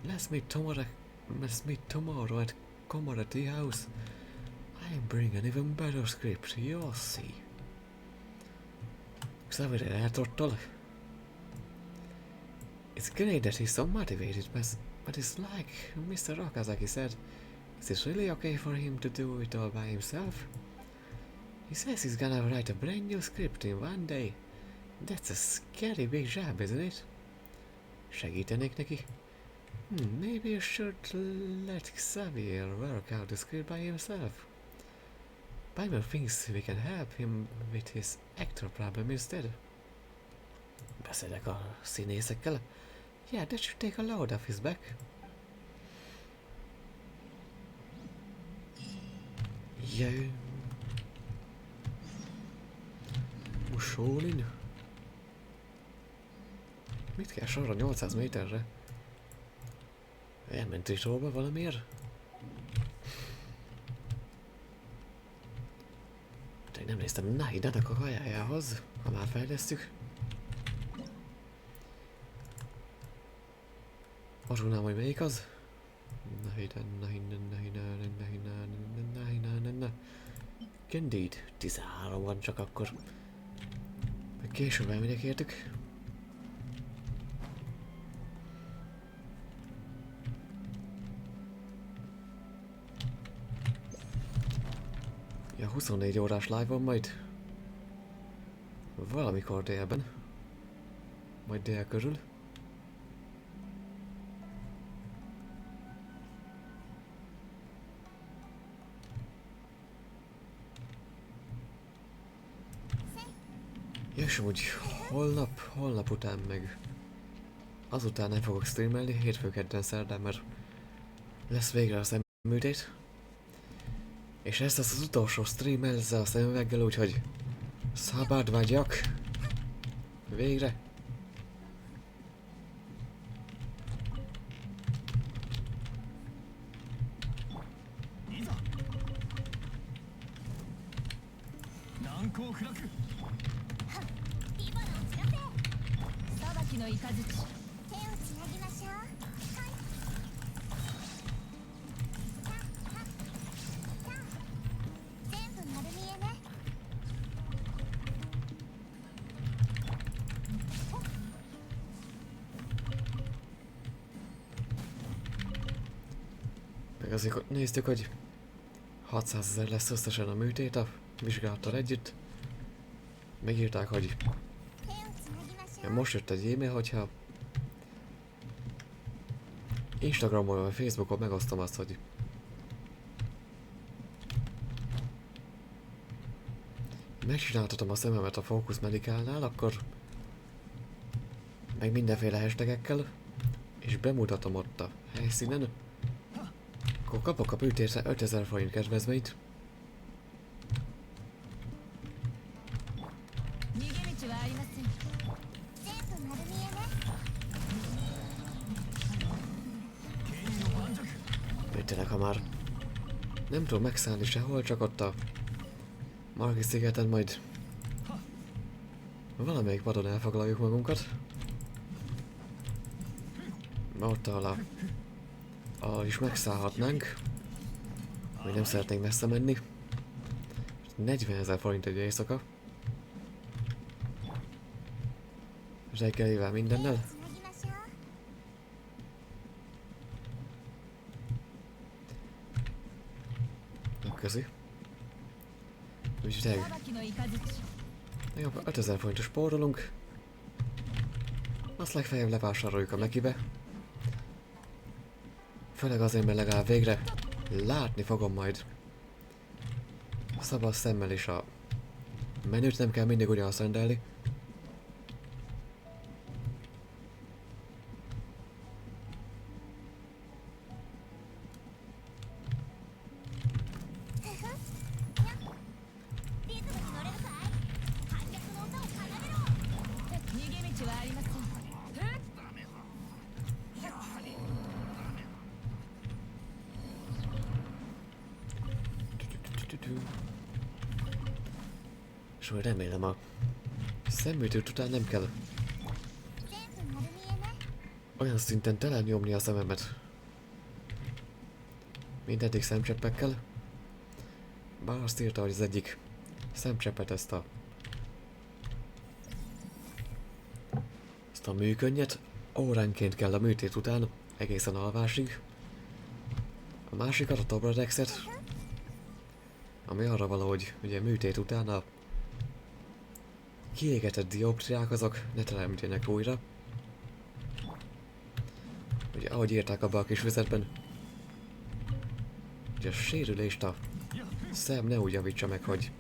Let's meet tomorrow at Comora Tea House. I bring an even better script, you'll see. Xavier eltrottol. It's great that he's so motivated, but it's like Mr. Okazaki said, is it really okay for him to do it all by himself? He says he's gonna write a brand new script in one day. That's a scary big job, isn't it? Segítenék neki? Maybe you should let Xavier work out the script by himself. Piper thinks we can help him with his actor problem instead. Beszélek a színészekkel? Yeah, that should take a load off his back. Yeah. Mussolin? Mit kell sorra 800 méterre? Elment Tritolba valamiért? Csak nem néztem Nahidának a kajájához, ha már fejlesztjük. Arulnám, hogy melyik az? Indeed, 13 van csak akkor. Később elmegyek értük. Ja, 24 órás live van majd. Valamikor délben. Majd dél körül. És úgy holnap után meg azután nem fogok streamelni, hétfő, kedden, szerdán, mert lesz végre a szemműtét. És ez lesz az utolsó stream ezzel a szemüveggel, úgyhogy szabad vagyok. Végre. Meg azért néztük, hogy 600 000 lesz összesen a műtét a vizsgálattal együtt. Megírták, hogy ja, most jött egy e-mail, hogyha Instagramon vagy Facebookon megosztom azt, hogy megcsináltatom a szememet a Focus Medicalnál, akkor meg mindenféle hashtagekkel, és bemutatom ott a helyszínen, akkor kapok a műtétre 5000 forint kedvezményt. Tényleg, ha már nem tudom megszállni sehol, csak ott a Margi szigeten majd valamelyik padon elfoglaljuk magunkat. Ott ahol is megszállhatnánk, hogy nem szeretnénk messze menni. 40 000 forint egy éjszaka. Reggelivel mindennel. Közi. Úgyhogy legalább 5000 forintos spórolunk. Azt legfeljebb levásároljuk a Mekibe. Főleg azért, mert legalább végre látni fogom majd szabad szemmel is a menüt, nem kell mindig ugyanazt rendelni. És hogy remélem a szemműtőt után nem kell olyan szinten telenyomni a szememet, mint eddig szemcseppekkel. Bár azt írta, hogy az egyik szemcsepet ezt a műkönnyet óránként kell a műtét után egészen alvásig. A másikat, a Tobradexet, ami arra való, hogy ugye műtét után a kiégetett dioptriák azok ne teremtjenek újra. Ugye ahogy írták abba a kis füzetben, hogy a sérülést a szem ne úgy javítsa meg, hogy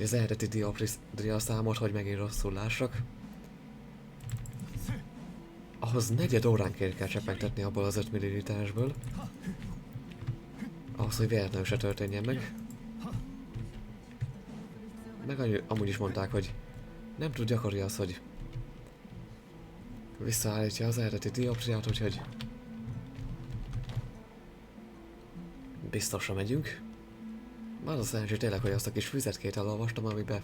az eredeti dioptria számot, hogy megint rosszul lássak. Ahhoz negyed óránként kell csepegtetni abból az 5 ml-ből. Ahhoz, hogy véletlenül se történjen meg. Meg amúgy is mondták, hogy nem túl gyakori az, hogy visszaállítja az eredeti dioptriát, úgyhogy biztosra megyünk. Már az első tényleg, hogy azt a kis füzetkét elolvastam, amiben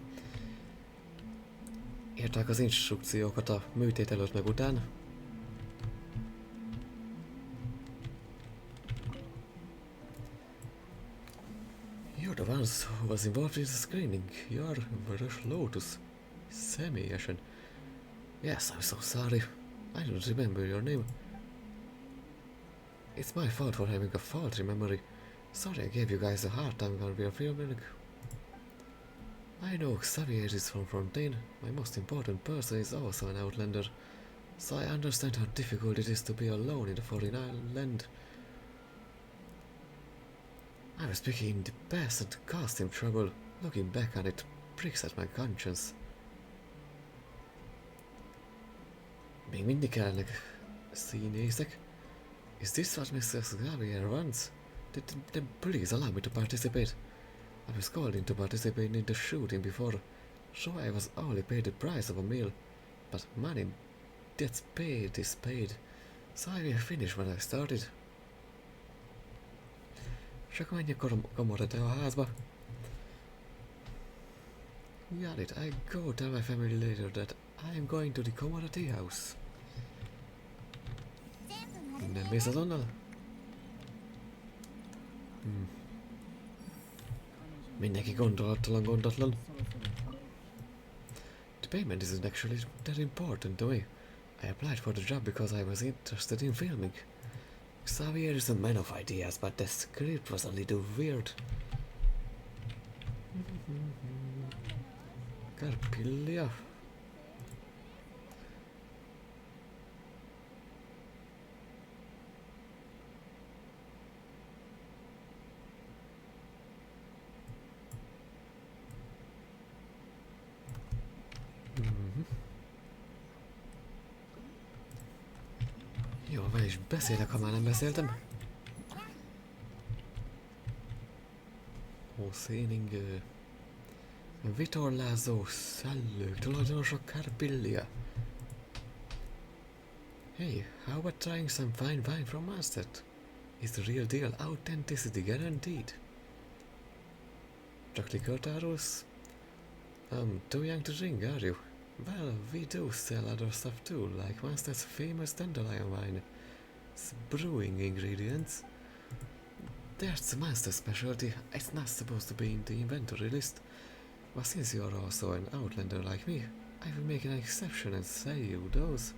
írták az instrukciókat a műtét előtt meg után. You're the ones who was involved in the screening. You're Vörös Lotus. Személyesen. Yes, I'm so sorry. I don't remember your name. It's my fault for having a faulty memory. Sorry I gave you guys a hard time when we were filming. I know Xavier is from Fontaine. My most important person is also an outlander. So I understand how difficult it is to be alone in a foreign island. I was speaking in the past and caused him trouble. Looking back on it pricks at my conscience. Még mindig kellnek színészek? Is this what Mr. Xavier wants? Then please allow me to participate. I was called in to participate in the shooting before, so I was only paid the price of a meal. But money that's paid is paid, so I will finish when I started. És akkor menjek Komorete a házba. Got it, I go tell my family later that I am going to the Komorete house. Nem mész azonnal? Mindenki gondatlan. The payment isn't actually that important to me. I applied for the job because I was interested in filming. Xavier is a man of ideas, but the script was a little weird. Carpillia. Jó, már is beszélek, ha már nem beszéltem. Széning... Vitorlázó szellők, tulajdonosa Carpillia. Hey, how about trying some fine wine from Mustard? It's the real deal, authenticity guaranteed. Csak likört árulsz? Too young to drink, are you? Well, we do sell other stuff too, like Mustard's famous dandelion wine. It's brewing ingredients. That's Mustard's specialty. It's not supposed to be in the inventory list. But since you are also an outlander like me, I will make an exception and sell you those.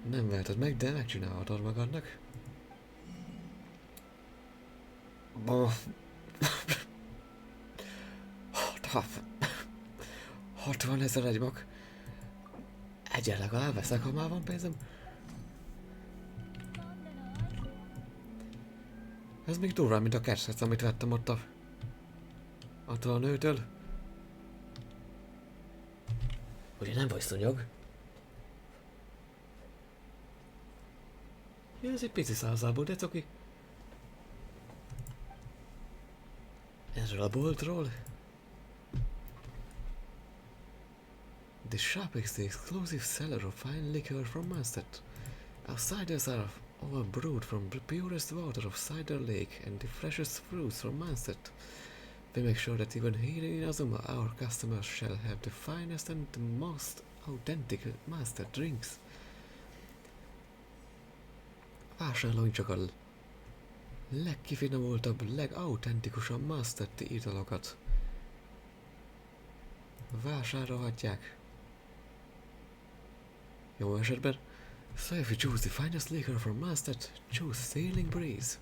Nem veheted meg, de megcsinálhatod magadnak. 60 000 egy mag. Egyen legalább veszek, ha már van pénzem. Ez még durván, mint a kersec, amit vettem ott attól a nőtől. Ugye nem vagy szúnyog? Ja, ez egy pici százából, de coki. Erről a boltról. The shop is the exclusive seller of fine liquor from Mustard. Our ciders are all brewed from the purest water of Cider Lake and the freshest fruits from Mustard. We make sure that even here in Azuma our customers shall have the finest and the most authentic Mustard drinks. Vásárolj csak a legkifinomultabb, legautentikusabb Master Tea italokat vásárolhatják. Jó esetben, so if you choose the finest liquor from Master, choose Sailing Breeze.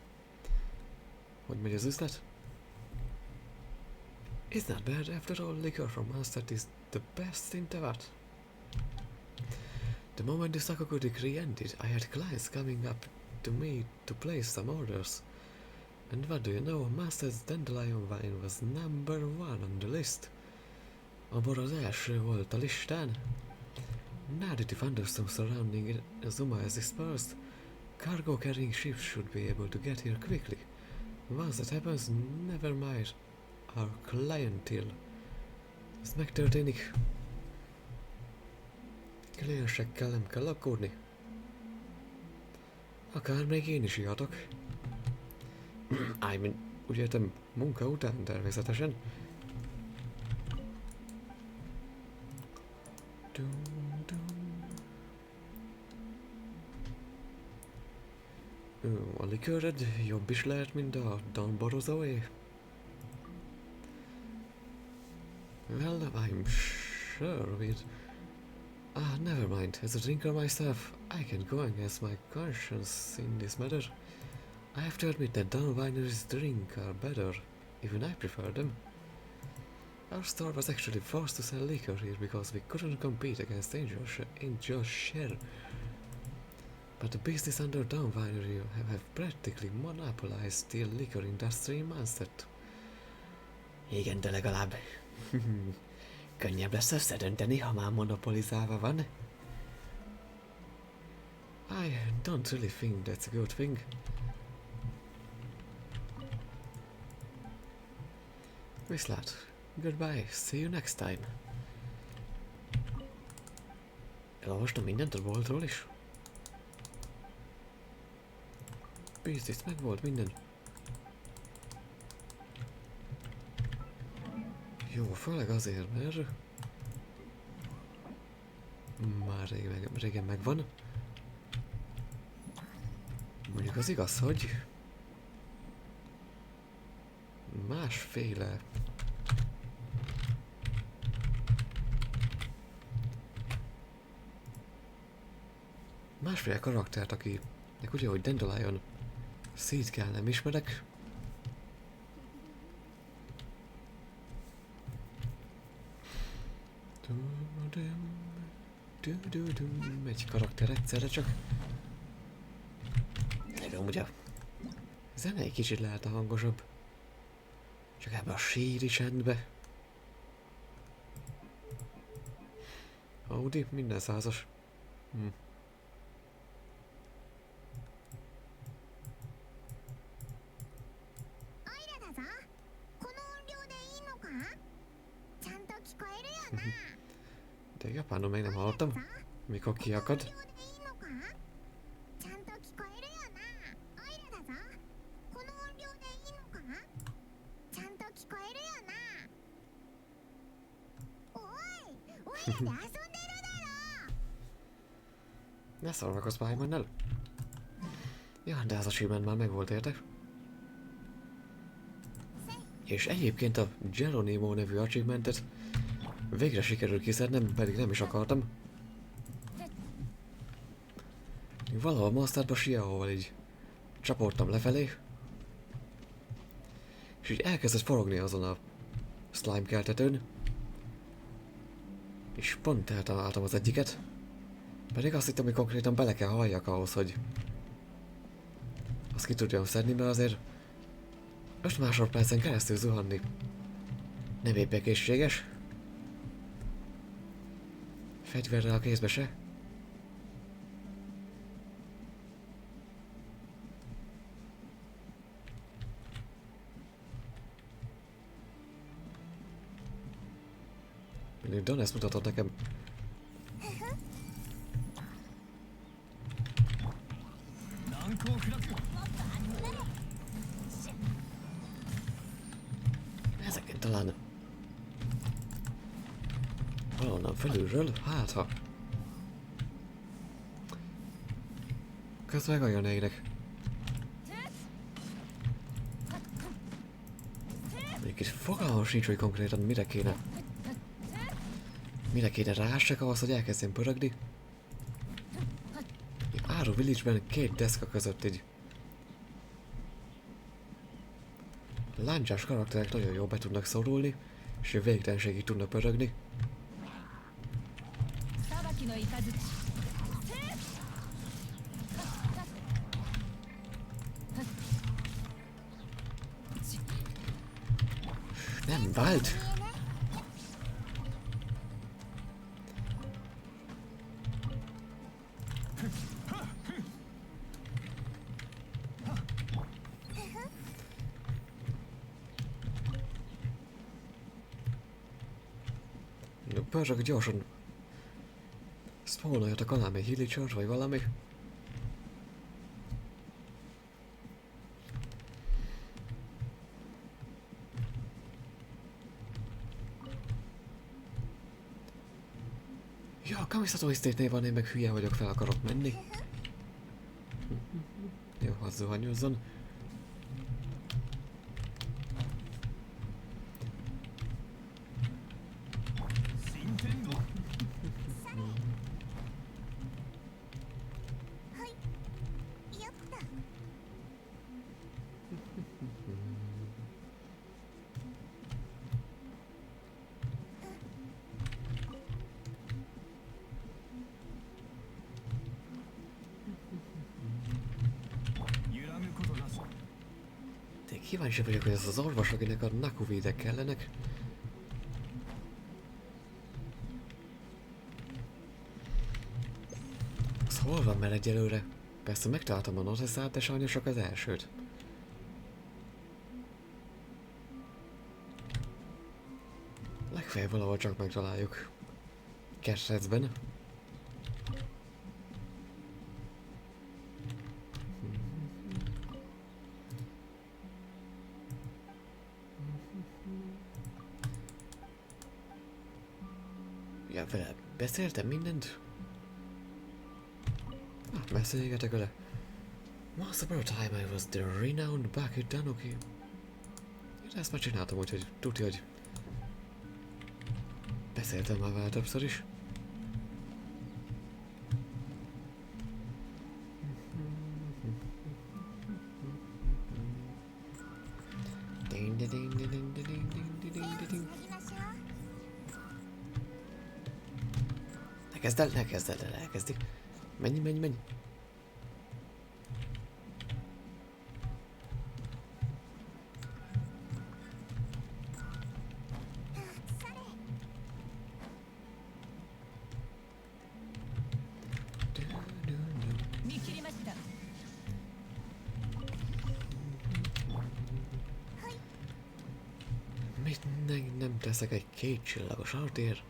Hogy megy az üzlet? It's not bad after all, liquor from Master is the best in Tevat. The moment the Sakoku decree ended, I had clients coming up to me to place some orders. And what do you know, Master's Dandelion wine was #1 on the list. A bor az első volt a listán. Now that the thunderstorm surrounding Zuma is dispersed, cargo carrying ships should be able to get here quickly. Once that happens, never mind our clientele. Ez megtörténik. Kliensekkel nem kell aggódni. Akár még én is ihatok. Úgy értem, munka után természetesen. A likőred jobb is lehet, mint a Danborozóé. Well, I'm sure with... never mind. As a drinker myself, I can go against my conscience in this matter. I have to admit that Don Winery's drink are better. Even I prefer them. Our store was actually forced to sell liquor here because we couldn't compete against Angel's Share. But the business under Don Winery have practically monopolized the liquor industry in Manstead. Igen, de legalább könnyebb lesz összedönteni, ha már monopolizálva van. I don't really think that's a good thing. Viszlát. Goodbye. See you next time. Elolvastam mindent a boltról is. Business meg volt minden. Jó, főleg azért, mert már régen megvan. Mondjuk az igaz, hogy másféle karaktert, akinek ugye, hogy Dandelion Seed kell, nem ismerek. Egy karakter egyszerre csak. De amúgy a zene egy kicsit lehet a hangosabb. Csak ebbe a síri csendbe. Audi, minden százas. De japánul még nem hallottam, mikor kiakad. Ne szarvakozz Paimonnal! Ja, de az achievement már megvolt érte. És egyébként a Geronimo nevű achievementet végre sikerült kiszednem, pedig nem is akartam. Valahol Masterba Siaóval így csapoltam lefelé. És így elkezdett forogni azon a slime keltetőn. És pont eltaláltam az egyiket. Pedig azt hittem, hogy konkrétan bele kell halljak ahhoz, hogy azt ki tudjam szedni, mert azért 5 másodpercen keresztül zuhanni nem épp egészséges. Fegyverrel a kézbe se. Mindig Don ezt mutatott nekem. Ezeken talán valahonnan felülről, hát ha közben megaljanének. Fogalmam sincs, hogy konkrétan mire kéne. Mire kéne rássak ahhoz, hogy elkezdjen pörögni. Áru Village-ben 2 deszka között így. Láncsás karakterek nagyon jól be tudnak szorulni, és végtelenségig tudnak pörögni. Nem vált! Pörög gyorsan. Spawnoljatok alá egy healy charge vagy valami. Ja, a kamisztató isztétnél van, én meg hülye vagyok, fel akarok menni. Jó, hadd zuhanyozzon. Kíváncsi vagyok, hogy ez az orvos, akinek a nakuvédek kellenek. Az hol van már egyelőre? Persze megtaláltam a noteszát, de sajnos csak az elsőt. Legfeljebb valahol csak megtaláljuk. Ketrecben. Ja, vele beszéltem mindent? Beszélgetek vele. Once upon a time I was the renowned Baki Tanuki. Én ezt már csináltam, úgyhogy tudja, hogy beszéltem már vele többször is. Ne kezd el, elkezdi. Menj. Mit nem teszek egy 2 csillagos altér?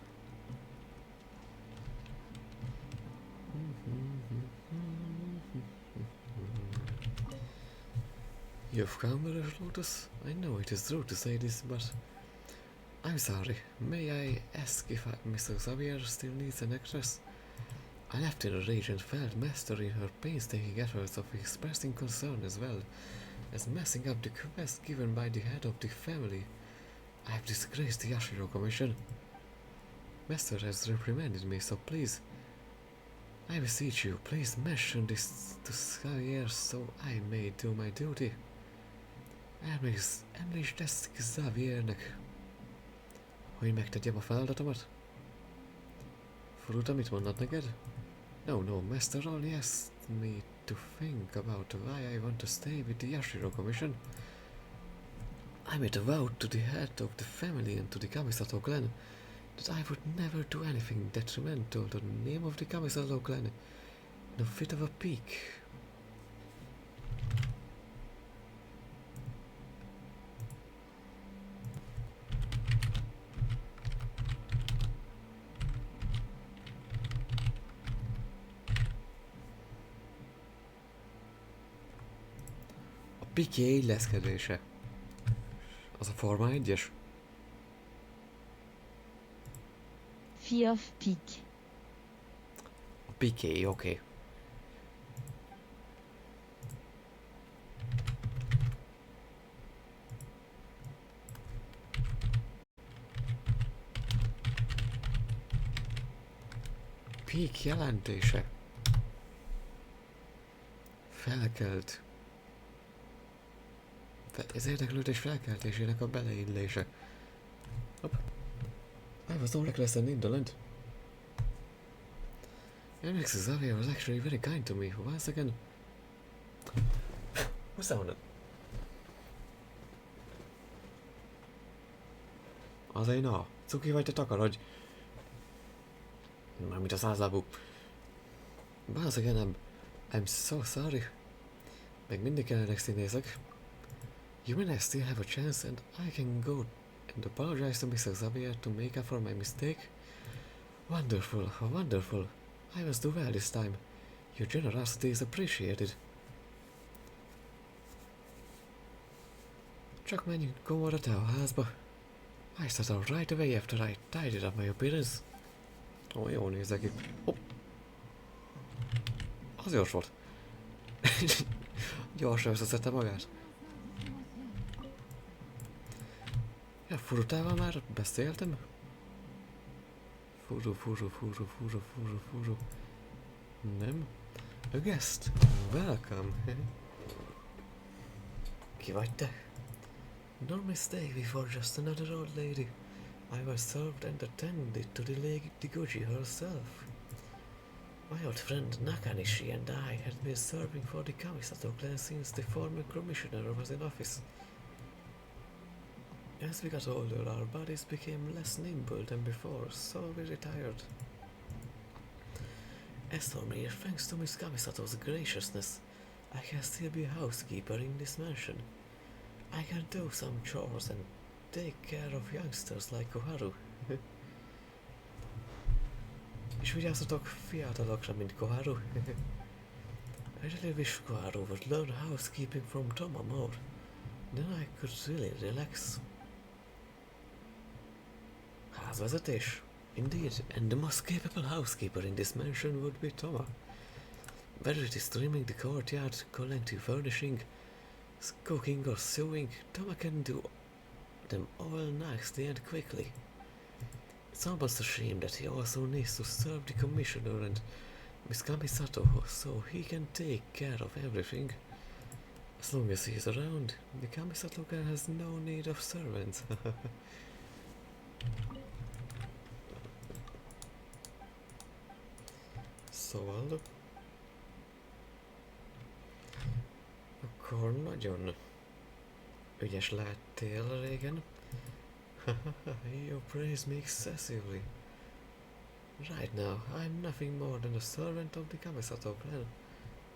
You've come, British Lotus. I know it is rude to say this, but I'm sorry. May I ask if Mr. Xavier still needs an actress? I left in a rage and felt master in her painstaking efforts of expressing concern as well as messing up the quest given by the head of the family. I have disgraced the Yashiro Commission. Master has reprimanded me, so please, I beseech you, please mention this to Xavier so I may do my duty. Említsd ezt Xaviernek, hogy megtegyem a feladatomat? Furuta, mit mondott neked? No, Master only asked me to think about why I want to stay with the Yashiro Commission. I made a vow to the head of the family and to the Kamisato clan that I would never do anything detrimental to the name of the Kamisato clan, no fit of a peak. A piké illeszkedése. Az a Forma 1-es? Fear of Peak. A piké, oké. egyik jelentése felkelt. Ez érdeklődés felkeltésének a beleillése. Hopp. I was not reckless and indolent. Alex Xavier was actually very kind to me. Once again. Húzzá onnan. Azért na, cuki vagy te takarodj. Mármint a százlábú. Once again, I'm so sorry. Még mindig kellenek színészek. You mean I still have a chance and I can go and apologize to Mr. Xavier to make up for my mistake? Wonderful, wonderful. I must do well this time. Your generosity is appreciated. Csak menjünk komorra te a házba. I set out right away after I tidied up my appearance. Ó, jól nézek ki. Hopp. Az gyors volt. Gyorsan összeszedte magát. Ja, furutával már beszéltem? Furu. Nem? A guest. Welcome. Ki vagy te? No mistake before just another old lady. I was served and attended to the Lady Goji herself. My old friend Nakanishi and I had been serving for the Kamisato clan since the former commissioner was in office. As we got older, our bodies became less nimble than before, so we retired. As for me, thanks to Miss Kamisato's graciousness, I can still be a housekeeper in this mansion. I can do some chores and take care of youngsters like Koharu. És vigyázzatok fiatalokra, mint Koharu. I really wish Koharu would learn housekeeping from Toma more. Then I could really relax. Házvezetés? Indeed, and the most capable housekeeper in this mansion would be Toma. Whether it is trimming the courtyard, collecting furnishing, cooking or sewing, Toma can do them all nicely and quickly. It's almost a shame that he also needs to serve the commissioner and Miss Kamisato, so he can take care of everything. As long as he is around, the Kamisato girl has no need of servants. Szóval... Akkor nagyon ügyes lettél régen. You praise me excessively. Right now, I'm nothing more than a servant of the Kamisato clan.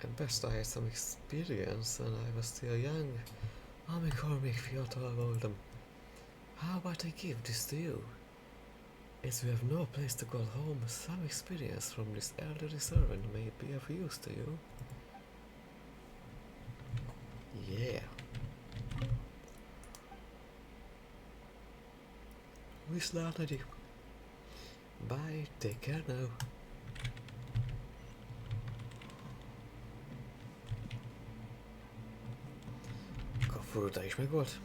At best I had some experience when I was still young. Amikor még fiatal voltam. How about I give this to you? As we have no place to call home, some experience from this elderly servant may be of use to you. Yeah. Viszlát, nagyi. Bye, take care now. A furuta is megvolt.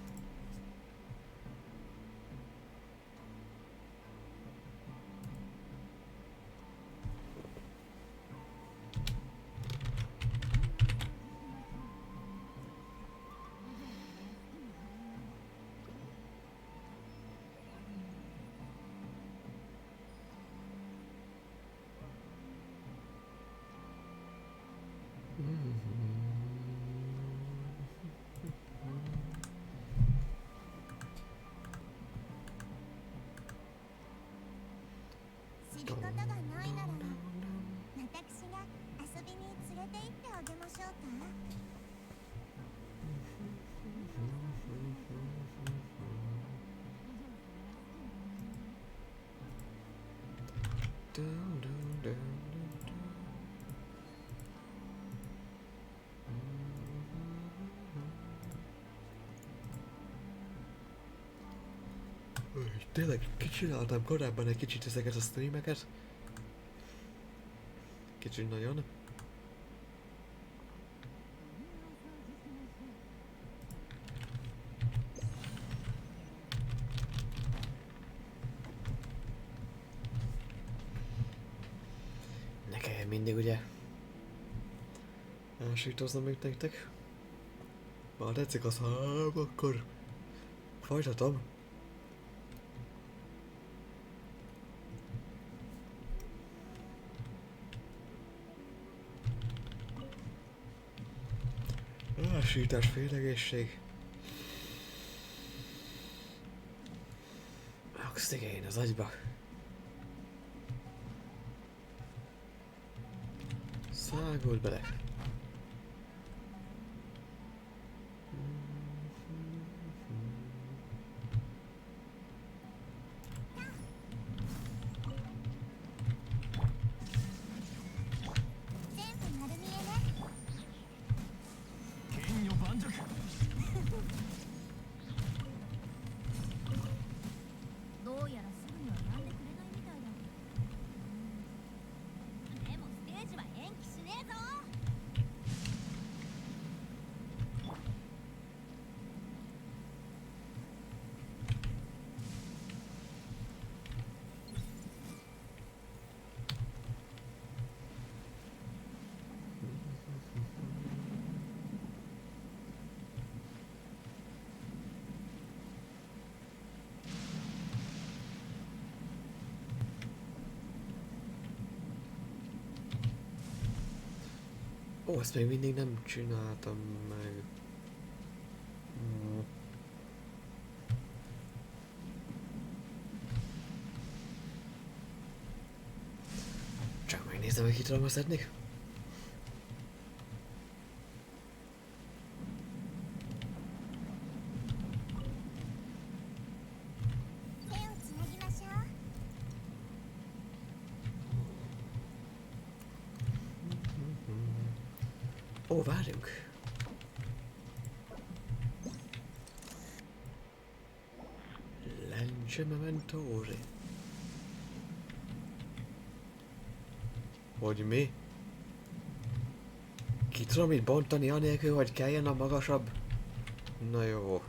Tényleg kicsináltam korábban egy kicsit ezeket a streameket. Kicsit nagyon. Elsítoznom még nektek. Ha tetszik az akkor folytatom. Elsítás, félegészség. Oxigén az agyba. Száguld bele. Ó, ezt még mindig nem csináltam meg. Csak megnézem, hogy ki tudom szedni. Ó, várjunk! Lance mementóri. Hogy mi? Ki tudom itt bontani anélkül, hogy kelljen a magasabb? Na jó.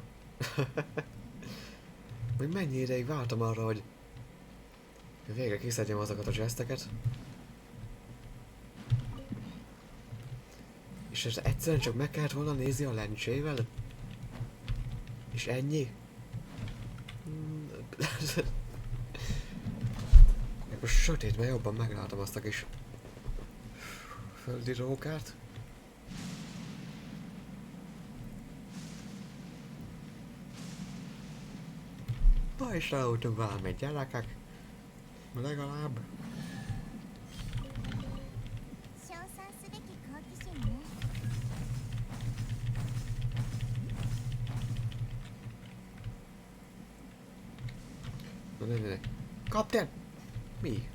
Hogy mennyi ideig vártam arra, hogy végre kiszedjem azokat a geszteket. És ez egyszerűen csak meg kellett volna nézni a lencsével? És ennyi? Akkor sötétben jobban meglátom azt a kis földi rókát. Ha is ráutunk valamit, gyerekek. Legalább. Ne. Kapten! Mi?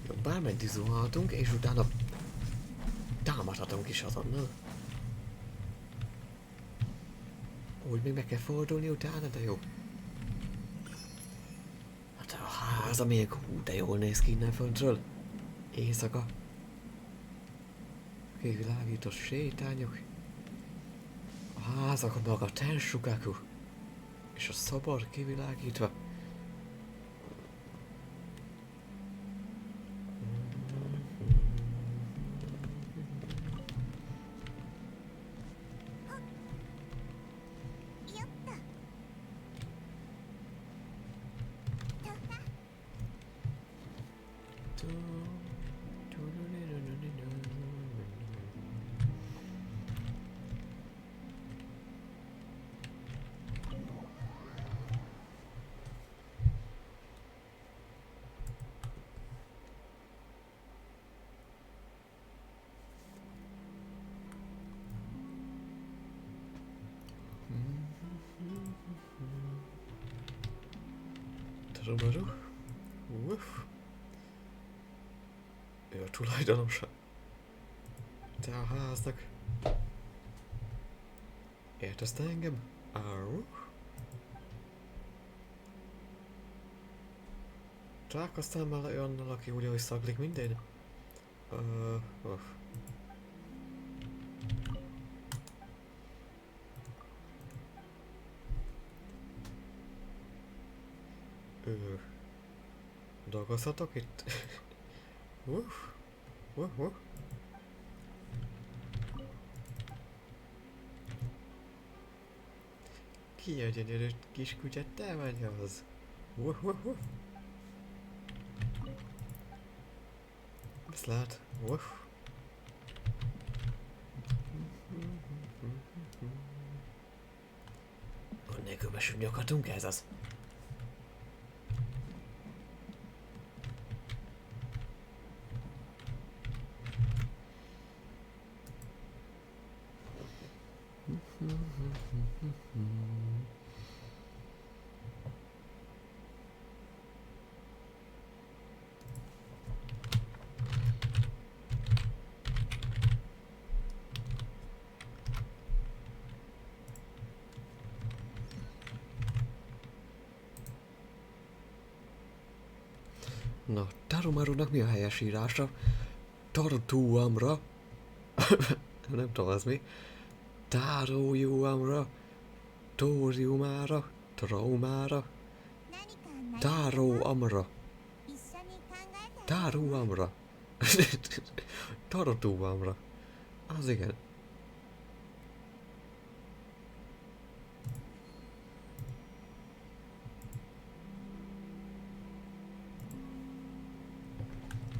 Jó, bármeddig zuhanhatunk, és utána támadhatunk is azonnal. Úgy még meg kell fordulni utána, de jó. Hát a háza még de jól néz ki innen föntről. Éjszaka. Kivilágított sétányok. A házak a maga tensukaku. És a szobor kivilágítva. Rubaru. Uff. Ő a tulajdonosa. Te a háznak. Értesz te engem? Arru. Találkoztál már olyannal, aki ugyanúgy szaglik, mint én? Dolgozhatok itt? uh. Ki a gyönyörű kis kutya, te vagy az? Viszlát. Gond nélkül besúnyoghatunk, ez az. Na, Tarumarunak mi a helyes írása? Tartúamra. Nem tudom az mi. Tárójúamra. Tóriumára. Traumára. 何か悩み Táróamra. 一緒に考えたら Táróamra. Tartúamra. Az igen.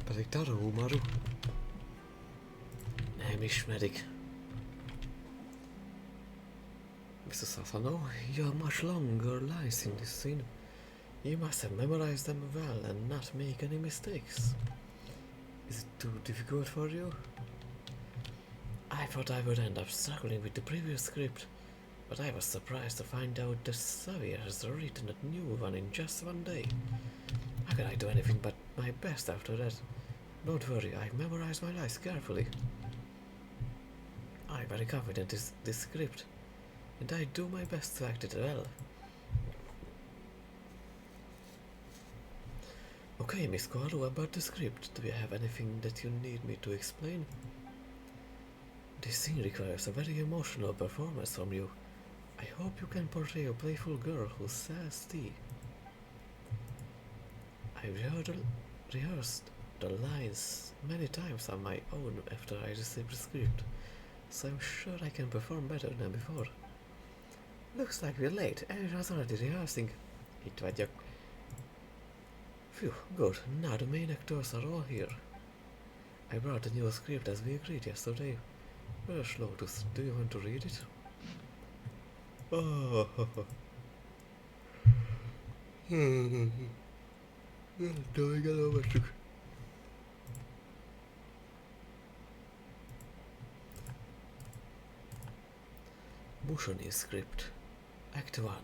Pedig Tarumaru. Nem ismerik. Mr. Sasano, you have much longer lines in this scene. You must have memorized them well and not make any mistakes. Is it too difficult for you? I thought I would end up struggling with the previous script, but I was surprised to find out that Xavier has written a new one in just one day. How can I do anything but my best after that? Don't worry, I've memorized my lines carefully. I'm very confident in this script, and I do my best to act it well. Okay, Miss Koharu, about the script, do you have anything that you need me to explain? This scene requires a very emotional performance from you. I hope you can portray a playful girl who sells tea. I rehearsed the lines many times on my own after I received the script, so I'm sure I can perform better than before. Looks like we're late. Everyone's already rehearsing. Itt vagyok. Phew, good. Now the main actors are all here. I brought the new script as we agreed yesterday. Where's Lotus? Do you want to read it? Oh. Elolvassuk. Mushoni script. Act 1.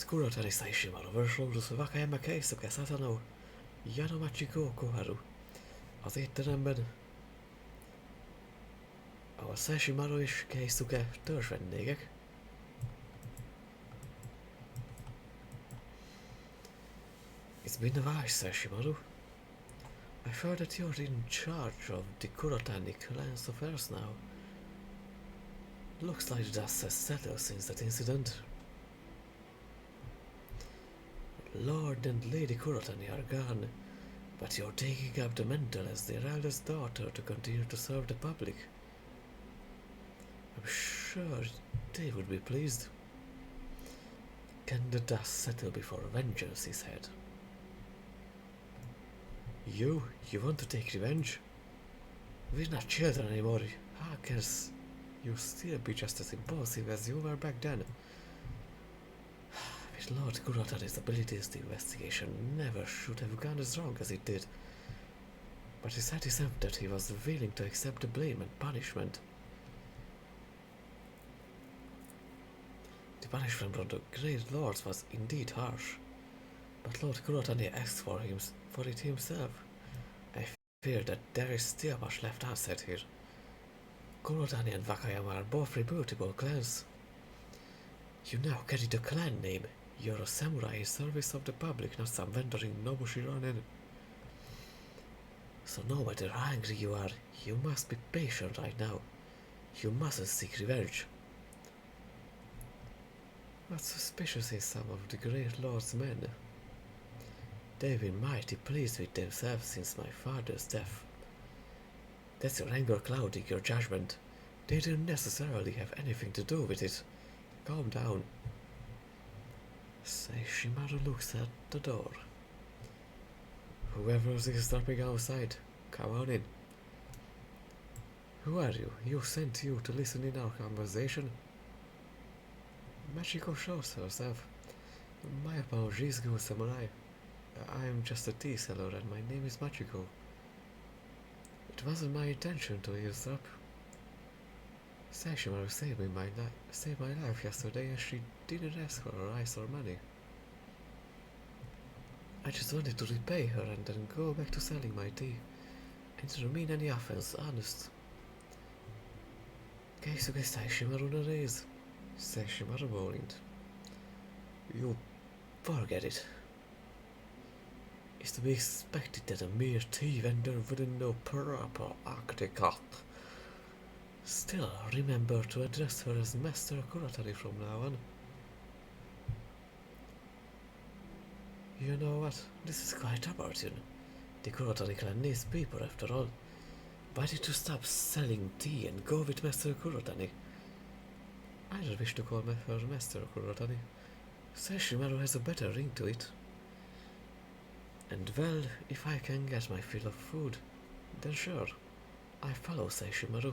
Kuratani Saishimaru vs. Lotus Wakayama Keisuke Satano Yanomachiko Koharu. Az étteremben, ahol Saishimaru és Keisuke törzs vendégek. It's been a while, Saishimaru. I heard that you're in charge of the Kuratani clan's affairs now. Looks like the dust has settled since that incident. Lord and Lady Kuratani are gone, but you're taking up the mantle as their eldest daughter to continue to serve the public. I'm sure they would be pleased. Can the dust settle before vengeance is had? You want to take revenge? We're not children anymore. How can you still be just as impulsive as you were back then? With Lord Kuratani's abilities, the investigation never should have gone as wrong as it did. But he said himself that he was willing to accept the blame and punishment. The punishment from the Great Lords was indeed harsh, but Lord Kuratani asked for it himself. I fear that there is still much left unsaid here. Kuratani and Wakayama are both reputable clans. You now carry the clan name. You're a samurai in service of the public, not some wandering Nobushironen. So no matter how angry you are, you must be patient right now. You mustn't seek revenge. What's suspicious is some of the Great Lord's men. They've been mighty pleased with themselves since my father's death. That's your anger clouding your judgment. They don't necessarily have anything to do with it. Calm down. Seishimaru looks at the door. Whoever is stopping outside, come on in. Who are you? You sent you to listen in our conversation? Machiko shows herself. My apologies, good samurai. I am just a tea seller and my name is Machiko. It wasn't my intention to eavesdrop. Seishimaru saved my life yesterday and she didn't ask for rice or money. I just wanted to repay her and then go back to selling my tea. And didn't mean any offense, honest. Keisuke Seishimaru no raise. Seishimaru moaned. You forget it. It's to be expected that a mere tea vendor wouldn't know proper etiquette. Still, remember to address her as Master Kuratani from now on. You know what? This is quite opportune. The Kuratani clan needs people after all. Why did you stop selling tea and go with Master Kuratani? I don't wish to call her Master Kuratani. Seishimaru has a better ring to it. And well, if I can get my fill of food, then sure, I follow Seishimaru.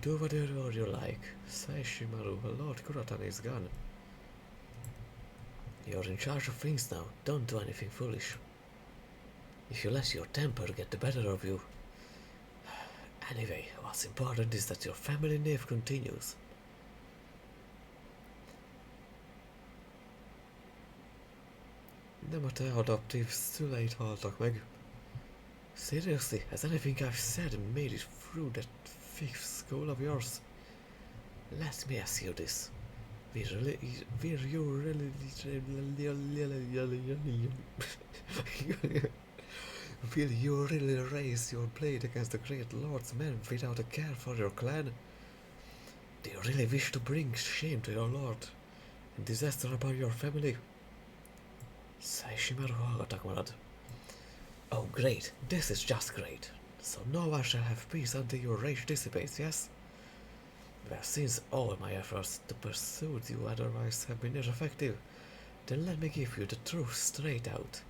Do whatever you like. Seishimaru, Lord Kuratani is gone. You're in charge of things now, don't do anything foolish. If you let your temper get the better of you... Anyway, what's important is that your family name continues. Nem a te adoptív szüleid haltak meg. Seriously, has anything I've said made it through that fifth school of yours? Let me ask you this. Will you really raise your blade against the great lord's men without a care for your clan? Do you really wish to bring shame to your lord and disaster upon your family? Seishimaru hallgatag marad. Oh great, this is just great. So no one shall have peace until your rage dissipates, yes? Well, since all my efforts to pursue you otherwise have been ineffective, then let me give you the truth straight out.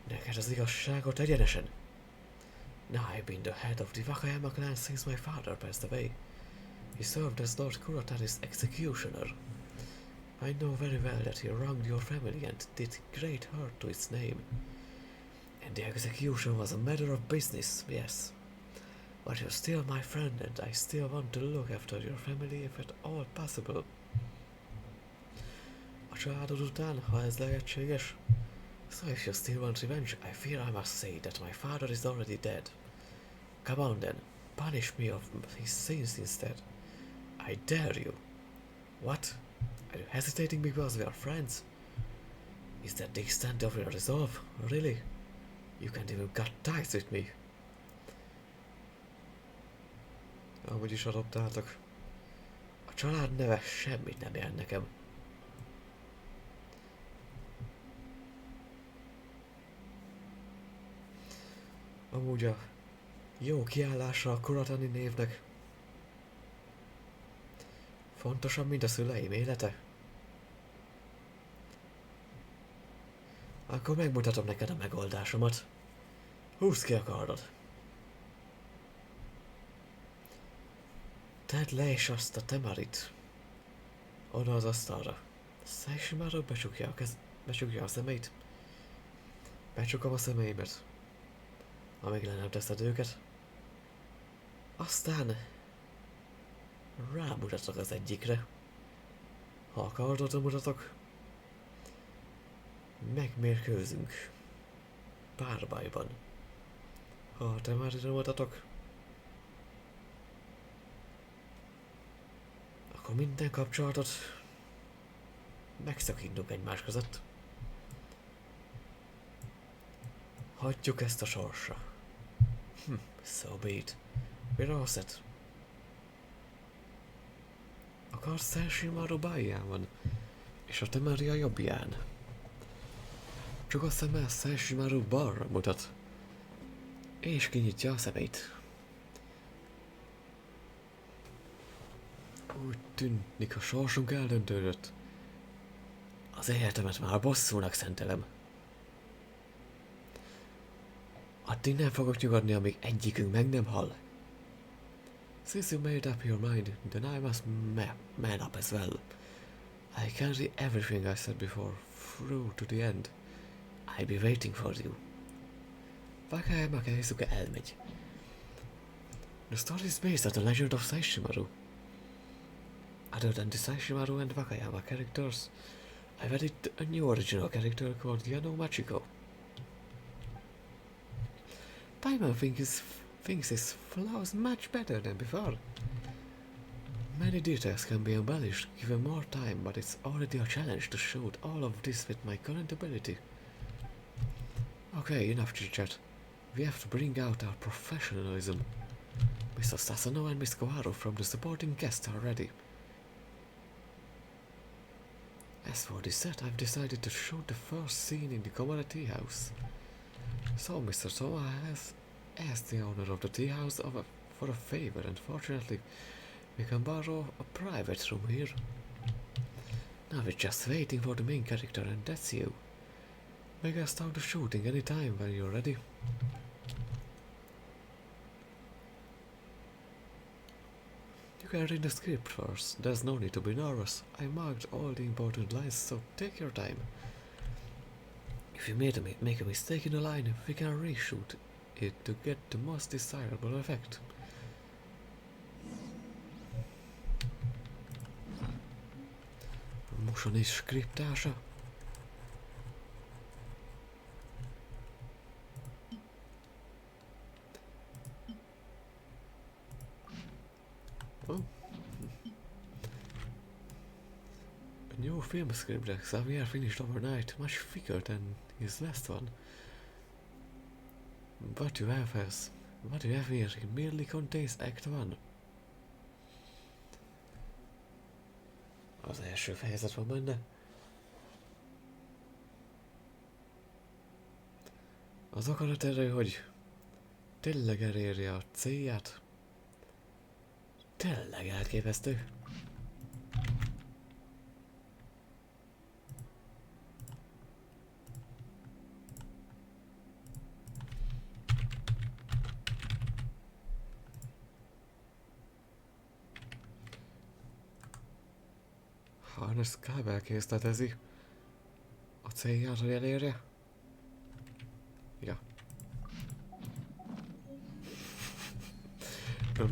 Neked az igazságot egyenesen. Now I've been the head of the Wakayama clan since my father passed away. He served as Lord Kuratani's executioner. I know very well that he wronged your family and did great hurt to its name. And the execution was a matter of business, yes. But you're still my friend and I still want to look after your family if at all possible. A családod után, ha ez lehetséges. So if you still want revenge, I fear I must say that my father is already dead. Come on then, punish me of his sins instead. I dare you. What? Are you hesitating because we are friends? Is that the extent of your resolve? Really? You can't even cut ties with me. Amúgy is adoptáltak. A család neve semmit nem jelent nekem. Amúgy a jó kiállása a Kuratani névnek fontosabb, mint a szüleim élete? Akkor megmutatom neked a megoldásomat. Húzd ki a kardod. Tedd le és azt a temarit oda az asztalra. Seishimaru becsukja a szemeit. Becsukom a szemeimet, amíg le nem teszed őket. Aztán rámutatok az egyikre. Ha a kardodra mutatok, megmérkőzünk párbajban. Ha a temarira mutatok, akkor minden kapcsolatot megszakítunk egymás között. Hagyjuk ezt a sorsra. So be it. We're all set. A kard Seishimaru balján van, és a temari a jobbján. Csak a szeme Sesshimaru balra mutat. És kinyitja a szemeit. Úgy tűnik, a sorsunk eldöntődött. Az életemet már bosszúnak szentelem. Addig nem fogok nyugodni, amíg egyikünk meg nem hal. Since you made up your mind, then I must man up as well. I carry everything I said before through to the end. I'll be waiting for you. Wakayama Keisuke elmegy. The story is based on the legend of Sesshimaru. Other than the Sesshimaru and Wakayama characters, I've added a new original character called Yano Machiko. Paimon thinks his flows much better than before. Many details can be embellished given more time, but it's already a challenge to shoot all of this with my current ability. Okay, enough chit-chat. We have to bring out our professionalism. Mr. Sasano and Miss Koharu from the supporting cast are ready. As for the set, I've decided to shoot the first scene in the Komada tea house. So Mr. Toa has asked the owner of the tea house for a favor, and fortunately we can borrow a private room here. Now we're just waiting for the main character, and that's you. We can start the shooting anytime when you're ready. You can read the script first, there's no need to be nervous. I marked all the important lines, so take your time. If you make a mistake in a line, we can reshoot it to get the most desirable effect. Mostani skriptása. Oh. A new film script that Xavier finished overnight, much thicker than his last one. What you have here, it merely contains Act 1. Az első fejezet van benne. Az akarat erő, hogy tényleg elérje a célját. Tényleg elképesztő. Harness kábelkészletezi a célját, hogy elérje. Ja.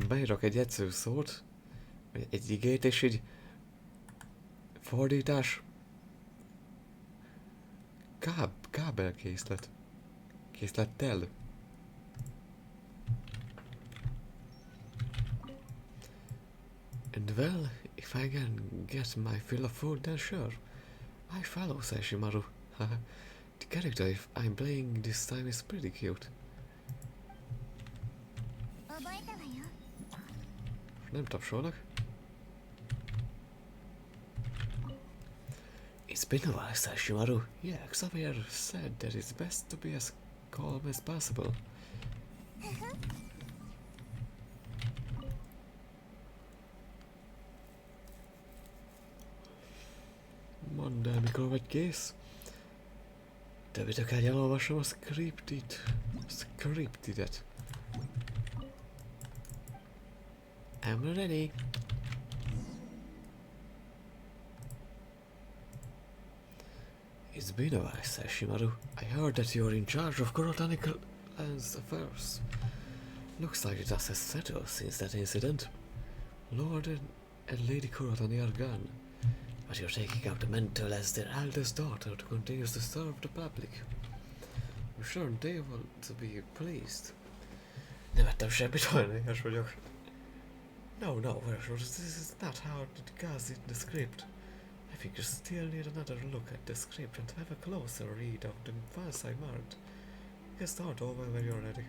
Beírok egy egyszerű szót, vagy egy igét, és így fordítás. Kábelkészlet. Készlettel. And well, if I can get my fill of food, then sure. I follow Sesshimaru. The character I'm playing this time is pretty cute. Nem tapsolnak. It's been a while, Sesshimaru. Yeah, Xavier said that it's best to be as calm as possible. Mondd el, mikor vagy kész. Többitől kell elolvasom a scriptidet. I'm ready. It's been a while, Sesshimaru. I heard that you're in charge of Kurotanical affairs. Looks like the dust has settled since that incident. Lord and Lady Kurotani are gone, but you're taking out the mental as their eldest daughter continues to serve the public. I'm sure they want to be pleased. Nem ettem semmit, olyan éhes vagyok. No, this is not how it goes in the script. I think you still need another look at the script and have a closer read of the ones I marked. You can start over when you're ready.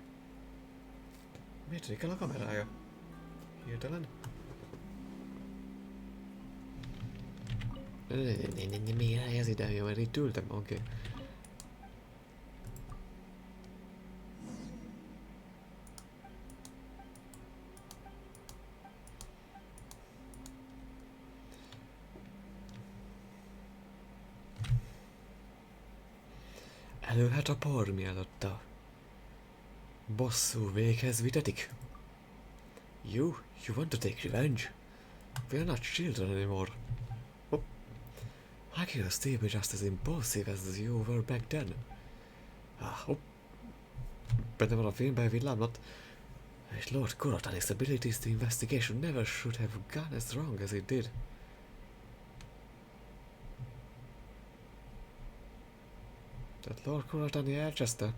Miért tűnik el a kamerája? Hirtelen? Miért helyez ide, mert itt ültem? Oké. Előhet a por, mielőtt a bosszú véghez vitetik. You want to take revenge? We are not children anymore. Oh. I can still be just as impulsive as you were back then. Benne van a filmben villámlat, és Lord Kurotani's abilities to investigation never should have gone as wrong as it did. That Lord Kurotani elcseszte.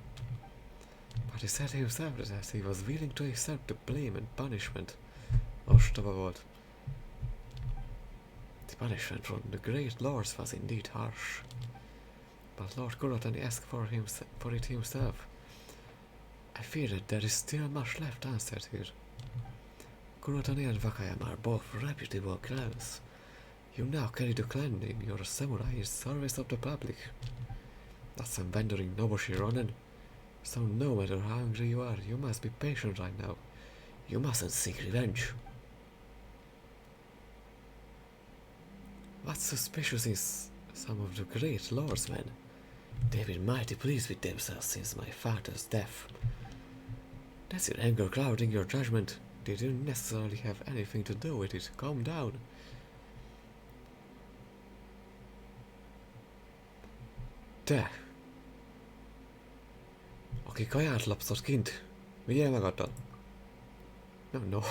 But he said himself that he was willing to accept the blame and punishment. Ostoba volt. The punishment from the great lords was indeed harsh. But Lord Kurotani asked for it himself. I fear that there is still much left unanswered here. Kurotani and Wakayama are both reputable clans. You now carry the clan name, you're a samurai in service of the public. Not some wandering Nobushi Ronin. So no matter how hungry you are, you must be patient right now. You mustn't seek revenge. What's suspicious is some of the great lords, men. They've been mighty pleased with themselves since my father's death. That's your anger clouding your judgment. They didn't necessarily have anything to do with it. Calm down. Te! Aki kaját lapszott kint, vigyél magaddal. No.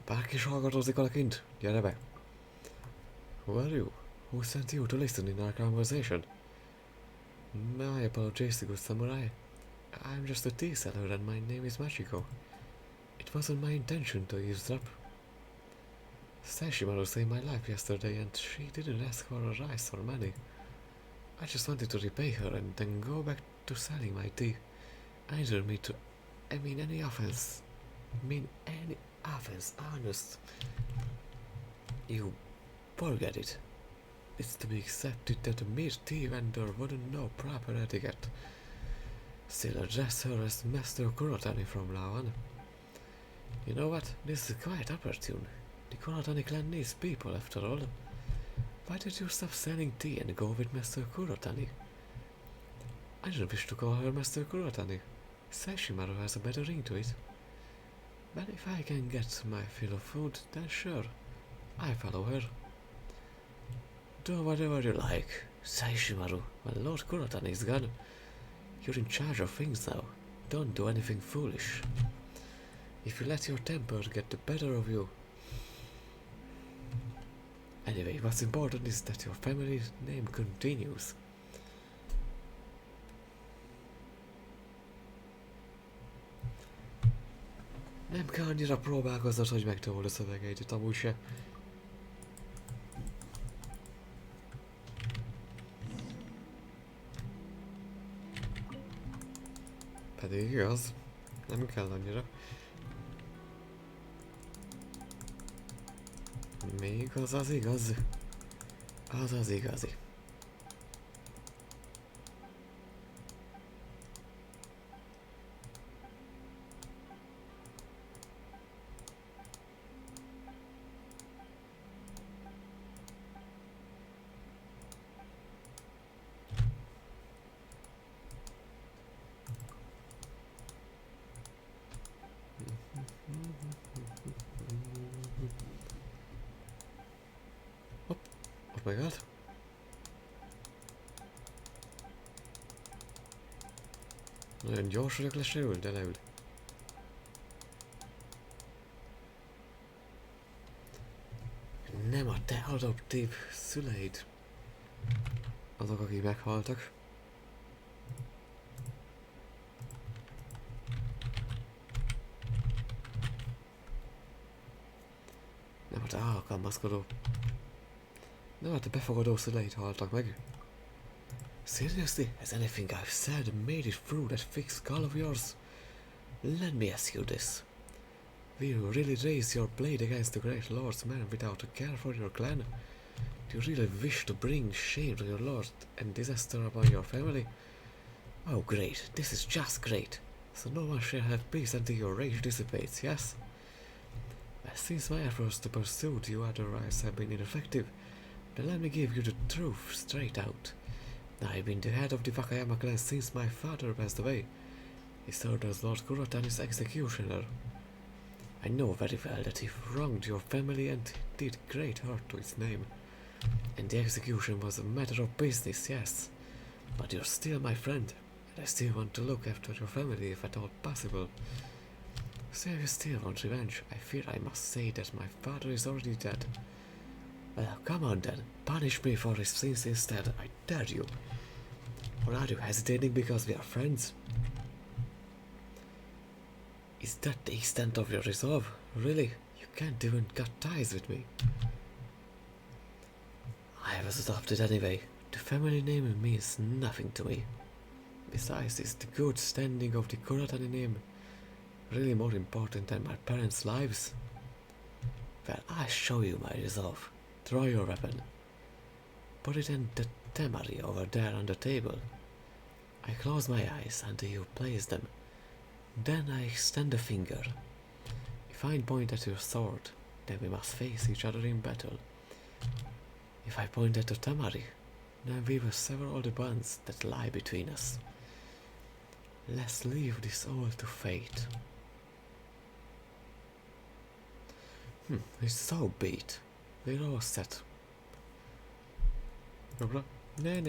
Bárki is hallgatózik alakint, gyere be! Who are you? Who sent you to listen in our conversation? My apologies, good samurai. I'm just a tea seller and my name is Machiko. It wasn't my intention to eavesdrop. Sashimaru saved my life yesterday and she didn't ask for a rice or money. I just wanted to repay her and then go back to selling my tea. I didn't mean any offense. Honest. You forget it. It's to be accepted that a mere tea vendor wouldn't know proper etiquette. Still address her as Master Kurotani from now on. You know what? This is quite opportune. The Kurotani clan needs people after all. Why did you stop selling tea and go with Master Kurotani? I don't wish to call her Master Kurotani. Sashimaru has a better ring to it. But if I can get my fill of food, then sure, I follow her. Do whatever you like, Sashimaru. When Lord Kurotani is gone, you're in charge of things now. Don't do anything foolish. If you let your temper get the better of you. Anyway, what's important is that your family name continues. Nem kell annyira próbálkoznod, hogy megtanuld a szövegeit, amúgy se. Pedig igaz, nem kell annyira. Még az igaz. Az igazi. Ott megállt. Nagyon gyors vagyok, lesérül, de leül. Nem a te adoptív szüleid azok, akik meghaltak. Nem a te alkalmazkodó. Nem a te befogadó szüleid haltak meg. Seriously, has anything I've said made it through that thick skull of yours? Let me ask you this. Will you really raise your blade against the great lord's men without a care for your clan? Do you really wish to bring shame to your lord and disaster upon your family? Oh great, this is just great. So no one shall have peace until your rage dissipates, yes? Well, since my efforts to pursue you otherwise have been ineffective, then let me give you the truth straight out. I've been the head of the Wakayama clan since my father passed away. He served as Lord Kurata and his executioner. I know very well that he wronged your family and did great hurt to its name. And the execution was a matter of business, yes. But you're still my friend, and I still want to look after your family if at all possible. So if you still want revenge, I fear I must say that my father is already dead. Well, come on then, punish me for his sins instead, I dare you. Or are you hesitating because we are friends? Is that the extent of your resolve? Really? You can't even cut ties with me. I was adopted anyway. The family name means nothing to me. Besides, is the good standing of the Kuratani name really more important than my parents' lives? Well, I'll show you my resolve. Draw your weapon. Put it in the temari over there on the table. I close my eyes until you place them. Then I extend a finger. If I point at your sword, then we must face each other in battle. If I point at the temari, then we will sever all the bonds that lie between us. Let's leave this all to fate. It's so beat. We're all set. Dobra. Ne.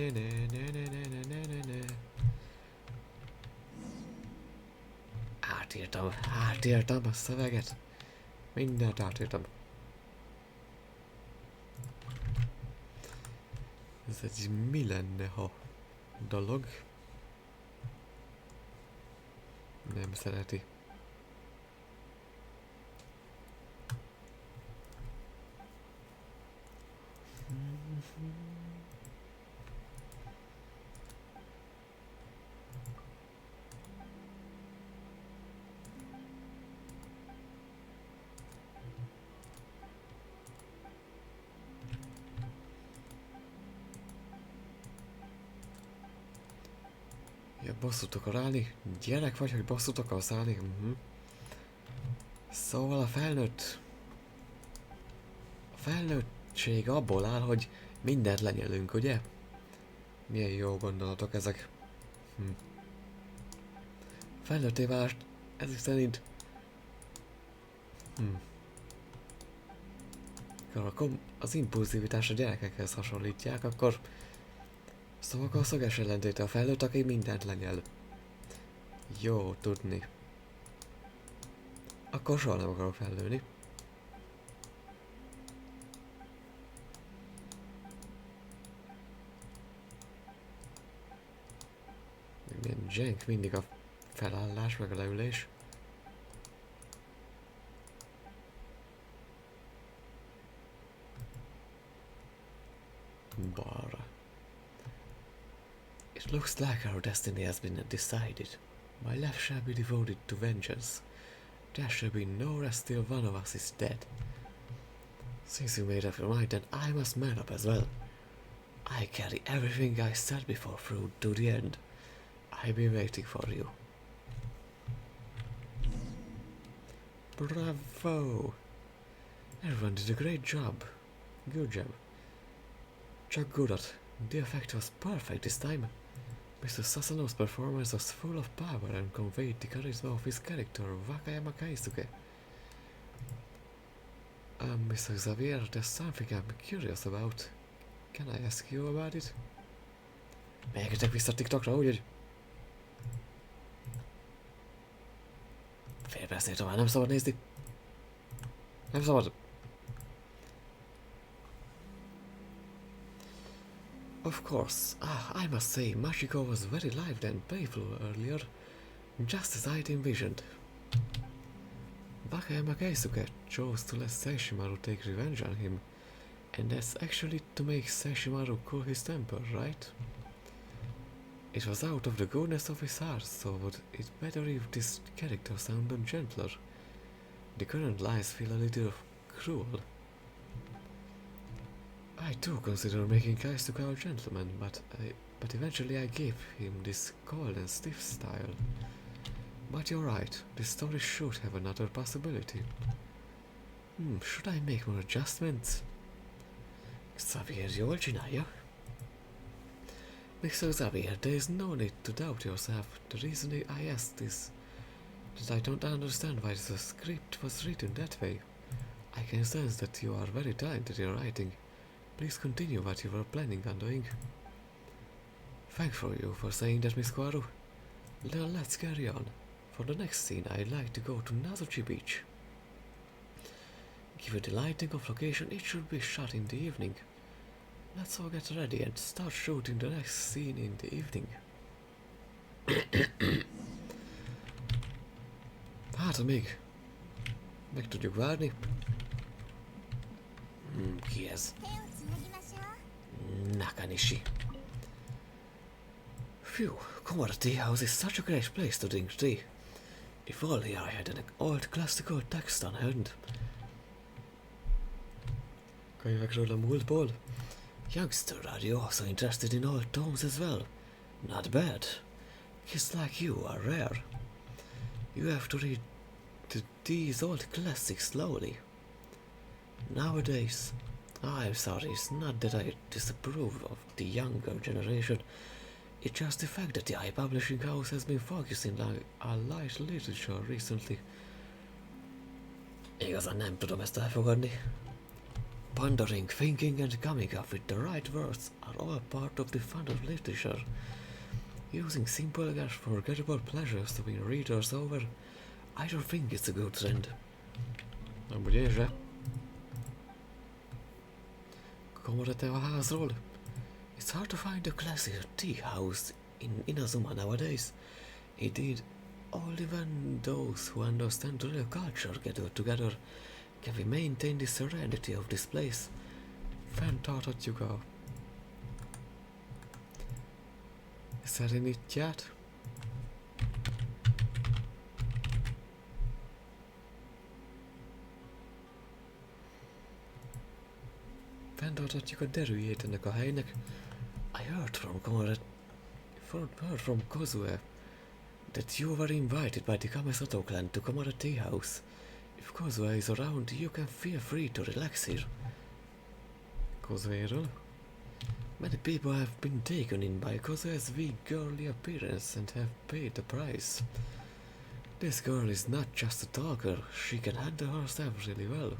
Átírtam a szöveget. Mindent átírtam. Ez egy mi lenne, ha dolog nem szereti. Ja, bosszút akar állni? Gyerek vagy, hogy bosszút akarsz állni? Szóval a felnőttség abból áll, hogy mindent lenyelünk, ugye? Milyen jó gondolatok ezek. Felnőtté válást ezek szerint... Akkor az impulzivitás a gyerekekhez hasonlítják, akkor... Szóval a szöges ellentéte a felnőtt, aki mindent lenyel. Jó tudni. Akkor soha nem akarok felnőni. Milyen zsenk mindig a felállás, meg a leülés. Balra. It looks like our destiny has been decided. My left shall be devoted to vengeance. There shall be no rest till one of us is dead. Since you made up your mind, then I must man up as well. I carry everything I said before through to the end. I've been waiting for you. Bravo! Everyone did a great job. Good job. Csak Gurat. The effect was perfect this time. Mr. Sasano's performance was full of power and conveyed the charisma of his character, Wakayama Kaisuke. Mr. Xavier, there's something I'm curious about. Can I ask you about it? Megyek vissza TikTokra, úgyhogy... Fél percnél tovább nem szabad nézni. Nem szabad. Of course, I must say, Mashiko was very lively and playful earlier, just as I'd envisioned. Wakayama Keisuke chose to let Seishimaru take revenge on him, and that's actually to make Seishimaru cool his temper, right? It was out of the goodness of his heart, so would it better if this character sounded gentler. The current lines feel a little cruel. I too consider making guys to call gentlemen, but eventually I gave him this cold and stiff style. But you're right, this story should have another possibility. Should I make more adjustments? Xavier, jól csinálja. Mr. Xavier, there is no need to doubt yourself. The reason I asked is that I don't understand why the script was written that way. I can sense that you are very talented in writing. Please continue what you were planning on doing. Thankful you for saying that, Miss Quaru. Now let's carry on. For the next scene, I'd like to go to Nazuchi Beach. Given the lighting of location, it should be shot in the evening. Let's all get ready and start shooting the next scene in the evening. Hát amíg meg tudjuk várni. Ki ez? 手をつなぎましょう。 Nakanishi. Phew, Komara Tea House is such a great place to drink tea. If only I had an old classical text on hand. Könyvekről a múltból? Youngster, are you also interested in old tomes as well? Not bad. Kids like you are rare. You have to read these old classics slowly. Nowadays, I'm sorry, it's not that I disapprove of the younger generation. It's just the fact that the publishing house has been focusing on light literature recently. Igazán nem tudom ezt elfogadni. Pondering, thinking and coming up with the right words are all part of the fun of literature. Using simple and forgettable pleasures to win readers over, I don't think it's a good trend. Amúgy én se. Komara Tea házról? It's hard to find a classic tea house in Inazuma nowadays. Indeed, only when those who understand the real culture gather together can we maintain the serenity of this place. Fenntarthatjuk a szerenitját. Fenntarthatjuk a derűjét ennek a helynek. I heard from Kozue that you were invited by the Kamisato clan to Komara Tea House. If Kozue is around, you can feel free to relax here. Kozueról? Many people have been taken in by Kozue's weak girly appearance and have paid the price. This girl is not just a talker, she can handle herself really well.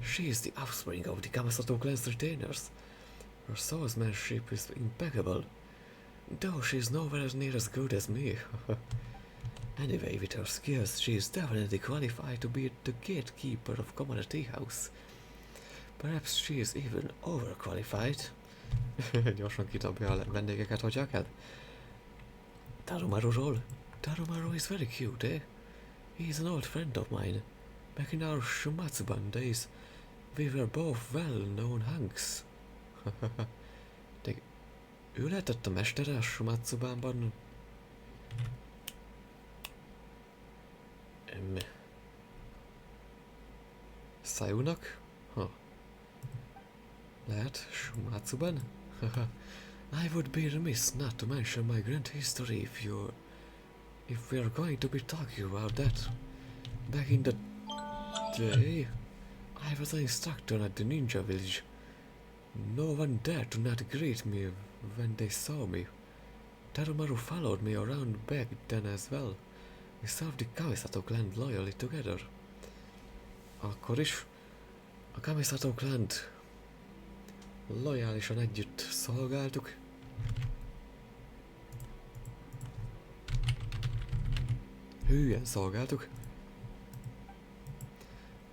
She is the offspring of the Kamisato clan's retainers. Her swordsmanship is impeccable, though she is nowhere near as good as me. Anyway, with her skills, she is definitely qualified to be the gatekeeper of Komara Tea House. Perhaps she is even overqualified. Gyorsan kidobja a vendégeket, hogyha kell. Tarumaruról? Tarumaru is very cute, eh? He is an old friend of mine. Back in our Shumatsuban days, we were both well-known hunks. De ő lehetett a mestere a Shumatsubanban? Sayunak? Lehet Shumatsuban? I would be remiss not to mention my grand history if we are going to be talking about that. Back in the day, I was an instructor at the ninja village. No one dared to not greet me when they saw me. Tarumaru followed me around back then as well. We served the Kamisato clan loyally together. Akkor is a Kamisato clant lojálisan együtt szolgáltuk. Hülyen szolgáltuk.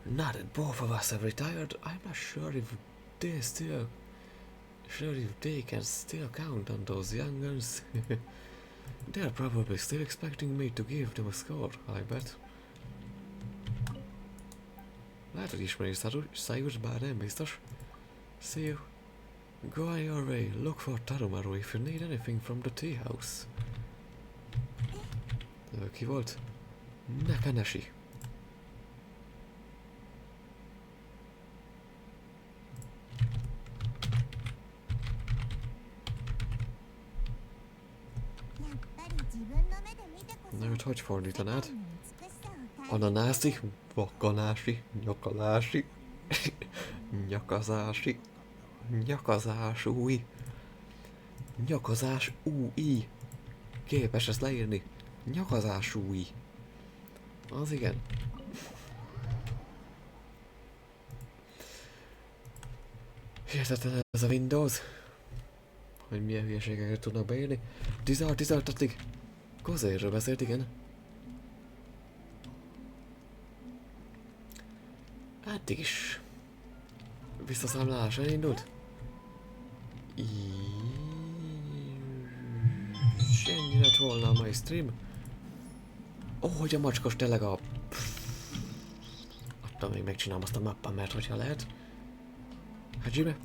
Now that both of us have retired, I'm not sure if they can still count on those young guns. They're probably still expecting me to give them a score, I bet. Lehet, hogy ismeri Sayus, bár nem biztos. See you. Go on your way. Look for Tarumaru if you need anything from the tea house. Ki volt? Nakaneshi. Na őt hogy fordítanád? Ananászi, vakanási, nyakalási, nyakazási, nyakazás új, nyakazás új. Képes ezt leírni? Nyakazás új. Az igen. Hihetetlen ez a Windows. Hogy milyen hülyeségeket tudnak beírni. 16-16-ig. Kozérről beszélt, igen. Eddig is. Visszaszámlálás elindult. Ennyi lett volna a mai stream. Ó, hogy a macskos tényleg a... Attól még megcsinálom azt a mappán, mert hogyha lehet. Hajime.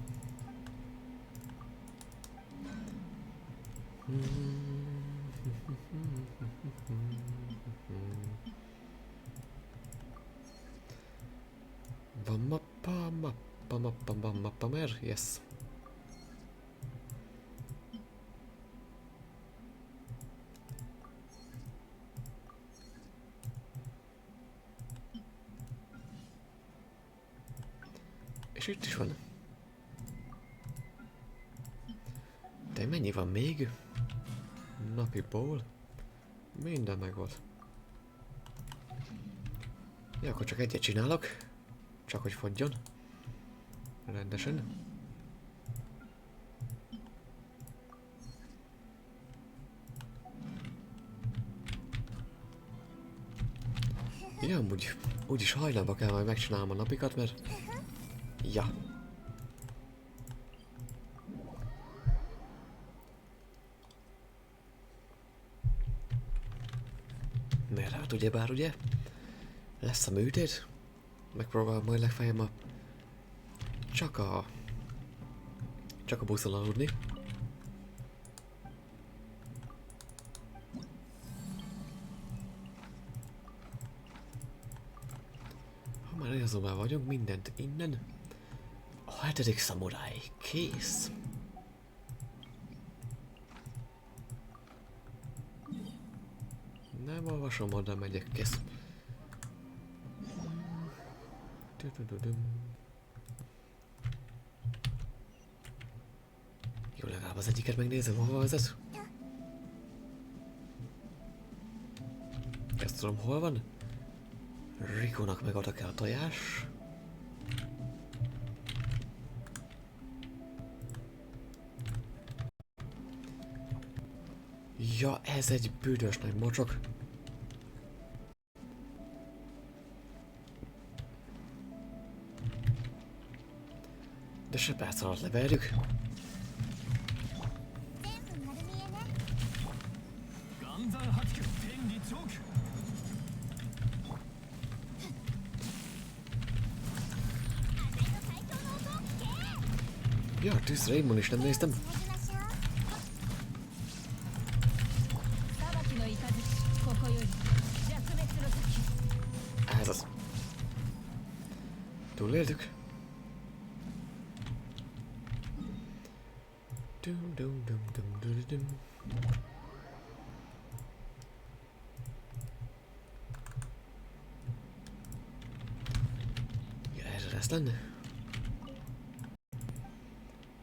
Mappa, mer? Yes. És itt is van. De mennyi van még? Napiból? Minden meg volt. Ja, akkor csak egyet csinálok. Csak hogy fogjon. Rendesen. Ja, amúgy úgyis hajnalba kell majd megcsinálnom a napikat, mert... Ja. Mert hát ugyebár ugye? Lesz a műtét. Megpróbálom majd legfeljebb a... Csak a buszon aludni. Ha már azonban vagyunk, mindent innen. A 7. szamuráj. Kész. Nem olvasom, oda megyek, kész. Jó, legalább az egyiket megnézem, hova vezet. Ezt tudom, hol van? Rikónak meg oda kell a tojás. Ja, ez egy büdös nagy mocsok. De se perc alatt leverjük. Ja, tűz Raymond is nem néztem. Ez az. Túléltük. Ja, erre lesz lenne.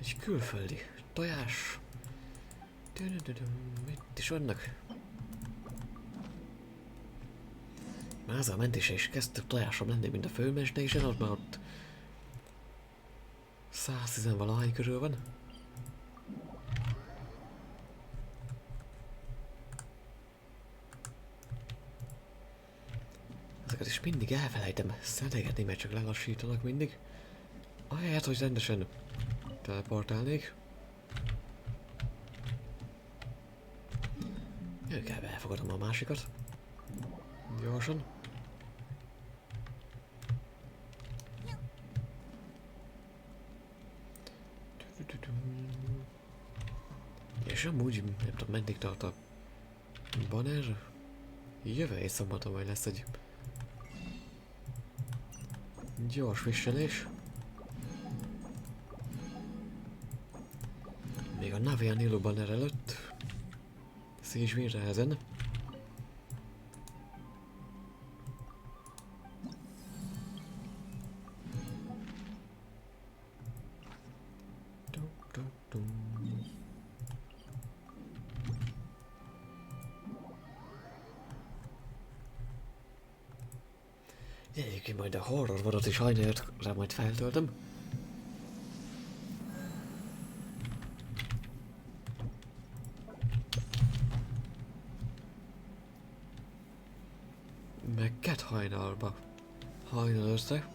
Egy külföldi tojás. Itt is vannak. Már az a mentése is kezd több tojásom lenni, mint a főmesdésen, ott már ott 110 valahány körül van. Ezeket is mindig elfelejtem szedegetni, mert csak lelassítanak mindig. Ahelyett, hogy rendesen teleportálnék. Inkább elfogadom a másikat. Gyorsan. És amúgy, nem tudom, meddig tart a banner. Jövő szombaton majd lesz egy gyors visselés. Még a Navian Nilo banner előtt. Szíts Végre ezen. Egyébként majd a horror vadot is hajnalra majd feltöltöm. Meg kett hajnalba. Hajnal össze.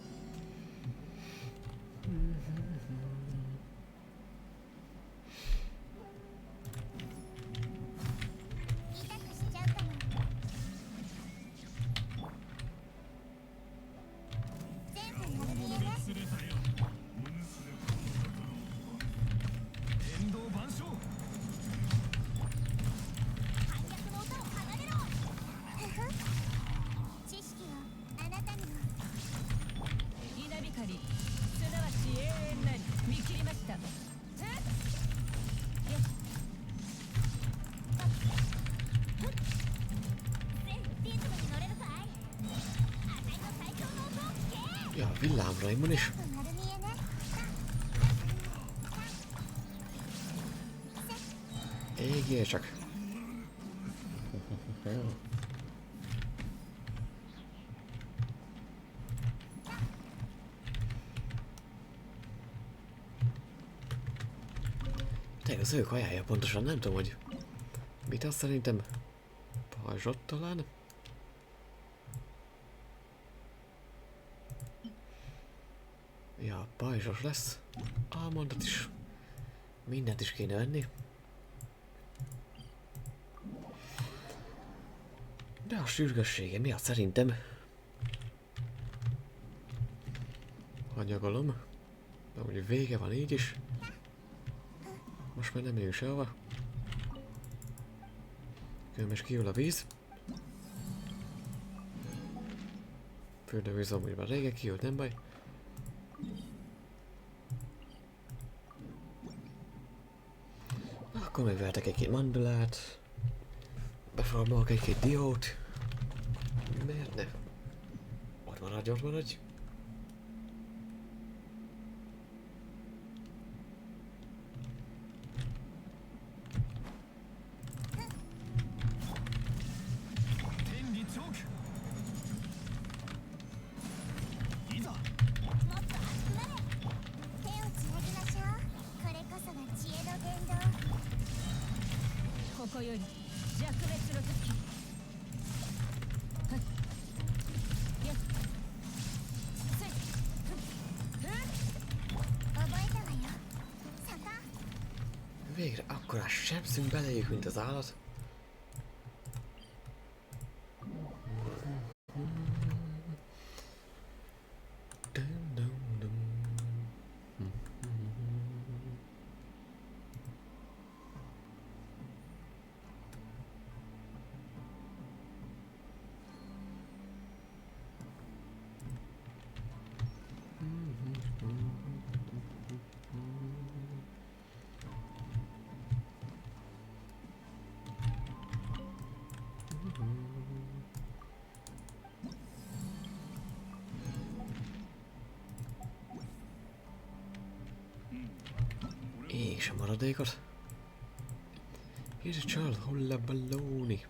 Ja, villámraimon is. Égjél csak. Tényleg az ők hajája pontosan nem tudom, hogy mit azt szerintem pajzsot talán. Ja, pajzsos lesz. Almondot is. Mindent is kéne venni. De a sürgőssége miatt szerintem hanyagolom. De úgy vége van így is. Most már nem jövünk sehova. Különben kiül a víz. Fürdővíz amúgy már régen kiült, nem baj. Akkor megvertek egy-két mandulát. Befarmolok egy-két diót. Miért ne? Ott maradj, ott maradj. Végre akkorát sebzünk beléjük, mint az állat. És a maradékot. Here's a child, holla baloney.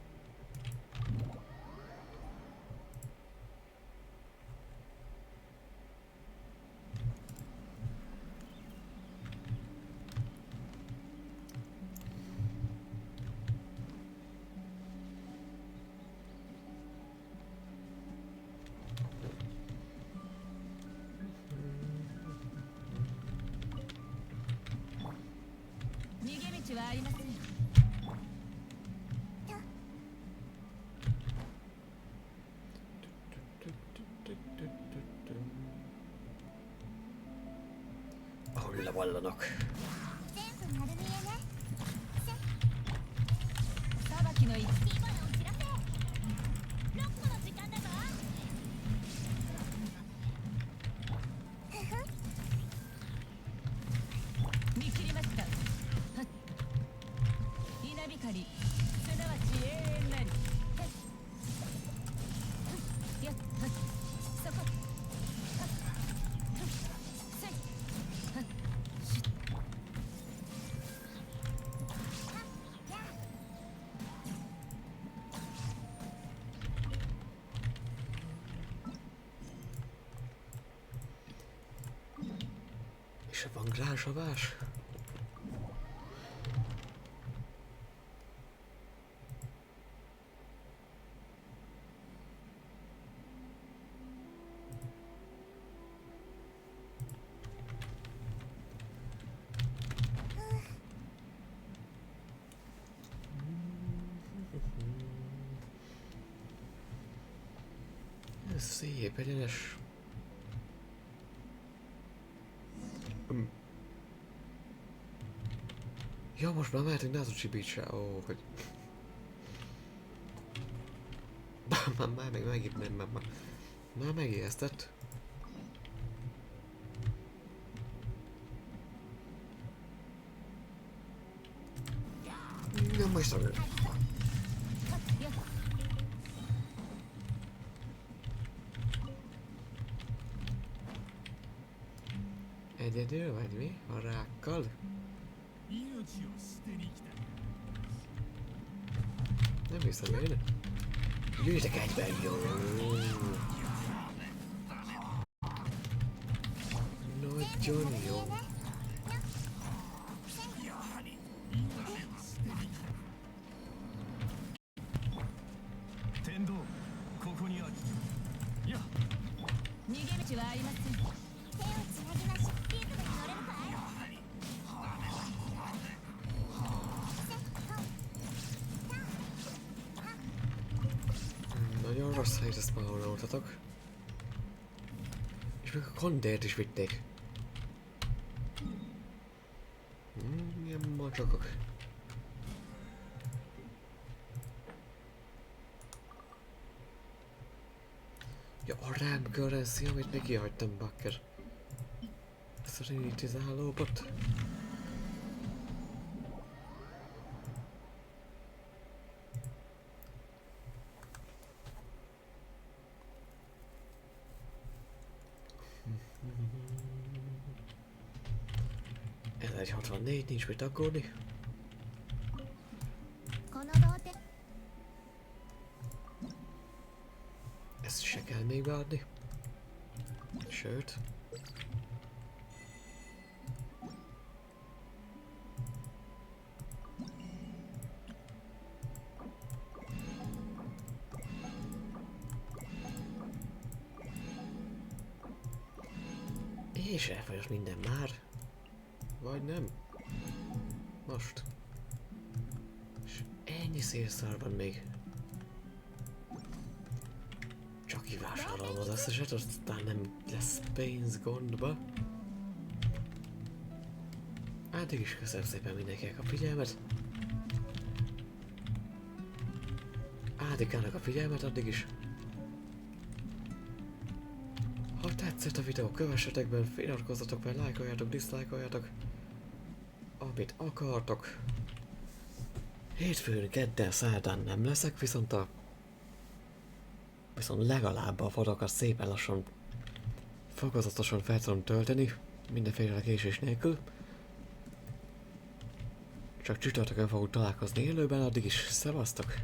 Ahol levallanak. És van grásavás? Ez szép, egyenes. Ja, most már mehetünk Názucsi Beach-re, ó, hogy... Már megijesztett. Nem most tudom. Egyedül vagy mi? A rákkal? Nem hiszem én. Gyűjtek egyben, jó! Nagyon jó. Nagyon rossz helyre spawnoltatok. És még a kondért is vitték. Milyen macsakok. Ja, a rám currency, amit még kihagytam, bakker. Ez a rinitizálóbot. Ez egy 64, nincs mit aggódni. Ezt se kell még beadni. Sőt. És elfogyott minden már. Vagy nem? Most. És ennyi szélszár van még. Csak kivásárolom az összeset, aztán nem lesz pénz gondba. Addig is köszönöm szépen mindenkinek a figyelmet. Ádikának a figyelmet addig is. Ha tetszett a videó, kövessetek be, feliratkozzatok be, lájkoljátok, diszlájkoljátok. Amit akartok. Hétfőn, kedden, szerdán nem leszek, viszont legalább a fotókat szépen lassan, fokozatosan fel tudom tölteni, mindenféle késés nélkül. Csak csütörtökön fogunk találkozni élőben, addig is szevasztok!